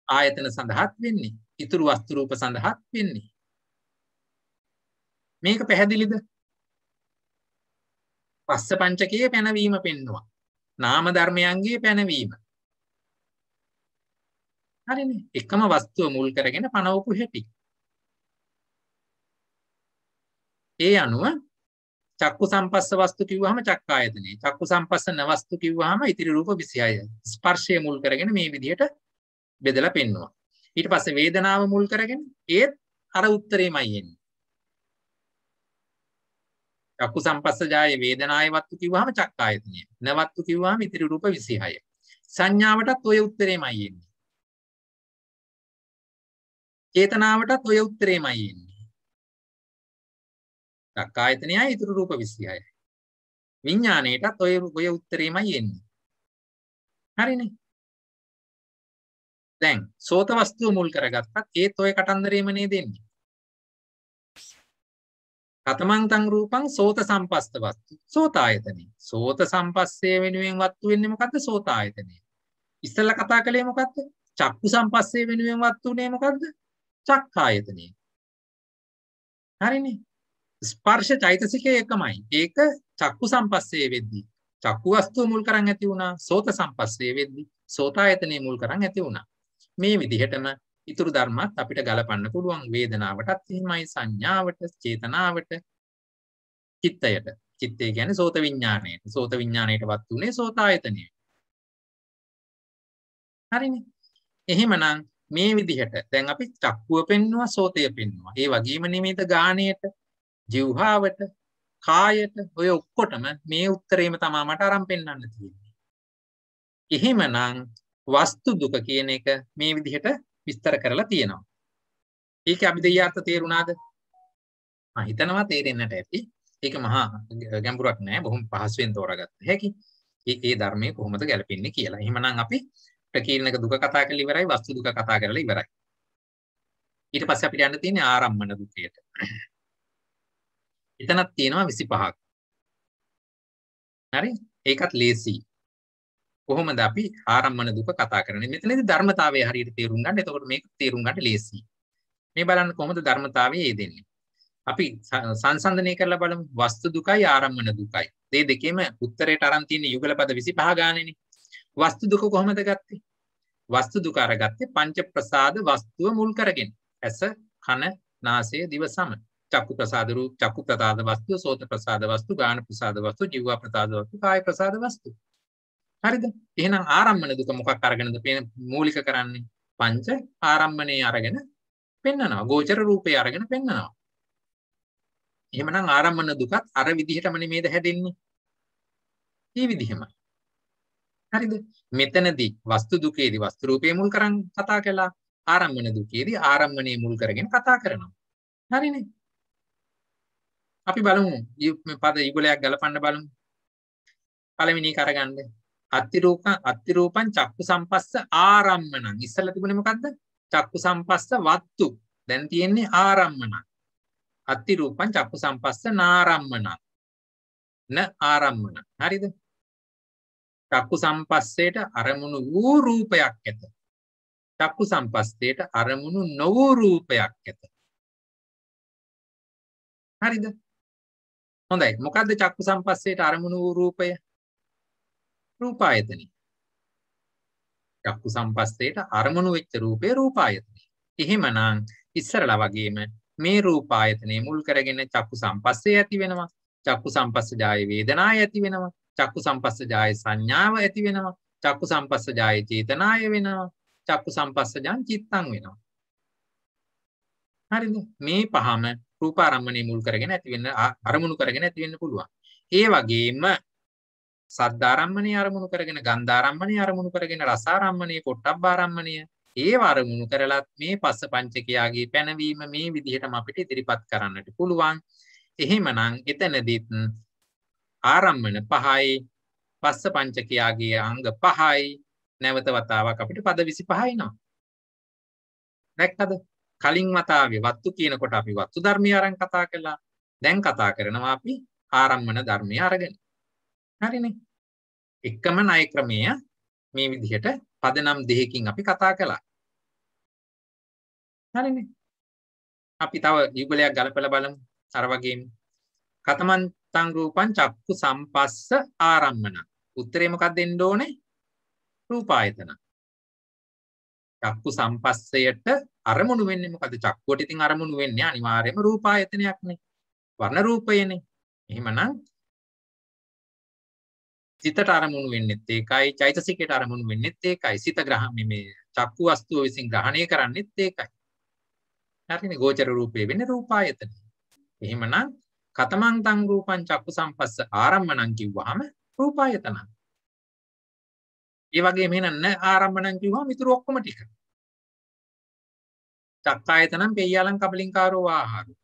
ආයතන සඳහාත් වෙන්නේ. ඊතුරු වස්තු රූප සඳහාත් වෙන්නේ. මේක පැහැදිලිද? පස්ස පංචකයේ පැනවීම පෙන්නවා. නාම ධර්මයන්ගේ පැනවීම. හරිනේ. එකම වස්තුව මුල් කරගෙන පනවපු හැටි. ඒ අනුව චක්කු සම්පස්ස වස්තු කිව්වහම චක්කායතනෙ. චක්කු සම්පස්ස නවස්තු කිව්වහම ඉතිරි රූප 26යි. ස්පර්ශය මුල් කරගෙන මේ විදිහට බෙදලා පෙන්නවා. ඊට පස්සේ වේදනාව මුල් කරගෙන ඒත් අර උත්තරේමයි එන්නේ. චක්කු සම්පස්සජාය වේදනාය වත්තු කිව්වහම චක්කායතනෙ. නවත්තු කිව්වහම ඉතිරි රූප 26යි. සංඥාවටත් ඔය උත්තරේමයි එන්නේ. චේතනාවටත් ඔය උත්තරේමයි එන්නේ. චක්කායතනයයි ඉතුරු රූප 26යි. විඥාණයටත් ඔය උත්තරේමයි එන්නේ. හරිනේ. දැන් සෝත වස්තුව මුල් කරගත්තත් ඒත් ඔය කතන්දරේම නේද එන්නේ. කතමං තං රූපං සෝත සම්පස්ත වස්තු. සෝතායතනෙ. සෝත සම්පස්සේ වෙනුවෙන් වත්තු වෙන්නේ මොකද්ද? සෝතායතනෙ. ඉස්සෙල්ලා කතා කළේ මොකද්ද? චක්කු සම්පස්සේ වෙනුවෙන් වත්තු උනේ මොකද්ද? චක්කායතනෙ. හරිනේ. ස්පර්ශ චෛතසිකය එකමයි. ඒක චක්කු සම්පස්සේ වෙද්දී චක්කු වස්තුව මුල් කරන් ඇති වුණා. සෝත සම්පස්සේ වෙද්දී සෝතායතනෙ මුල් කරන් ඇති වුණා. මේ විදිහටම ඉතුරු ධර්මات අපිට ගලපන්න පුළුවන්. වේදනාවටත් එහෙමයි, සංඥාවට, චේතනාවට, චිත්තයට. චිත්තය කියන්නේ සෝත විඥාණයට. සෝත විඥාණයට වත් උනේ සෝතායතනෙ. හරිනේ. එහෙමනම් මේ විදිහට දැන් අපි චක්කුව පෙන්නවා, සෝතය පෙන්නවා. ඒ වගේම නිමිත ගාණයට, ජීවහාවට, කායට ඔය ඔක්කොටම මේ උත්තරේම තමයි මට අරන් පෙන්නන්න තියෙන්නේ. එහෙමනම් වස්තු දුක කියන එක මේ විදිහට විස්තර කරලා තියෙනවා. ඒකේ අභිධේයාර්ථ තේරුණාද? මම හිතනවා තේරෙන්නට ඇති. ඒක මහා ගැඹුරක් නෑ. බොහොම පහසුවෙන් තෝරාගත්ත හැකි. ඒ ධර්මයේ කොහොමද ගැලපෙන්නේ කියලා. එහෙමනම් අපි ප්‍රකීර්ණක දුක කතා කරලා ඉවරයි, වස්තු දුක කතා කරලා ඉවරයි. ඊට පස්සේ අපිට යන්න තියෙන්නේ ආරම්මන දුකයට. එතනක් තියෙනවා 25ක්. හරි? ඒකත් ලේසි. කොහොමද අපි ආරම්මන දුක කතා කරන්නේ? මෙතනදී ධර්මතාවය හරියට තේරුම් ගන්න. එතකොට මේක තේරුම් ගන්න ලේසි. මේ බලන්න කොහොමද ධර්මතාවය යෙදෙන්නේ. අපි සංසන්දනය කරලා බලමු. වස්තු දුකයි ආරම්මන දුකයි. මේ දෙකේම උත්තරයට අරන් තියෙන යුගල පද 25 ගානේනේ. වස්තු දුක කොහොමද ගත්තේ? වස්තු දුක අරගත්තේ පංච ප්‍රසාද වස්තුව මුල් කරගෙන. ඇස, කන, නාසය, දිව සම. චක්කු ප්‍රසාද රූප, චක්කු ප්‍රසාද වස්තු, සෝත ප්‍රසාද වස්තු, ගාන ප්‍රසාද වස්තු, ජීව ප්‍රසාද වස්තු, කාය ප්‍රසාද වස්තු. හරිද? එහෙනම් ආරම්මන දුක මොකක් අරගෙනද මූලික කරන්නේ? පංච ආරම්මණේ අරගෙන පෙන්නනවා. ගෝචර රූපේ අරගෙන පෙන්නනවා. එහෙමනම් ආරම්මන දුකත් අර විදිහටම නෙමෙයිද හැදෙන්නේ? මේ විදිහමයි. හරිද? මෙතනදී වස්තු දුකේදී වස්තු රූපේ මුල් කරන් කතා කළා. ආරම්මන දුකේදී ආරම්මණේ මුල් කරගෙන කතා කරනවා. හරිනේ? අපි බලමු මේ පද යුගලයක් ගලපන්න බලමු. පළවෙනි එක අරගන්න. අත්තිරූපං චක්කු සම්පස්ස ආරම්මණං. ඉස්සෙල්ලා තිබුණේ මොකද්ද? චක්කු සම්පස්ස වත්තු. දැන් තියෙන්නේ ආරම්මණං. අත්තිරූපං චක්කු සම්පස්ස නාරම්මණං. න ආරම්මණං. හරිද? චක්කු සම්පස්සේට අරමුණු වූ රූපයක් ඇත. චක්කු සම්පස්සේට අරමුණු නොවූ රූපයක් ඇත. හරිද? හොඳයි. මොකද්ද චක්කු සම්පස්සේට අරමුණු වූ රූපය? රූපායතනෙ. චක්කු සම්පස්සේට අරමුණු වෙච්ච රූපේ රූපායතනෙ. එහෙමනම් ඉස්සරලා වගේම මේ රූප ආයතනේ මුල් කරගෙන චක්කු සම්පස්සේ ඇති වෙනවා. චක්කු සම්පස්සජාය වේදනාය ඇති වෙනවා. චක්කු සම්පස්සජාය සංඥාව ඇති වෙනවා. චක්කු සම්පස්සජාය චේතනාය වෙනවා. චක්කු සම්පස්සජං චිත්තං වෙනවා. හරිද? මේ පහම රූපාරම්මණය මුල් කරගෙන ඇති වෙන අරමුණු කරගෙන ඇති වෙන්න පුළුවන්. ඒ වගේම සද්ධාරම්මණය අරමුණු කරගෙන, ගන්ධාරම්මණය අරමුණු කරගෙන, රසාරම්මණය, පොට්ටබ්බාරම්මණය ඒව අරමුණු කරලත් මේ පස්ස පංචකයාගේ පැනවීම මේ විදිහටම අපිට ඉදිරිපත් කරන්නට පුළුවන්. එහෙමනම් එතනදිත් ආරම්මන පහයි, පස්ස පංචකයාගේ අංග පහයි, නැවත වතාවක් අපිට පද 25 එනවා. දැක්කද? කලින් වතාවේ වත්තු කියනකොට අපි වත්තු ධර්මය අරන් කතා කළා. දැන් කතා කරනවා අපි ආරම්මන ධර්මය අරගෙන. හරිනේ. එකම ණය ක්‍රමය මේ විදිහට පදනම් දෙකකින් අපි කතා කළා. හරිනේ. අපි තව යුගලයක් ගලපලා බලමු. අර වගේම කතමන් තං රූපං චක්කු සම්පස්ස ආරම්මන. උත්තරේ මොකක්ද දෙන්න ඕනේ? රූපායතන. චක්කු සම්පස්සයට අරමුණු වෙන්නේ මොකද? චක්කුවට ඉතින් අරමුණු වෙන්නේ අනිවාර්යයෙන්ම රූපායතනයක්නේ. වර්ණ රූපයනේ. එහෙමනම් සිතට අරමුණු වෙන්නෙත් ඒකයි, චෛතසිකයට අරමුණු වෙන්නෙත් ඒකයි, සිත මේ චක්කු වස්තුව විසින් ග්‍රහණය කරන්නෙත් ඒකයි. හරිනේ. ගෝචර රූපේ වෙන්නේ රූපායතන. එහෙමනම් කතමං තං රූපං චක්කු සම්පස්ස ආරම්මණං කිව්වහම රූපායතන. ඒ වගේම එහෙනම් ආරම්මණං කිව්වහම ඊටු ඔක්කොම ටික. චක්කායතනම් පෙය්‍යාලං කබලින්කාරෝ ආහාරෝ.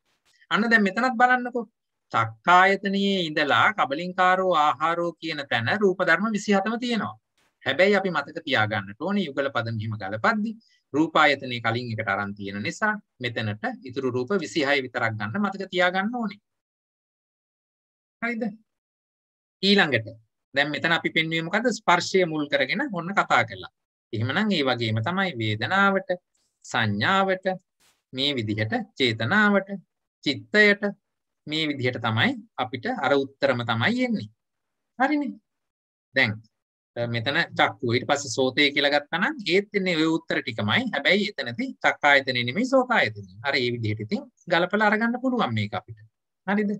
අන්න දැන් මෙතනත් බලන්නකෝ. චක්කායතනයේ ඉඳලා කබලින්කාරෝ ආහාරෝ කියන තැන රූප ධර්ම 27ම තියෙනවා. හැබැයි අපි මතක තියාගන්නට ඕනේ යුගල පද මෙහිම ගලපද්දි රූපායතනයේ කලින් එකට අරන් තියෙන නිසා මෙතනට ඉතුරු රූප 26 විතරක් ගන්න මතක තියාගන්න ඕනේ. හරිද? ඊළඟට දැන් මෙතන අපි පෙන්වුවේ මොකද්ද? ස්පර්ශය මුල් කරගෙන ඔන්න කතා කළා. එහෙමනම් ඒ වගේම තමයි වේදනාවට, සංඥාවට, මේ විදිහට චේතනාවට, චිත්තයට මේ විදිහට තමයි අපිට අර උත්තරම තමයි එන්නේ. හරිනේ. දැන් මෙතන චක්කුව ඊට පස්සේ සෝතේ කියලා ගත්තා නම් ඒත් එන්නේ ওই උත්තර ටිකමයි. හැබැයි එතනදී චක්කායතනෙ නෙමෙයි සෝතායතනෙ. අර ඒ විදිහට ඉතින් ගලපලා අරගන්න පුළුවන් මේක අපිට. හරිද?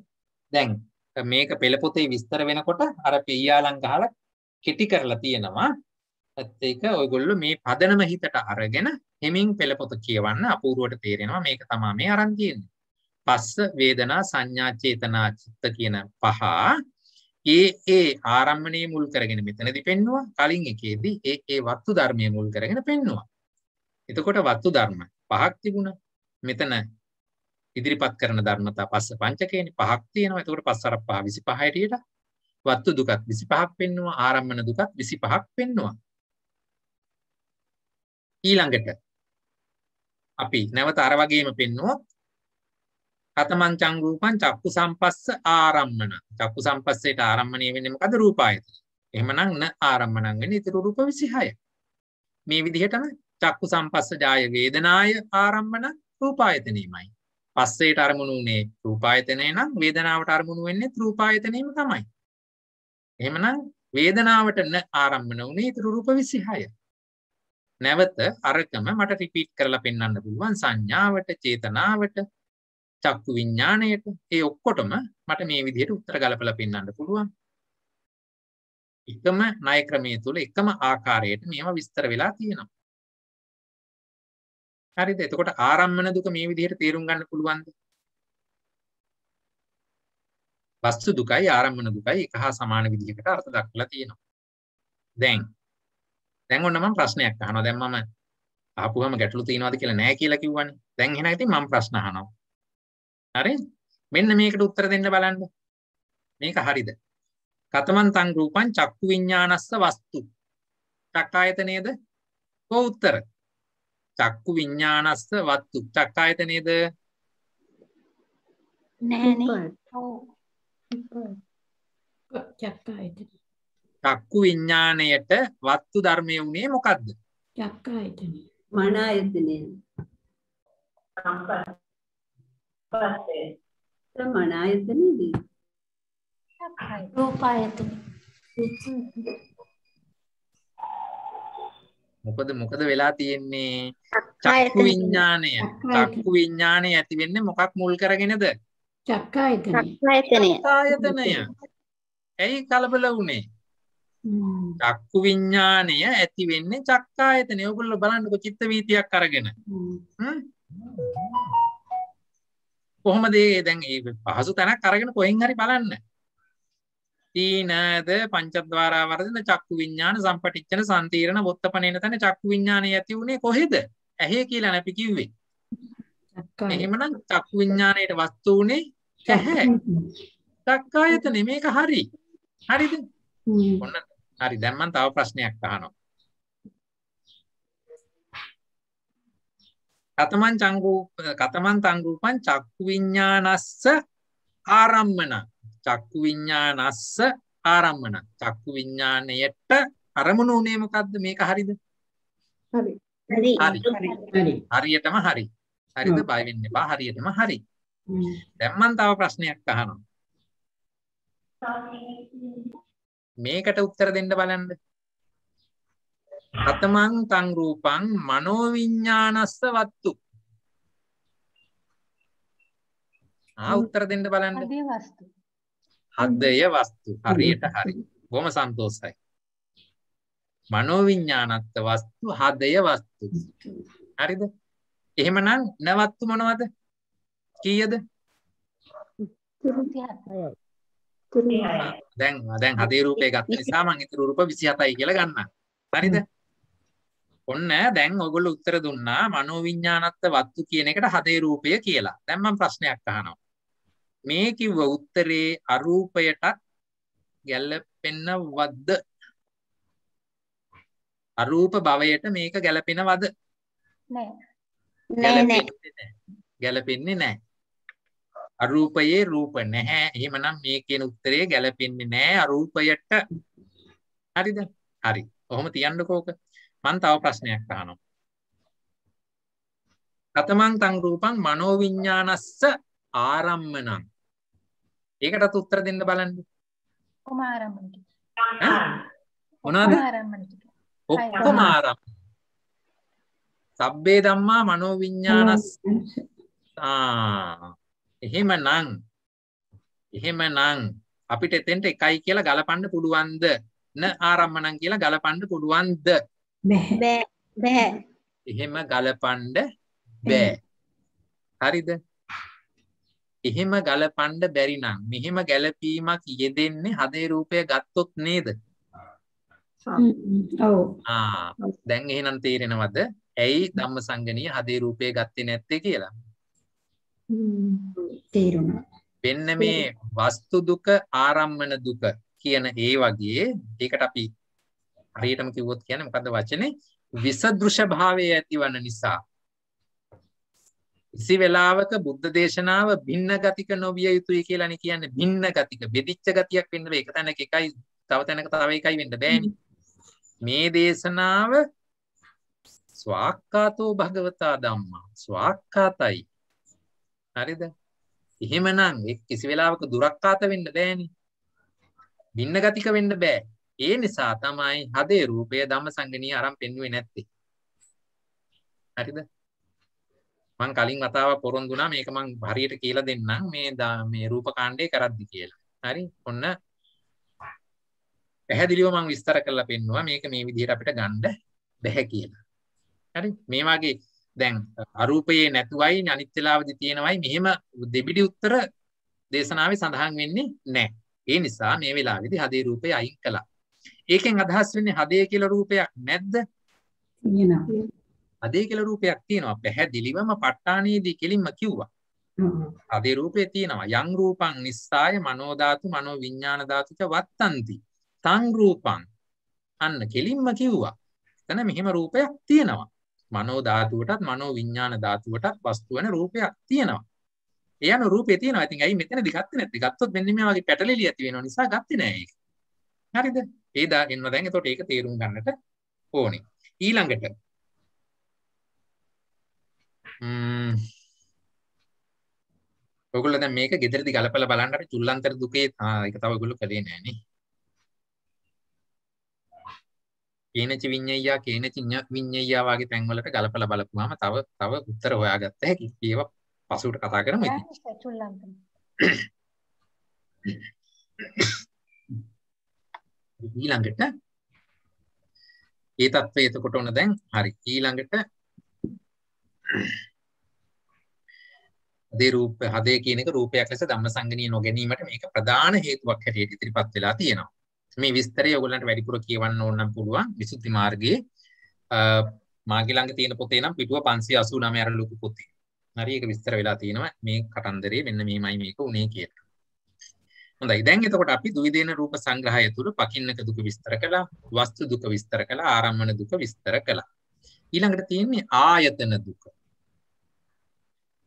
දැන් මේක පෙළ පොතේ විස්තර වෙනකොට අර පෙය්‍යාලං ගහලා කෙටි කරලා තියෙනවා. ඒක ඔයගොල්ලෝ මේ පදනම හිතට අරගෙන හිමින් පෙළ පොත කියවන්න අපූර්වට තේරෙනවා මේක තමයි මේ අරන් තියෙන්නේ. පස්ස වේදනා සංඥා චේතනා චිත්ත කියන පහ ඒ ආරම්මණය මුල් කරගෙන මෙතනදී පෙන්නවා. කලින් එකේදී ඒ වත්තු ධර්මයේ මුල් කරගෙන පෙන්නවා. එතකොට වත්තු ධර්ම පහක් තිබුණා. මෙතන ඉදිරිපත් කරන ධර්මතා පස්ස පංචකේනේ පහක් තියෙනවා. එතකොට පස්සර පහ 25 හැටියට වත්තු දුකත් 25ක් පෙන්නවා. ආරම්මන දුකත් 25ක් පෙන්නවා. ඊළඟට අපි නැවත අර වගේම පෙන්නුවොත් කතමං චං රූපං චක්කු සම්පස්ස ආරම්මන. චක්කු සම්පස්සේට ආරම්මණය වෙන්නේ මොකද? රූපායතන. එහෙමනම් න ආරම්මණං වෙන්නේ ඉතුරු රූප 26. මේ විදිහටම චක්කු සම්පස්සජාය වේදනාය ආරම්මන රූපායතනෙමයි. පස්සේට අරමුණු උනේ රූපායතනේ නම් වේදනාවට අරමුණු වෙන්නේ රූපායතනෙම තමයි. එහෙමනම් වේදනාවට න ආරම්මන උනේ ඉතුරු රූප 26. නැවත අරකම මට රිපීට් කරලා පෙන්වන්න පුළුවන් සංඥාවට, චේතනාවට, චක්කු විඥාණයට ඒ ඔක්කොටම මට මේ විදිහට උත්තර ගලපලා පෙන්වන්න පුළුවන්. එකම ණය ක්‍රමයේ තුල එකම ආකාරයට මේවා විස්තර වෙලා තියෙනවා. හරිද? එතකොට ආරම්මන දුක මේ විදිහට තේරුම් ගන්න පුළුවන්ද? වස්තු දුකයි ආරම්මන දුකයි එක හා සමාන විදිහකට අර්ථ දක්වලා තියෙනවා. දැන් ඔන්න මම ප්‍රශ්නයක් අහනවා. දැන් මම අහපුවම ගැටලු තියෙනවද කියලා නෑ කියලා කිව්වනේ. දැන් එහෙනම් ඉතින් මම ප්‍රශ්න අහනවා. හරි? මෙන්න මේකට උත්තර දෙන්න බලන්න. මේක හරිද? කතමන් තං රූපං චක්කු විඥානස්ස වස්තු. චක්කායතනේද? කො උත්තර? චක්කු විඥානස්ස වස්තු. චක්කායතනේද? නෑනේ. චක්කායතන. චක්කු විඥාණයට වස්තු ධර්මයේ උනේ මොකද්ද? චක්කායතන. මන ආයතනය. මන ආයතනේදී රූපායතන. මොකද වෙලා තියෙන්නේ? චක්කු විඥාණය. චක්කු විඥාණය ඇති වෙන්නේ මොකක් මුල් කරගෙනද? චක්කායතනය. ආයතනය. ඇයි කලබල වුනේ? චක්කු විඥාණය ඇති වෙන්නේ චක්කායතනය. ඔයගොල්ලෝ බලන්නකො චිත්ත වීතියක් අරගෙන. කොහොමද දැන් මේ පහසු තැනක් අරගෙන කොහෙන් හරි බලන්න. තීනද පංචද්වාරා වර්ධන චක්කු විඥාන සම්පටිච්ඡන සම්තීරණ වොත්තපනේන තැන චක්කු විඥානය ඇති උනේ කොහෙද? ඇහි කියලා අපි කිව්වේ. එහෙමනම් චක්කු විඥාණයට වස්තු උනේ ඇහැ. චක්කායතනෙ මේක හරි. හරිද? ඔන්න හරි. දැන් මම තව ප්‍රශ්නයක් අහනවා. කතමන් තං රූපං චක්කු විඥානස්ස ආරම්මන. චක්කු විඥානස්ස ආරම්මන. චක්කු විඥාණයට අරමුණු උනේ මොකද්ද? මේක හරිද? හරි. හරියටම හරි. හරිද? බය වෙන්න එපා. හරියටම හරි. දැන් මම තව ප්‍රශ්නයක් අහනවා. මේකට උත්තර දෙන්න බලන්න. කතමං තං රූපං මනෝවිඤ්ඤාණස්ස වත්තු. උත්තර දෙන්න බලන්න. හදේ වස්තු. හදය වස්තු. හරියට හරි. බොහොම සන්තෝෂයි. මනෝවිඤ්ඤාණත්ත වස්තු හදය වස්තු. හරිද? එහෙමනම් නවත්තු මොනවද? කීයද? දැන් හදේ රූපේ ගත්ත නිසා මම ඉතුරු රූප 27යි කියලා ගන්නවා. හරිද? ඔන්න දැන් ඔයගොල්ලෝ උත්තර දුන්නා මනෝවිඤ්ඤාණත්ත වස්තු කියන එකට හදේ රූපය කියලා. දැන් මම ප්‍රශ්නයක් අහනවා. මේ කිව්ව උත්තරේ අරූපයට ගැලපෙනවද? අරූප භවයට මේක ගැලපෙනවද? නෑ. ගැලපෙන්නේ නැහැ. අරූපයේ රූප නැහැ. එහෙමනම් මේ කියන උත්තරේ ගැලපෙන්නේ නැහැ අරූපයට. හරිද? හරි. කොහොම තියන්නකෝක. මම තව ප්‍රශ්නයක් අහනවා. කතමං තං රූපං මනෝවිඤ්ඤානස්ස ආරම්මනං. ඒකටත් උත්තර දෙන්න බලන්න. ඔක්කොම ආරම්භන ටික. මොනවාද? ආරම්භන ටික. ඔක්කොම ආරම්භන. සබ්බේ ධම්මා මනෝවිඤ්ඤානස්ස. එහෙමනම් අපිට එතෙන්ට එකයි කියලා ගලපන්න පුළුවන්ද? න ආරම්මණං කියලා ගලපන්න පුළුවන්ද? බෑ. එහෙම ගලපන්න බෑ. හරිද? එහෙම ගලපන්න බැරි නම් මෙහෙම ගැලපීමක් යෙදෙන්නේ හදේ රූපය ගත්තොත් නේද? ඔව්. දැන් එහෙනම් තේරෙනවද? ඇයි ධම්මසංගණිය හදේ රූපය ගත්තේ නැත්තේ කියලා? තේරුණා. වෙන්න මේ වස්තු දුක ආරම්මන දුක කියන ඒ වගේ ඒකට අපි හරියටම කිව්වොත් කියන්නේ මොකද්ද වචනේ? විසදෘශ භාවය ඇතිවන නිසා. ඉසි වෙලාවක බුද්ධ දේශනාව භින්න ගතික නොවිය යුතුයි කියලානේ කියන්නේ. භින්න ගතික බෙදිච්ච ගතියක් වෙන්න බෑ. එක තැනක එකයි තව තැනක තව එකයි වෙන්න බෑනේ. මේ දේශනාව ස්වාක්ඛාතෝ භගවතා ධම්මා. ස්වාක්ඛාතයි. හරිද? එහෙමනම් කිසි වෙලාවක දුරක්ඛාත වෙන්න බෑනේ. භින්න ගතික වෙන්න බෑ. ඒ නිසා තමයි හදේ රූපය ධම්මසංගණිය අරන් පෙන්වුවේ නැත්තේ. හරිද? මං කලින් වතාවක් පොරොන්දු වුණා මේක මං හරියට කියලා දෙන්නම් මේ රූප කාණ්ඩේ කරද්දි කියලා. හරි? ඔන්න පැහැදිලිව මං විස්තර කරලා පෙන්නුවා මේක මේ විදිහට අපිට ගන්න බැහැ කියලා. හරි? මේ වගේ දැන් අරූපයේ නැතුවයි අනිත් වෙලාවෙදි තියෙනවයි මෙහෙම දෙබිඩි උත්තර දේශනාවේ සඳහන් වෙන්නේ නැහැ. ඒ නිසා මේ වෙලාවේදී හදේ රූපය අයින් කළා. ඒකෙන් අදහස් වෙන්නේ හදේ කියලා රූපයක් නැද්ද? තියෙනවා. හදේ කියලා රූපයක් තියෙනවා. පැහැදිලිවම ප ဋ ාණයේදී කෙලින්ම කිව්වා. හදේ රූපේ තියෙනවා. යං රූපං නිස්සාය මනෝ ධාතු මනෝ විඥාන ධාතු ච වත්තන්ති. තං රූපං අන්න කෙලින්ම කිව්වා. එතන මෙහිම රූපයක් තියෙනවා. මනෝ ධාතුවටත් මනෝ විඥාන ධාතුවටත් වස්තු වෙන රූපයක් තියෙනවා. ඒ අනුව රූපේ තියෙනවා. ඉතින් ඇයි මෙතනදී ගත්තේ නැත්තේ? ගත්තොත් මෙන්න මේ වගේ පැටලෙලිය ඇති වෙන නිසා ගත්තේ නෑ ඒක. හරිද? ඒ දාගෙන දැන් එතකොට ඒක තේරුම් ගන්නට ඕනේ. ඊළඟට ඔයගොල්ලෝ දැන් මේක ගෙදරදී ගලපලා බලන්න අපි චුල්ලන්තර දුකේ ඒක තව ඔයගොල්ලෝ කලේ නෑනේ. කේනච විඤ්ඤය කේනච විඤ්ඤය වගේ තැන් වලට ගලපලා බලපුවාම තව උත්තර හොයාගත්ත හැකි. ඒව පසුට කතා කරමු ඉතින්. ඊළඟට ඒ තත්ත්වය එතකොට උන දැන් හරි. ඊළඟට හදේ කියන එක රූපයක් ලෙස ධම්මසංගණීය නොගැනීමට මේක ප්‍රධාන හේතුවක් හැටියට ඉදිරිපත් වෙලා තියෙනවා. මේ විස්තරය ඔයගොල්ලන්ට වැඩිපුර කියවන්න ඕන නම් පුළුවන් විසුද්ධි මාර්ගයේ මාගේ ළඟ තියෙන පොතේ නම් පිටුව 589 අර ලොකු පොතේ. හරි ඒක විස්තර වෙලා තියෙනවා මේ කතන්දරේ මෙන්න මේමයි මේක උනේ කියලා. හොඳයි දැන් එතකොට අපි ද්විදේන රූප සංග්‍රහය තුළ පකින්නක දුක විස්තර කළා, වස්තු දුක විස්තර කළා, ආරම්මන දුක විස්තර කළා. ඊළඟට තියෙන්නේ ආයතන දුක.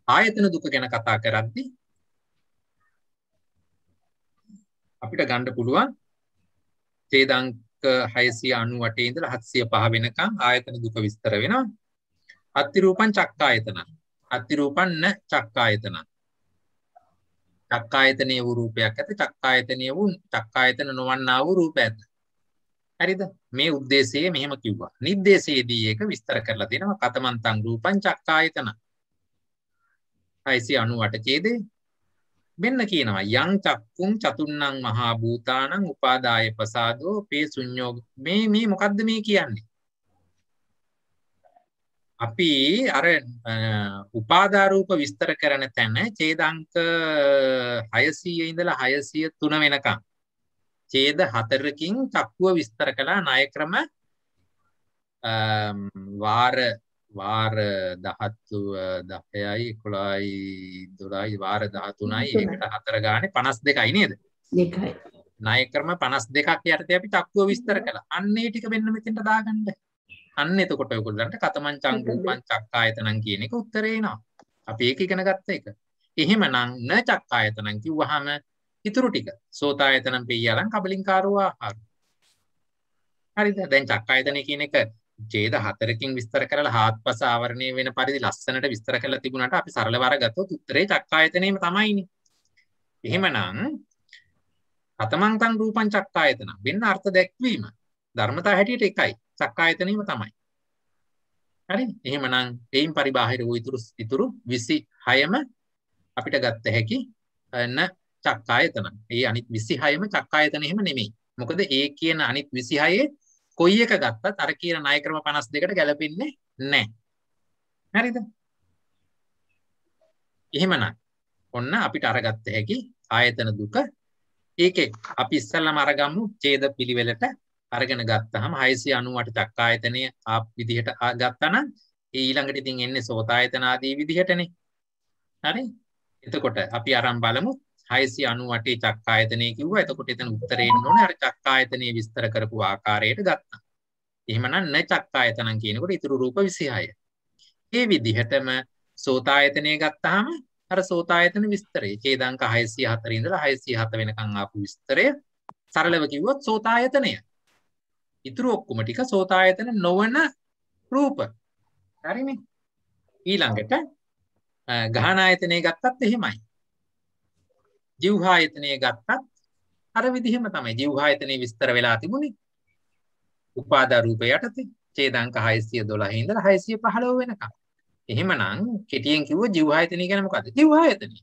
ආයතන දුක ගැන කතා කරද්දී අපිට ගන්න පුළුවන් ඡේදාංක 698 ඉඳලා 705 වෙනකම් ආයතන දුක විස්තර වෙනවා. අත්තිරූපං චක්කායතන. අත්තිරූපං න චක්කායතන. චක්කායතනීය වූ රූපයක් ඇත. චක්කායතනීය වූ චක්කායතන නොවන්නා වූ රූපයක් ඇත. හරිද? මේ ಉದ್ದೇಶයේ මෙහෙම කිව්වා. නිर्देशයේදී ඒක විස්තර කරලා දෙනවා. කතමන්තං රූපං චක්කායතන. 698 ඡේදේ මෙන්න කියනවා යං චක්කුං චතුන්නං මහා භූතානං උපාදාය පසාදෝ පේ ශුඤ්ඤෝ මේ මොකද්ද මේ කියන්නේ? අපි අර උපාදා රූප විස්තර කරන තැන ඡේදාංක 600 ඉඳලා 603 වෙනකම් ඡේද 4කින් චක්කුව විස්තර කළා ණය ක්‍රම වාර 17 10යි 11යි 12යි වාර 13යි එකට 4 ගානේ 52යි නේද? 2යි. ණය ක්‍රම 52ක් යටතේ අපි චක්කුව විස්තර කළා. අන්න ඒ ටික මෙන්න මෙතෙන්ට දාගන්න. අන්න එතකොට ඔයගොල්ලන්ට කතමංචං රූපං චක්කායතනං කියන එක උත්තරේ එනවා. අපි ඒක ඉගෙන ගත්ත එක. එහෙමනම් න චක්කායතනං කිව්වහම ඉතුරු ටික සෝතායතනං පියයලං කබලින්කාරෝ ආහාර. හරිද? දැන් චක්කායතනෙ කියන එක ඡේද 4කින් විස්තර කරලා හාත්පස ආවරණය වෙන පරිදි ලස්සනට විස්තර කරලා තිබුණාට අපි සරලව අරගත්තොත් උත්තරේ චක්කායතනෙම තමයිනේ. එහෙමනම් කතමංතං රූපං චක්කායතන වෙන්න අර්ථ දැක්වීම ධර්මතා හැටියට එකයි. චක්කායතනෙම තමයි. හරි? එහෙමනම් එයින් පරිබාහිර වූ ඉතුරු 26ම අපිට ගත්ත හැකි න චක්කායතන. ඒ අනිත් 26ම චක්කායතන එහෙම නෙමෙයි. මොකද ඒ කියන අනිත් 26 කොයි එක ගත්තත් අර කියන ණය ක්‍රම 52කට ගැලපෙන්නේ නැහැ. හරිද? එහෙමනම් ඔන්න අපිට අරගත්ත හැකි ආයතන දුක. ඒකේ අපි ඉස්සල්ලාම අරගමු ඡේද පිළිවෙලට අරගෙන ගත්තාම 698 චක්කායතනය ආප් විදිහට ගත්තා නම් ඊළඟට ඉතින් එන්නේ සෝතායතන ආදී විදිහටනේ. හරි? එතකොට අපි අරන් බලමු 698 චක්කායතනය කිව්වා. එතකොට එතන උත්තරේ එන්න ඕනේ අර චක්කායතනයේ විස්තර කරපු ආකාරයට ගත්තා. එහෙමනම් න චක්කායතනං කියනකොට ඉතුරු රූප 26. ඒ විදිහටම සෝතායතනය ගත්තාම අර සෝතායතන විස්තරය ඡේදාංක 604 ඉඳලා 607 වෙනකන් ආපු විස්තරය සරලව කිව්වොත් සෝතායතනය. ඉතුරු ඔක්කොම ටික සෝතායතන නොවන රූප. හරිනේ? ඊළඟට ගහනායතනය ගත්තත් එහෙමයි. ජීවහායතනය ගත්තත් අර විදිහම තමයි. ජීවහායතනයේ විස්තර වෙලා තිබුණේ. උපාදා රූප යටතේ ඡේදාංක 612 ඉඳලා 615 වෙනකම්. එහෙමනම් කෙටියෙන් කිව්ව ජීවහායතනය කියන්නේ මොකද්ද? ජීවහායතනය.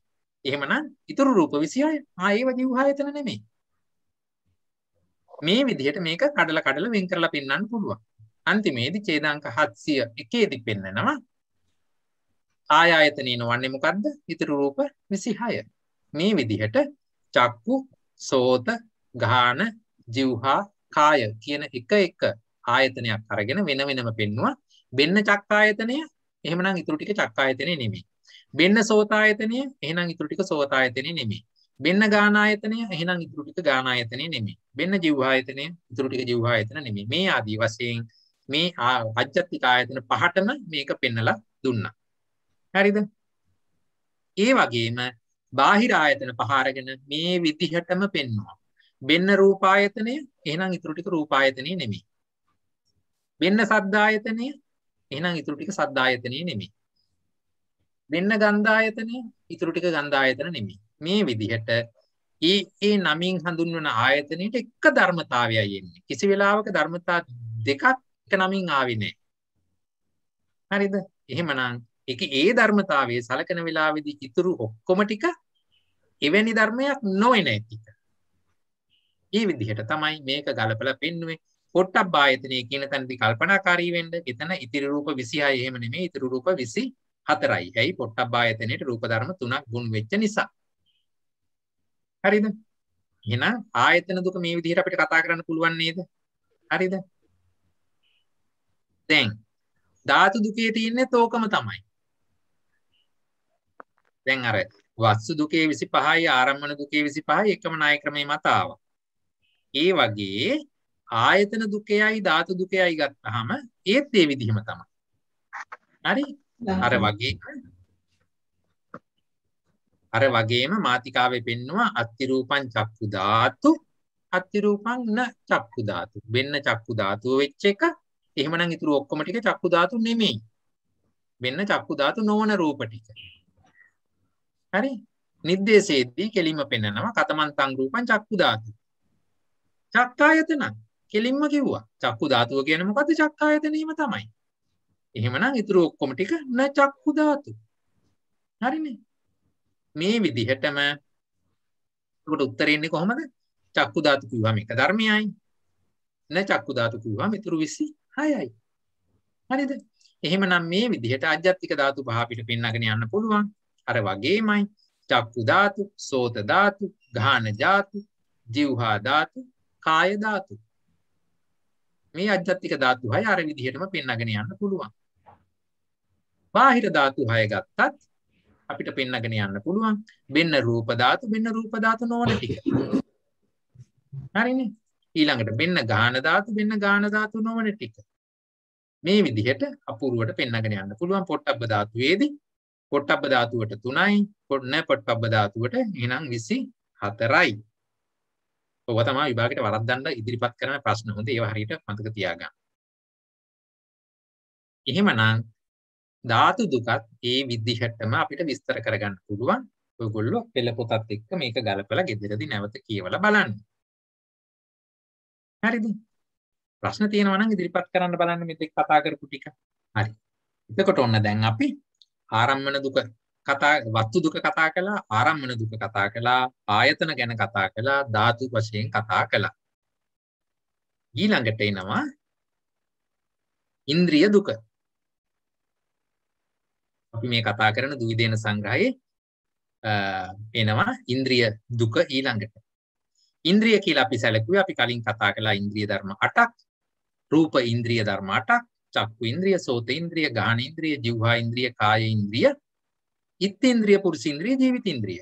එහෙමනම් ඉතුරු රූප 26. ඒව ජීවහායතන නෙමෙයි. මේ විදිහට මේක කඩලා වෙන් කරලා පෙන්වන්න පුළුවන්. අන්තිමේදී ඡේදාංක 701 දී පෙන්නනවා ආයතනිය නොවන්නේ මොකද්ද? ඉතුරු රූප 26. මේ විදිහට චක්කු, සෝත, ගාන, જીවහා, කාය කියන එක ආයතනයක් අරගෙන වෙන වෙනම පෙන්නුවා. බෙන්න චක්කායතනය එහෙමනම් ඉතුරු ටික චක්කායතනෙ නෙමෙයි. බෙන්න සෝතායතනය එහෙනම් ඉතුරු ටික සෝතායතනෙ නෙමෙයි. බෙන්න ගානායතනය එහෙනම් ඉතුරු ටික ගානායතනෙ නෙමෙයි. බෙන්න જીවහායතනය ඉතුරු ටික જીවහායතන නෙමෙයි. මේ ආදී වශයෙන් මේ අජ්ජත්තික ආයතන පහටම මේක පෙන්නලා දුන්නා. හරිද? ඒ වගේම බාහිර ආයතන පහ අරගෙන මේ විදිහටම පෙන්වනවා. බෙන්න රූපායතනය එහෙනම් ඉතුරු ටික රූපායතනෙ නෙමෙයි. බෙන්න සද්දායතනය එහෙනම් ඉතුරු ටික සද්දායතනෙ නෙමෙයි. බෙන්න ගන්ධායතනය ඉතුරු ටික ගන්ධායතන නෙමෙයි. මේ විදිහට ඒ නමින් හඳුන්වන ආයතනයට එක ධර්මතාවයයි එන්නේ. කිසි වෙලාවක ධර්මතා දෙකක් එක නමින් ආවේ නැහැ. හරිද? එහෙමනම් ඒ ධර්මතාවයේ සලකන වෙලාවේදී ඉතුරු ඔක්කොම ටික එවැනි ධර්මයක් නොවන ටික. මේ විදිහට තමයි මේක ගලපලා පෙන්නුවේ. පොට්ටබ්බායතනය කියන තැනදී කල්පනාකාරී වෙන්න. එතන ඉතිරි රූප 26 එහෙම නෙමෙයි, ඉතිරි රූප 24යි. ඇයි? පොට්ටබ්බායතනයේ රූප ධර්ම 3ක් ගුණ වෙච්ච නිසා. හරිද? එහෙනම් ආයතන දුක මේ විදිහට අපිට කතා කරන්න පුළුවන් නේද? හරිද? දැන් ධාතු දුකේ තියෙන්නේ තෝකම තමයි. දැන් අර වස්තු දුකේ 25යි ආරම්මන දුකේ 25යි එකම ණය ක්‍රමයේ මත ආවා. ඒ වගේ ආයතන දුකේයි ධාතු දුකේයි ගත්තාම ඒත් ඒ විදිහම තමයි. හරි? අර වගේම මාතිකාවේ පෙන්නවා අත්තිරූපං චක්කු ධාතු අත්තිරූපං න චක්කු ධාතු. වෙන්න චක්කු ධාතුව වෙච්ච එක. එහෙමනම් ඊටු ඔක්කොම ටික චක්කු ධාතු නෙමෙයි. වෙන්න චක්කු ධාතු නොවන රූප ටික. හරි? නිද්දේශයේදී කෙලින්ම පෙන්නනවා කතමන්තං රූපං චක්කු ධාතු. චක්කායතන කෙලින්ම කිව්වා. චක්කු ධාතුව කියන්නේ මොකද්ද? චක්කායතනෙම තමයි. එහෙමනම් ඊටු ඔක්කොම ටික න චක්කු ධාතු. හරිනේ? මේ විදිහටම උකට උත්තරේ එන්නේ කොහමද? චක්කු ධාතු කිව්වම එක ධර්මයයි. න චක්කු ධාතු කිව්වම ඊටු 26යි. හරිද? එහෙමනම් මේ විදිහට අජ්ජත්තික ධාතු පහ අපිට පෙන්නගෙන යන්න පුළුවන්. අර වගේමයි චක්කු ධාතු, සෝත ධාතු, ගාහන ධාතු, જીවහා ධාතු, කාය ධාතු. මේ අජ්ජත්තික ධාතු හය අර විදිහටම පෙන්නගෙන යන්න පුළුවන්. බාහිර ධාතු හය ගත්තත් අපිට පෙන්නගෙන යන්න පුළුවන්. වෙන්න රූප ධාතු නොවන ටික. හරිනේ? ඊළඟට වෙන්න ගාහන ධාතු නොවන ටික. මේ විදිහට අපූර්වට පෙන්නගෙන යන්න පුළුවන්. පොට්ටබ්බ ධාතුවේදී පොට්ටබ්බ ධාතුවට 3යි, පොට්ටබ්බ ධාතුවට එහෙනම් 24යි. ඔබ තමයි විභාගයට වරද්දන්න ඉදිරිපත් කරන ප්‍රශ්න. හොඳ ඒවා හරියට මතක තියාගන්න. එහෙමනම් ධාතු දුකත් ඒ විදිහටම අපිට විස්තර කරගන්න පුළුවන්. ඔයගොල්ලෝ පෙළ පොතත් එක්ක මේක ගලපලා ගෙදරදී නැවත කියවලා බලන්න. හරිද? ප්‍රශ්න තියෙනවා නම් ඉදිරිපත් කරන්න බලන්න මෙතෙක් කතා කරපු ටික. හරි. එතකොට ඔන්න දැන් අපි ආරම්මන දුක වස්තු දුක කතා කළා, ආරම්මන දුක කතා කළා, ආයතන ගැන කතා කළා, ධාතු වශයෙන් කතා කළා. ඊළඟට එනවා ඉන්ද්‍රිය දුක. අපි මේ කතා කරන ද්විදේන සංග්‍රහයේ එනවා ඉන්ද්‍රිය දුක ඊළඟට. ඉන්ද්‍රිය කියලා අපි සැලකුවේ අපි කලින් කතා කළා ඉන්ද්‍රිය ධර්ම 8ක්. රූප ඉන්ද්‍රිය ධර්ම 8ක්. චක්කු ඉන්ද්‍රිය, සෝත ඉන්ද්‍රිය, ගාහන ඉන්ද්‍රිය, જીවහා ඉන්ද්‍රිය, කාය ඉන්ද්‍රිය, ඉත් ඉන්ද්‍රිය, පුරුෂ ඉන්ද්‍රිය, ජීවිත ඉන්ද්‍රිය.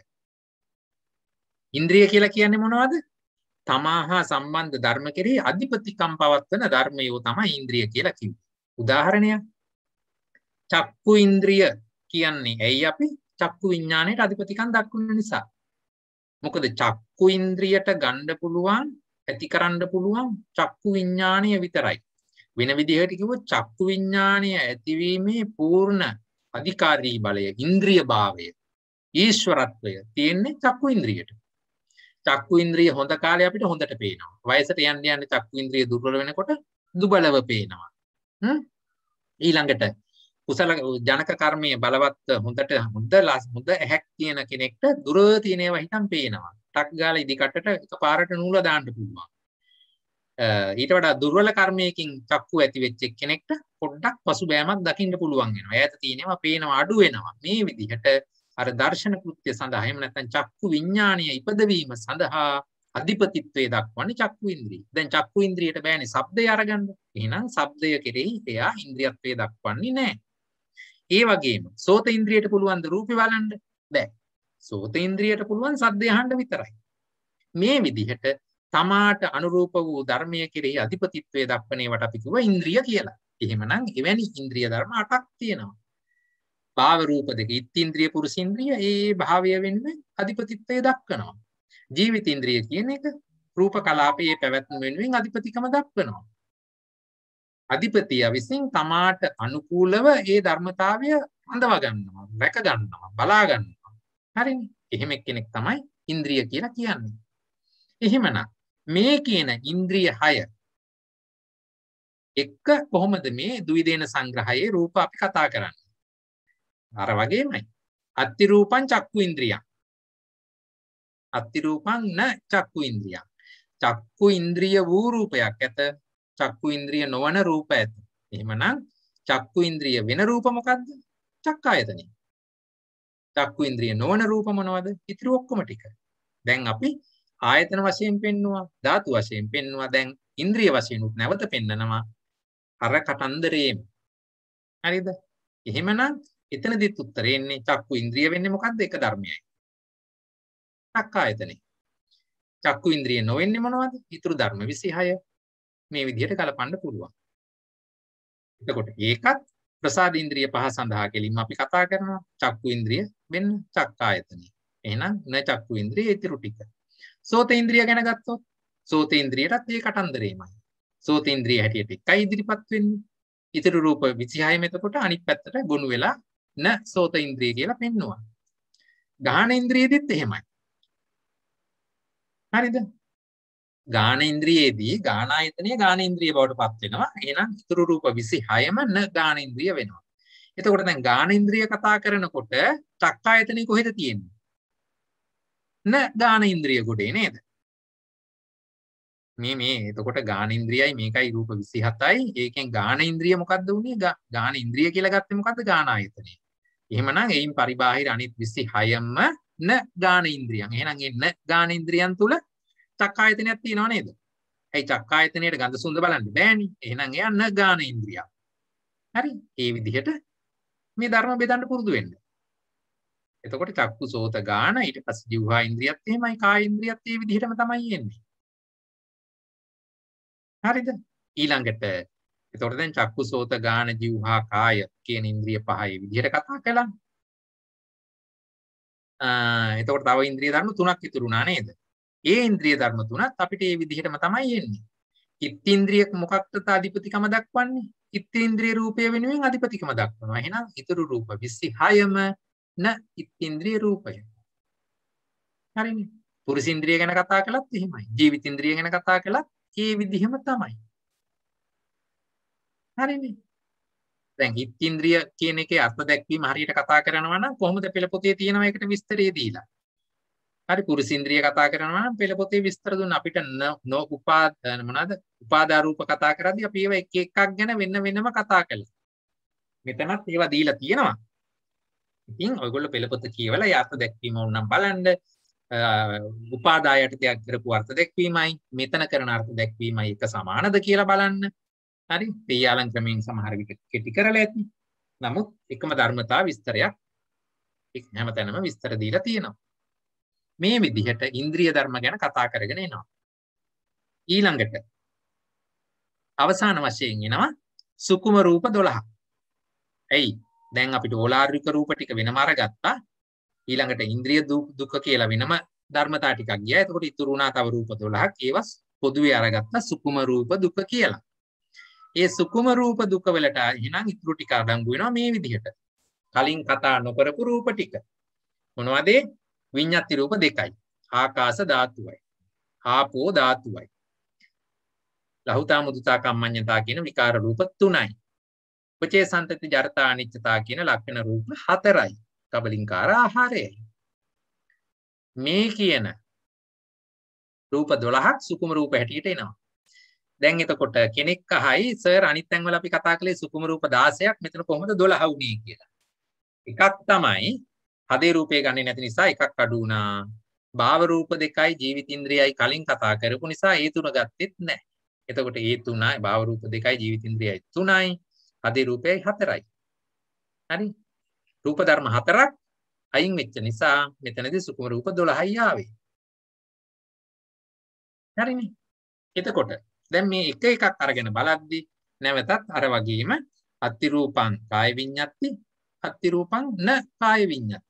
ඉන්ද්‍රිය කියලා කියන්නේ මොනවද? තමාහා සම්බන්ධ ධර්ම කෙරෙහි අධිපතිකම් පවත්වන ධර්මයෝ තමයි ඉන්ද්‍රිය කියලා කිව්වේ. උදාහරණයක් චක්කු ඉන්ද්‍රිය කියන්නේ ඇයි අපි චක්කු විඥාණයට අධිපතිකම් දක්වන නිසා. මොකද චක්කු ඉන්ද්‍රියට ගන්න පුළුවන්, ඇති කරන්න පුළුවන් චක්කු විඥාණය විතරයි. වෙන විදිහකට කිව්වොත් චක්කු විඥාණය ඇතිවීමේ පූර්ණ අධිකාරී බලය, ඉන්ද්‍රිය භාවය, ඊශ්වරත්වය තියෙන්නේ චක්කු ඉන්ද්‍රියට. චක්කු ඉන්ද්‍රිය හොඳ කාලේ අපිට හොඳට පේනවා. වයසට යන්න යන්න චක්කු ඉන්ද්‍රිය දුර්වල වෙනකොට දුබලව පේනවා. ඊළඟට කුසල ජනක කර්මයේ බලවත් හොඳ ඇහැක් තියෙන කෙනෙක්ට දුර තියෙන ඒවා හිතන් පේනවා. ටක් ගාලා ඉදිකටට එකපාරට නූල දාන්න පුළුවන්. ඊට වඩා දුර්වල කර්මයකින් චක්කු ඇති වෙච්ච කෙනෙක්ට පොඩ්ඩක් පසුබෑමක් දකින්න පුළුවන් වෙනවා. ඈත තියෙනවා පේනවා අඩු වෙනවා. මේ විදිහට අර දර්ශන කෘත්‍ය සඳහා එහෙම නැත්නම් චක්කු විඥානීය ඉපදවීම සඳහා අධිපතිත්වයේ දක්වන්නේ චක්කු ඉන්ද්‍රිය. දැන් චක්කු ඉන්ද්‍රියට බෑනේ ශබ්දය අරගන්න. එහෙනම් ශබ්දය කෙරෙහි එයා ඉන්ද්‍රියත්වයේ දක්වන්නේ නැහැ. ඒ වගේම සෝත ඉන්ද්‍රියට පුළුවන් ද රූපේ බලන්න බෑ. සෝත ඉන්ද්‍රියට පුළුවන් ශබ්දය අහන්න විතරයි. මේ විදිහට තමාට අනුරූප වූ ධර්මයේ කෙරෙහි අධිපතිත්වයේ දක්වන ඒවට අපි කියුවා ඉන්ද්‍රිය කියලා. එහෙමනම් එවැනි ඉන්ද්‍රිය ධර්ම 8ක් තියෙනවා. භාව රූප දෙක, ඉත්ත්‍ින්ද්‍රිය, පුරුෂ ඉන්ද්‍රිය ඒ භාවය වෙනුවෙන් අධිපතිත්වයේ දක්වනවා. ජීවිත ඉන්ද්‍රිය කියන එක රූප කලාපයේ පැවැත්ම වෙනුවෙන් අධිපතිකම දක්වනවා. අධිපතිය විසින් තමාට අනුකූලව ඒ ධර්මතාවය අඳව ගන්නවා, රැක ගන්නවා, බලා ගන්නවා. හරිනේ? එහෙම කෙනෙක් තමයි ඉන්ද්‍රිය කියලා කියන්නේ. එහෙමනම් මේ කියන ඉන්ද්‍රිය 6 එක කොහොමද මේ ද්විදේන සංග්‍රහයේ රූප අපි කතා කරන්නේ? අර වගේමයි. අත්ති රූපං චක්කු ඉන්ද්‍රියං. අත්ති රූපං න චක්කු ඉන්ද්‍රියං. චක්කු ඉන්ද්‍රිය වූ රූපයක් ඇත. චක්කු ඉන්ද්‍රිය නොවන රූප ඇත. එහෙමනම් චක්කු ඉන්ද්‍රිය වෙන රූප මොකද්ද? චක්කායතනෙ. චක්කු ඉන්ද්‍රිය නොවන රූප මොනවද? ඉතිරි ඔක්කොම ටික. දැන් අපි ආයතන වශයෙන් පෙන්නවා, ධාතු වශයෙන් පෙන්නවා, දැන් ඉන්ද්‍රිය වශයෙන් උත් නැවත පෙන්නනවා. අර කතන්දරේම. හරිද? එහෙමනම් එතනදිත් උත්තරේ එන්නේ චක්කු ඉන්ද්‍රිය වෙන්නේ මොකද්ද? එක ධර්මයයි. චක්කායතනෙ. චක්කු ඉන්ද්‍රිය නොවෙන්නේ මොනවද? ඊතුරු ධර්ම 26 මේ විදිහට කලපන්න පුළුවන්. එතකොට ඒකත් ප්‍රසාද ඉන්ද්‍රිය පහ සඳහා කෙලින්ම අපි කතා කරනවා. චක්කු ඉන්ද්‍රිය වෙන්න චක්කායතනෙ. එහෙනම් න චක්කු ඉන්ද්‍රිය ඊතුරු ටික. සෝත ඉන්ද්‍රිය ගැන ගත්තොත් සෝත ඉන්ද්‍රියටත් ඒ කටන්දරේමයි. සෝත ඉන්ද්‍රිය හැටියට එකයි ඉදිරිපත් වෙන්නේ. ඊතුරු රූප 26 මෙතකොට අනිත් පැත්තට ගොනු වෙලා න සෝත ඉන්ද්‍රිය කියලා පෙන්නවා. ගාහන ඉන්ද්‍රියෙදිත් එහෙමයි. හරිද? ගාන ඉන්ද්‍රියේදී ගාන ආයතනය ගාන ඉන්ද්‍රිය බවට පත් වෙනවා. එහෙනම් ඉතුරු රූප 26ම න ගාන ඉන්ද්‍රිය වෙනවා. එතකොට දැන් ගාන ඉන්ද්‍රිය කතා කරනකොට චක්කායතනෙ කොහෙද තියෙන්නේ? න ගාන ඉන්ද්‍රිය ගොඩේ නේද? මේ එතකොට ගාන ඉන්ද්‍රියයි මේකයි රූප 27යි. ඒකෙන් ගාන ඉන්ද්‍රිය මොකද්ද උනේ? ගාන ඉන්ද්‍රිය කියලා ගත්තේ මොකද්ද? ගාන ආයතනය. එහෙමනම් එයින් පරිබාහිර අනිත් 26ම න ගාන ඉන්ද්‍රියන්. එහෙනම් ඒ න ගාන ඉන්ද්‍රියන් තුල චක්කායතනයක් තියෙනව නේද? ඇයි චක්කායතනයේ ගඳ සුවඳ බලන්න බෑනේ. එහෙනම් එයා න ගාන ඉන්ද්‍රියක්. හරි? ඒ විදිහට මේ ධර්ම බෙදන්න පුරුදු වෙන්න. එතකොට චක්කු සෝත ගාන ඊට පස්සේ જીවහා ඉන්ද්‍රියත් එහෙමයි කාය ඉන්ද්‍රියත් ඒ විදිහටම තමයි එන්නේ. හරිද? ඊළඟට එතකොට දැන් චක්කු සෝත ගාන જીවහා කාය කියන ඉන්ද්‍රිය පහයි විදිහට කතා කළා. එතකොට තව ඉන්ද්‍රිය ධර්ම තුනක් ඉතුරුනා නේද? ඒ ඉන්ද්‍රිය ධර්ම තුනත් අපිට මේ විදිහටම තමයි එන්නේ. ඉත්ත්‍ින්ද්‍රිය මොකක්ද අධිපතිකම දක්වන්නේ? ඉත්ත්‍ින්ද්‍රිය රූපය වෙනුවෙන් අධිපතිකම දක්වනවා. එහෙනම් ඉතුරු රූප 26ම න ඉත්ත්‍ින්ද්‍රිය රූපය. හරිනේ. පුරුෂින්ද්‍රිය ගැන කතා කළත් එහෙමයි. ජීවිතින්ද්‍රිය ගැන කතා කළත් ඒ විදිහම තමයි. හරිනේ. දැන් ඉත්ත්‍ින්ද්‍රිය කියන එකේ අර්ථ දැක්වීම හරියට කතා කරනවා නම් කොහොමද පෙළ පොතේ තියෙනවා ඒකට විස්තරය දීලා. හරි පුරුෂින්ද්‍රිය කතා කරනවා නම් පෙළ පොතේ විස්තර දුන්න අපිට මොනවාද උපාදා රූප කතා කරද්දී අපි ඒවා එක එකක් ගැන වෙනම කතා කළා. මෙතනත් ඒවා දීලා තියෙනවා. ඉතින් ඔයගොල්ලෝ පෙළ පොත කියවලා ඒ අර්ථ දැක්වීම ඕනම් බලන්න. උපාදායට දෙයක් කරපු අර්ථ දැක්වීමයි මෙතන කරන අර්ථ දැක්වීමයි එක සමානද කියලා බලන්න. හරි තේයාලං ක්‍රමයෙන් සමහර විට කෙටි කරලා ඇති. නමුත් එකම ධර්මතා විස්තරයක් හැමතැනම විස්තර දීලා තියෙනවා. මේ විදිහට ඉන්ද්‍රිය ධර්ම ගැන කතා කරගෙන එනවා. ඊළඟට අවසාන වශයෙන් එනවා සුකුම රූප 12. එයි දැන් අපිට ඕලාරික රූප ටික වෙනම අරගත්තා. ඊළඟට ඉන්ද්‍රිය දුක්ඛ කියලා වෙනම ධර්මතා ටිකක් ගියා. එතකොට ඉතුරු වුණා තව රූප 12ක්. ඒවා පොදුවේ අරගත්තා සුකුම රූප දුක්ඛ කියලා. ඒ සුකුම රූප දුක වලට එහෙනම් ඉතුරු ටික අඩංගු වෙනවා මේ විදිහට. කලින් කතා නොකරපු රූප ටික. මොනවද? විඤ්ඤාති රූප දෙකයි. ආකාශ ධාතුවයි. ආපෝ ධාතුවයි. ලහුතා මුදුතා කම්මඤ්ඤතා කියන විකාර රූප 3යි. උපචේ සම්තති ජරතා අනිච්චතා කියන ලක්ෂණ රූප 4යි. කබලින්කාර ආහාරයයි. මේ කියන රූප 12ක් සුකුම රූප හැටියට එනවා. දැන් එතකොට කෙනෙක් අහයි සර් අනිත් තැන්වල අපි කතා කළේ සුකුම රූප 16ක් මෙතන කොහොමද 12 වුනේ කියලා. එකක් තමයි හදේ රූපේ ගන්නේ නැති නිසා එකක් අඩු වුණා. භාව රූප දෙකයි ජීවිතින්ද්‍රියයි කලින් කතා කරපු නිසා ඒ තුන ගත්තෙත් නැහැ. එතකොට ඒ තුනයි භාව රූප දෙකයි ජීවිතින්ද්‍රියයි 3යි. හදේ රූපයයි 4යි. හරි. රූප ධර්ම 4ක් අයින් වෙච්ච නිසා මෙතනදී සුකුම රූප 12යි ආවේ. හරිනේ. එතකොට දැන් මේ එක එකක් අරගෙන බලද්දි නැවතත් අර වගේම අත්ති රූපං කාය විඤ්ඤාති අත්ති රූපං න කාය විඤ්ඤාති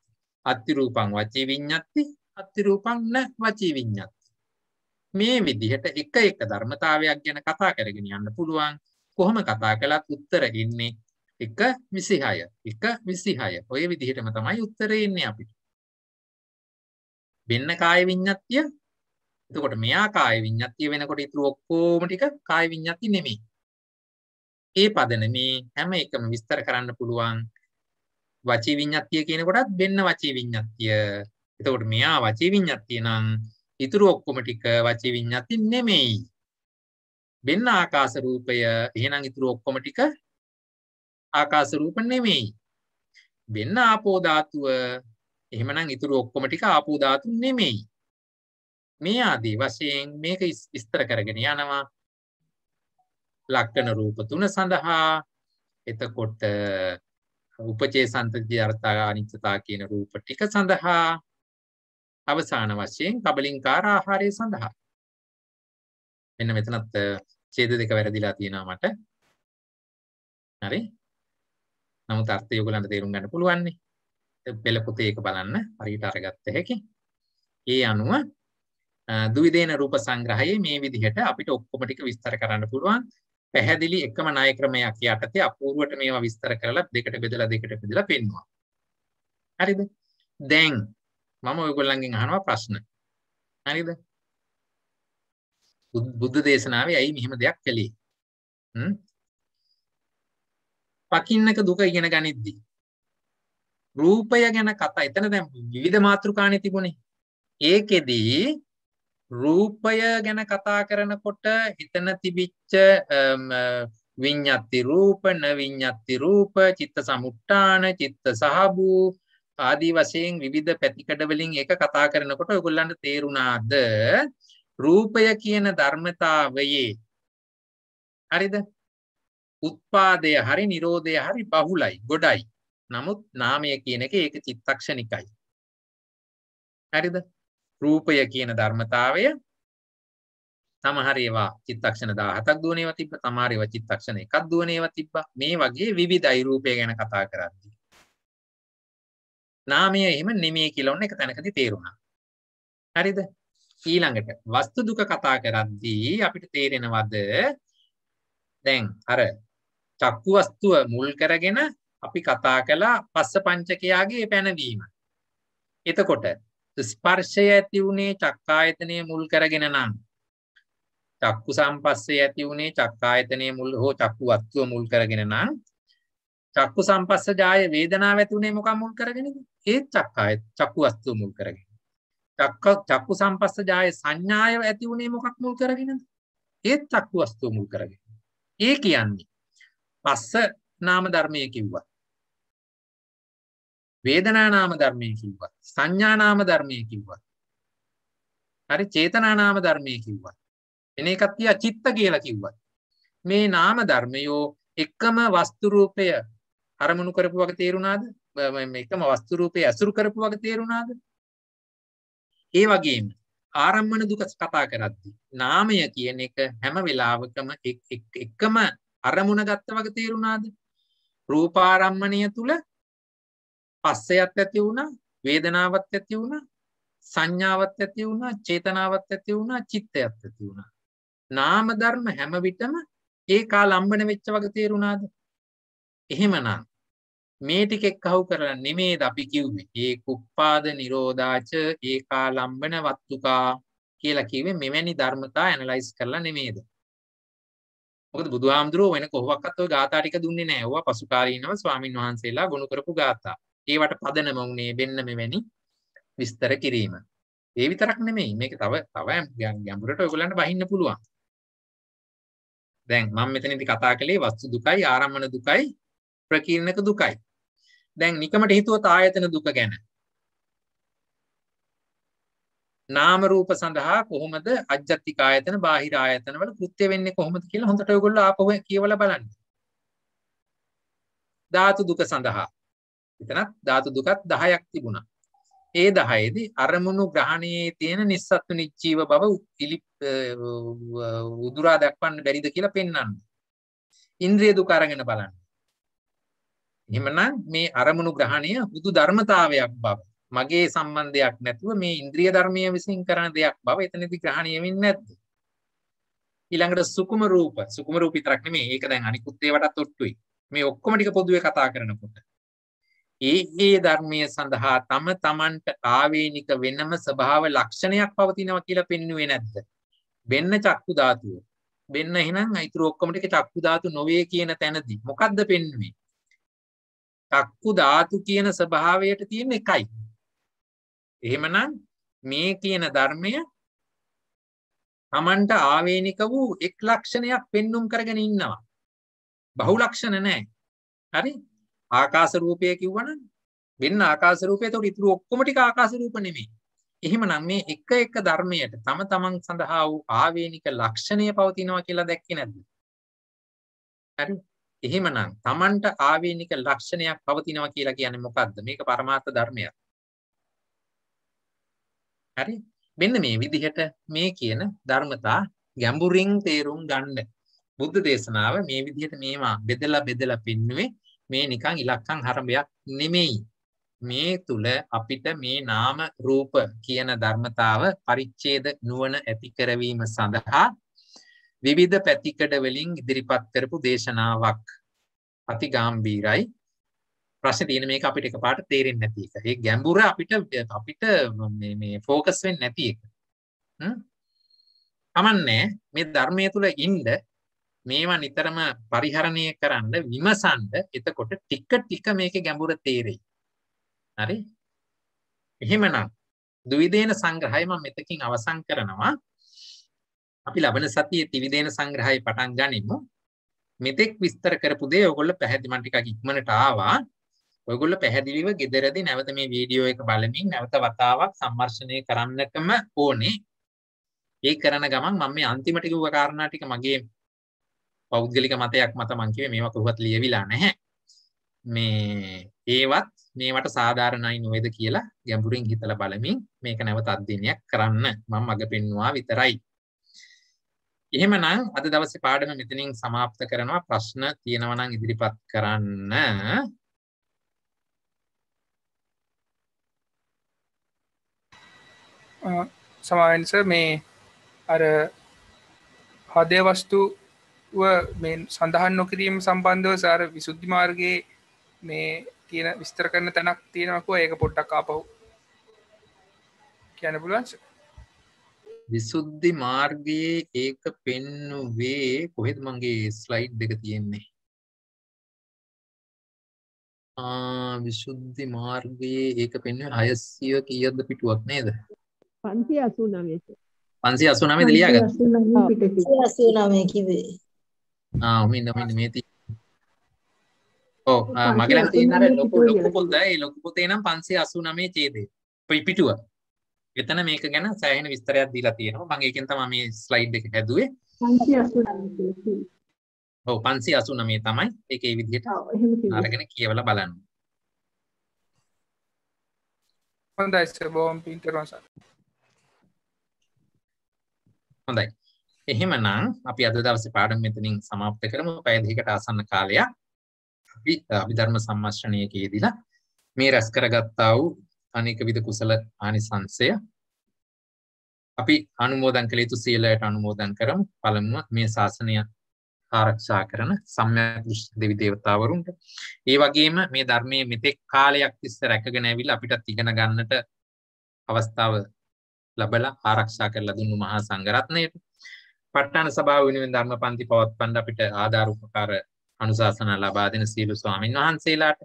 අත්ති රූපං වචී විඤ්ඤාති අත්ති රූපං න වචී විඤ්ඤාති මේ විදිහට එක එක ධර්මතාවයක් ගැන කතා කරගෙන යන්න පුළුවන්. කොහොම කතා කළත් උත්තර එන්නේ 1:26 ඔය විදිහටම තමයි උත්තරේ එන්නේ අපිට. වෙන්න කාය විඤ්ඤාතිය. එතකොට මෙයා කාය විඤ්ඤාතිය වෙනකොට ඉතුරු ඔක්කොම ටික කාය විඤ්ඤාති නෙමෙයි. ඒ පදනමේ හැම එකම විස්තර කරන්න පුළුවන් වචී විඤ්ඤාතිය කියන කොටත් වෙන්න වචී විඤ්ඤාතිය. එතකොට මෙයා වචී විඤ්ඤාතිය නම් ඊතුරු ඔක්කොම ටික වචී විඤ්ඤාති නෙමෙයි. වෙන්න ආකාශ රූපය එහෙනම් ඊතුරු ඔක්කොම ටික ආකාශ රූප නෙමෙයි. වෙන්න ආපෝ ධාතුව එහෙමනම් ඊතුරු ඔක්කොම ටික ආපෝ ධාතු නෙමෙයි. මේ ආදී වශයෙන් මේක විස්තර කරගෙන යනවා ලක්ෂණ රූප තුන සඳහා. එතකොට උපචේ සන්තති අර්ථා අනිත්‍යතා කියන රූප ටික සඳහා අවසාන වශයෙන් කබලින්කාර ආහාරය සඳහා. මෙන්න මෙතනත් ඡේද දෙක වැරදිලා තියෙනවා මට. හරි. නමුත් අර්ථය ඔයගලන්ට තේරුම් ගන්න පුළුවන් නේ. පෙළ පොතේ එක බලන්න හරියට අරගත්ත හැකි. ඒ අනුව ද්විදේන රූප සංග්‍රහයේ මේ විදිහට අපිට ඔක්කොම ටික විස්තර කරන්න පුළුවන්. පැහැදිලි එකම ණය ක්‍රමයක් යටතේ අපූර්වට මේවා විස්තර කරලා දෙකට බෙදලා පෙන්වනවා. හරිද? දැන් මම ඔයගොල්ලන්ගෙන් අහනවා ප්‍රශ්න. හරිද? බුද්ධ දේශනාවේ ඇයි මෙහෙම දෙයක් කළේ? පකින්නක දුක ඉගෙන ගනිද්දී රූපය ගැන කතා එතන දැන් විවිධ මාතෘකානේ තිබුණේ. ඒකෙදී රූපය ගැන කතා කරනකොට එතන තිබිච්ච විඤ්ඤාති රූප, නවිඤ්ඤාති රූප, චිත්ත සමුට්ඨාන, චිත්ත සහභූ ආදී වශයෙන් විවිධ පැතිකඩ වලින් එක කතා කරනකොට ඔයගොල්ලන්ට තේරුණාද රූපය කියන ධර්මතාවයේ හරිද? උත්පාදය හරි නිරෝධය හරි බහුලයි, ගොඩයි. නමුත් නාමය කියන එක ඒක චිත්තක්ෂණිකයි. හරිද? රූපය කියන ධර්මතාවය සමහර ඒවා චිත්තක්ෂණ 17ක් දුවන ඒවා තිබ්බා, සමහර ඒවා චිත්තක්ෂණ 1ක් දුවන ඒවා තිබ්බා. මේ වගේ විවිධයි රූපය ගැන කතා කරද්දී. නාමය එහෙම නෙමෙයි කියලා ඔන්න එක තැනකදී තේරුණා. හරිද? ඊළඟට වස්තු දුක කතා කරද්දී අපිට තේරෙනවද දැන් අර චක්කු වස්තුව මුල් කරගෙන අපි කතා කළා පස්ස පංචකයාගේ පැනවීම. එතකොට ස්පර්ශය ඇති උනේ චක්කායතනයේ මුල් කරගෙන නම් චක්කු සම්පස්සේ ඇති උනේ චක්කායතනයේ මුල් හෝ චක්කු වස්තුව මුල් කරගෙන නම් චක්කු සම්පස්සජාය වේදනාව ඇති උනේ මොකක් මුල් කරගෙනද? ඒ චක්කු වස්තුව මුල් කරගෙන. චක්කු සම්පස්සජාය සංඥාය ඇති උනේ මොකක් මුල් කරගෙනද? ඒ චක්කු වස්තුව මුල් කරගෙන. ඒ කියන්නේ පස්ස නාම ධර්මයේ කිව්වා. වේදනා නාම ධර්මයේ කිව්වා. සංඥා නාම ධර්මයේ කිව්වා. හරි චේතනා නාම ධර්මයේ කිව්වා. එන එකක් තියා චිත්ත කියලා කිව්වා. මේ නාම ධර්මයෝ එකම වස්තු රූපය අරමුණු කරපු වගේ තේරුණාද? මේ එකම වස්තු රූපය අසුරු කරපු වගේ තේරුණාද? ඒ වගේම ආරම්මන දුක කතා කරද්දී නාමය කියන එක හැම වෙලාවකම එකම අරමුණ ගත්ත වගේ තේරුණාද? රූපාරම්මණය තුල පස්සයත් ඇති වුණා, වේදනාවක් ඇති වුණා, සංඥාවක් ඇති වුණා, චේතනාවක් ඇති වුණා, චිත්තයක් ඇති වුණා. නාම ධර්ම හැම විටම ඒකාලම්බන වෙච්ච වගේ තේරුණාද? එහෙමනම් මේ ටික එක්කහුව කරලා නෙමේද අපි කිව්වේ ඒක උප්පාද නිරෝධාච ඒකාලම්බන වත්තුකා කියලා කිව්වේ මෙවැනි ධර්මතා ඇනලයිස් කරලා නෙමේද? මොකද බුදුහාමුදුරුවෝ වෙන කොහොමවත් ඔය ගාථා ටික දුන්නේ නැහැ. ඒවා පසුකාලීනව ස්වාමින් වහන්සේලා ගොනු කරපු ගාථා. ඒවට පදනම උනේ වෙන්න මෙවැනි විස්තර කිරීම. ඒ විතරක් නෙමෙයි මේක තව ගැඹුරට ඔයගොල්ලන්ට බහින්න පුළුවන්. දැන් මම මෙතනදී කතා කළේ වස්තු දුකයි, ආරම්මන දුකයි, ප්‍රකීර්ණක දුකයි. දැන් නිකමට හිතුවොත් ආයතන දුක ගැන. නාම රූප සඳහා කොහොමද අජ්ජත්තික ආයතන, බාහිර ආයතන වල කෘත්‍ය වෙන්නේ කොහොමද කියලා හොඳට ඔයගොල්ලෝ ආපහු කියවලා බලන්න. ධාතු දුක සඳහා එතනත් ධාතු දුකත් 10ක් තිබුණා. ඒ 10ේදී අරමුණු ග්‍රහණයේ තියෙන නිස්සත්තු නිච්චීව බව උදුරා දක්වන්න බැරිද කියලා පෙන්වන්න. ඉන්ද්‍රිය දුක අරගෙන බලන්න. එහෙමනම් මේ අරමුණු ග්‍රහණය බුදු ධර්මතාවයක් බව, මගේ සම්බන්ධයක් නැතුව මේ ඉන්ද්‍රිය ධර්මයේ විසින් කරන දෙයක් බව එතනදී ග්‍රහණය වෙන්නේ නැද්ද? ඊළඟට සුකුම රූප විතරක් නෙමෙයි, ඒක දැන් අනිකුත් ඒවටත් ඔට්ටුයි. මේ ඔක්කොම ටික පොදුවේ කතා කරනකොට ඒ ධර්මයේ සඳහා තමන්ට ආවේනික වෙනම ස්වභාව ලක්ෂණයක් පවතිනවා කියලා පෙන්වුවේ නැද්ද? වෙන්න චක්කු ධාතුව, වෙන්න එහෙනම් ඊටු ඔක්කොම ටික චක්කු ධාතු නොවේ කියන තැනදී මොකද්ද පෙන්වන්නේ? චක්කු ධාතු කියන ස්වභාවයට තියෙන එකයි. එහෙමනම් මේ කියන ධර්මය Tamanට ආවේනික වූ එක් ලක්ෂණයක් පෙන්눔 කරගෙන ඉන්නවා. බහු ලක්ෂණ නැහැ. හරි? ආකාශ රූපය කිව්වනම් වෙන්න ආකාශ රූපය ඒතකොට ඊටු ඔක්කොම ටික ආකාශ රූප නෙමෙයි. එහෙමනම් මේ එක එක ධර්මයට තම තමන් සඳහා වූ ආවේනික ලක්ෂණය පවතිනවා කියලා දැක්කේ නැද්ද? හරි? එහෙමනම් තමන්ට ආවේනික ලක්ෂණයක් පවතිනවා කියලා කියන්නේ මොකද්ද? මේක පරමාර්ථ ධර්මයක්. හරි? මෙන්න මේ විදිහට මේ කියන ධර්මතා ගැඹුරින් තේරුම් ගන්න. බුද්ධ දේශනාව මේ විදිහට මේවා බෙදලා පෙන්නුවේ මේ නිකන් ඉලක්කම් හරඹයක් නෙමෙයි. මේ තුල අපිට මේ නාම රූප කියන ධර්මතාව පරිච්ඡේද නුවණ ඇති කරවීම සඳහා විවිධ පැතිකඩ වලින් ඉදිරිපත් කරපු දේශනාවක්. අති ගැඹීරයි. ප්‍රශ්නේ තියෙන මේක අපිට එකපාරට තේරෙන්නේ නැති එක. ඒ ගැඹුර අපිට මේ ફોකස් වෙන්නේ නැති එක. අමන්නේ මේ ධර්මයේ තුල ඉන්න මේවා නිතරම පරිහරණය කරන්න විමසන්න එතකොට ටික මේකේ ගැඹුර තේරෙයි. හරි? එහෙමනම් ද්විදේන සංග්‍රහය මම මෙතකින් අවසන් කරනවා. අපි ලබන සතියේ ත්‍රිවිධේන සංග්‍රහය පටන් ගනිමු. මෙතෙක් විස්තර කරපු දේ ඔයගොල්ලෝ පැහැදිලි මම ටිකක් ඉක්මනට ආවා. ඔයගොල්ලෝ පැහැදිලිව ගෙදරදී නැවත මේ වීඩියෝ එක බලමින් නැවත වතාවක් සම්මර්ෂණය කරන්නකම ඕනේ. ඒ කරන ගමන් මම මේ අන්තිමට කිව්ව කාරණා ටික මගේ පෞද්ගලික මතයක් මත මම කිව්වේ මේවා කොහොමවත් ලියවිලා නැහැ. මේවට සාධාරණයි නොවේද කියලා ගැඹුරින් හිතලා බලමින් මේක නැවත අධ්‍යයනයක් කරන්න මම මඟ පෙන්වුවා විතරයි. එහෙමනම් අද දවසේ පාඩම මෙතනින් સમાપ્ત කරනවා. ප්‍රශ්න තියෙනවා නම් ඉදිරිපත් කරන්න. සමාවෙන්න සර් මේ අර හදේ වස්තුව මේ සඳහන් නොකිරීම සම්බන්ධව සර් විසුද්ධි මාර්ගයේ මේ තියෙන විස්තර කරන තැනක් තියෙනවා කෝ ඒක පොඩ්ඩක් ආපහු කියන්න පුළුවන් සර්? විසුද්ධි මාර්ගයේ ඒක පෙන්නුවේ කොහෙද මගේ ස්ලයිඩ් එක තියෙන්නේ? විසුද්ධි මාර්ගයේ ඒක පෙන්නුවේ 600 කීයක්ද පිටුවක් නේද? 589. 589 ලියාගත්තා. 589 කිව්වේ. මෙන්න මේ ඔව් මගේ ළඟ තියෙන අර ලොකු පොත ඒ ලොකු පොතේ නම් 589 ඡේදය. පිටුව. එතන මේක ගැන සෑහෙන විස්තරයක් දීලා තියෙනවා. මම ඒකෙන් තමයි මේ ස්ලයිඩ් එක හැදුවේ. 589. ඔව් 589 තමයි. ඒක ඒ විදිහට අරගෙන කියවලා බලන්න. හොඳයි සර් බොම් පින් කරනවා සර්. හොඳයි. එහෙමනම් අපි අද දවසේ පාඩම මෙතනින් સમાપ્ત කරමු. පැය දෙකකට ආසන්න කාලයක් අපි අභිධර්ම සම්මර්ෂණයකදීලා මේ රැස් කරගත්තා වූ අනේක විද කුසල ආනිසංසය අපි අනුමෝදන් කළ යුතු සියලුට අනුමෝදන් කරමු. පළමුව මේ ශාසනය ආරක්ෂා කරන සම්‍යක් දෘෂ්ටි දෙවි දේවතාවරුන්ට ඒ වගේම මේ ධර්මයේ මෙතෙක් කාලයක් තිස්සේ රැකගෙන ඇවිල්ලා අපිටත් ඉගෙන ගන්නට අවස්ථාව ලැබලා ආරක්ෂා කරලා දුන්නු මහා සංඝරත්නයට ප ဋ ාණ සභාව වෙනුවෙන් ධර්ම පන්ති පවත්වන්න අපිට ආධාර උපකාර අනුශාසනා ලබා දෙන සීල ස්වාමීන් වහන්සේලාට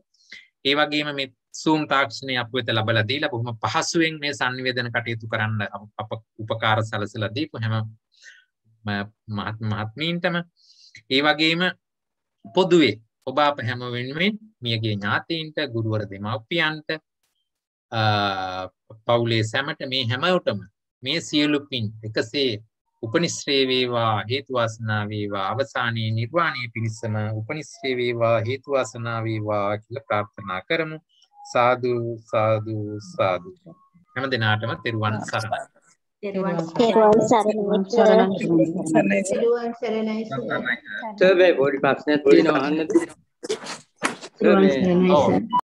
ඒ වගේම මේ Zoom තාක්ෂණය අප වෙත ලබලා දීලා බොහොම පහසුවෙන් මේ sannivedana කටයුතු කරන්න අප උපකාර සැලසලා දීපු හැම මහත්මීන්ටම ඒ වගේම පොදුවේ ඔබ අප හැම වෙනුවෙන් මියගේ ඥාතීන්ට ගුරුවර දෙමව්පියන්ට පවුලේ සැමට මේ හැමෝටම මේ සියලු පින් එකසේ උපනිශ්‍රේ වේවා හේතු වාසනා වේවා අවසානයේ නිර්වාණය පිණිසම උපනිශ්‍රේ වේවා හේතු වාසනා වේවා කියලා ප්‍රාර්ථනා කරමු. සාදු සාදු සාදු. හැම දිනාටම තෙරුවන් සරණයි. තෙරුවන් සරණයි. සර් මේ පොඩි ප්‍රශ්නයක් තියෙනවා අහන්න.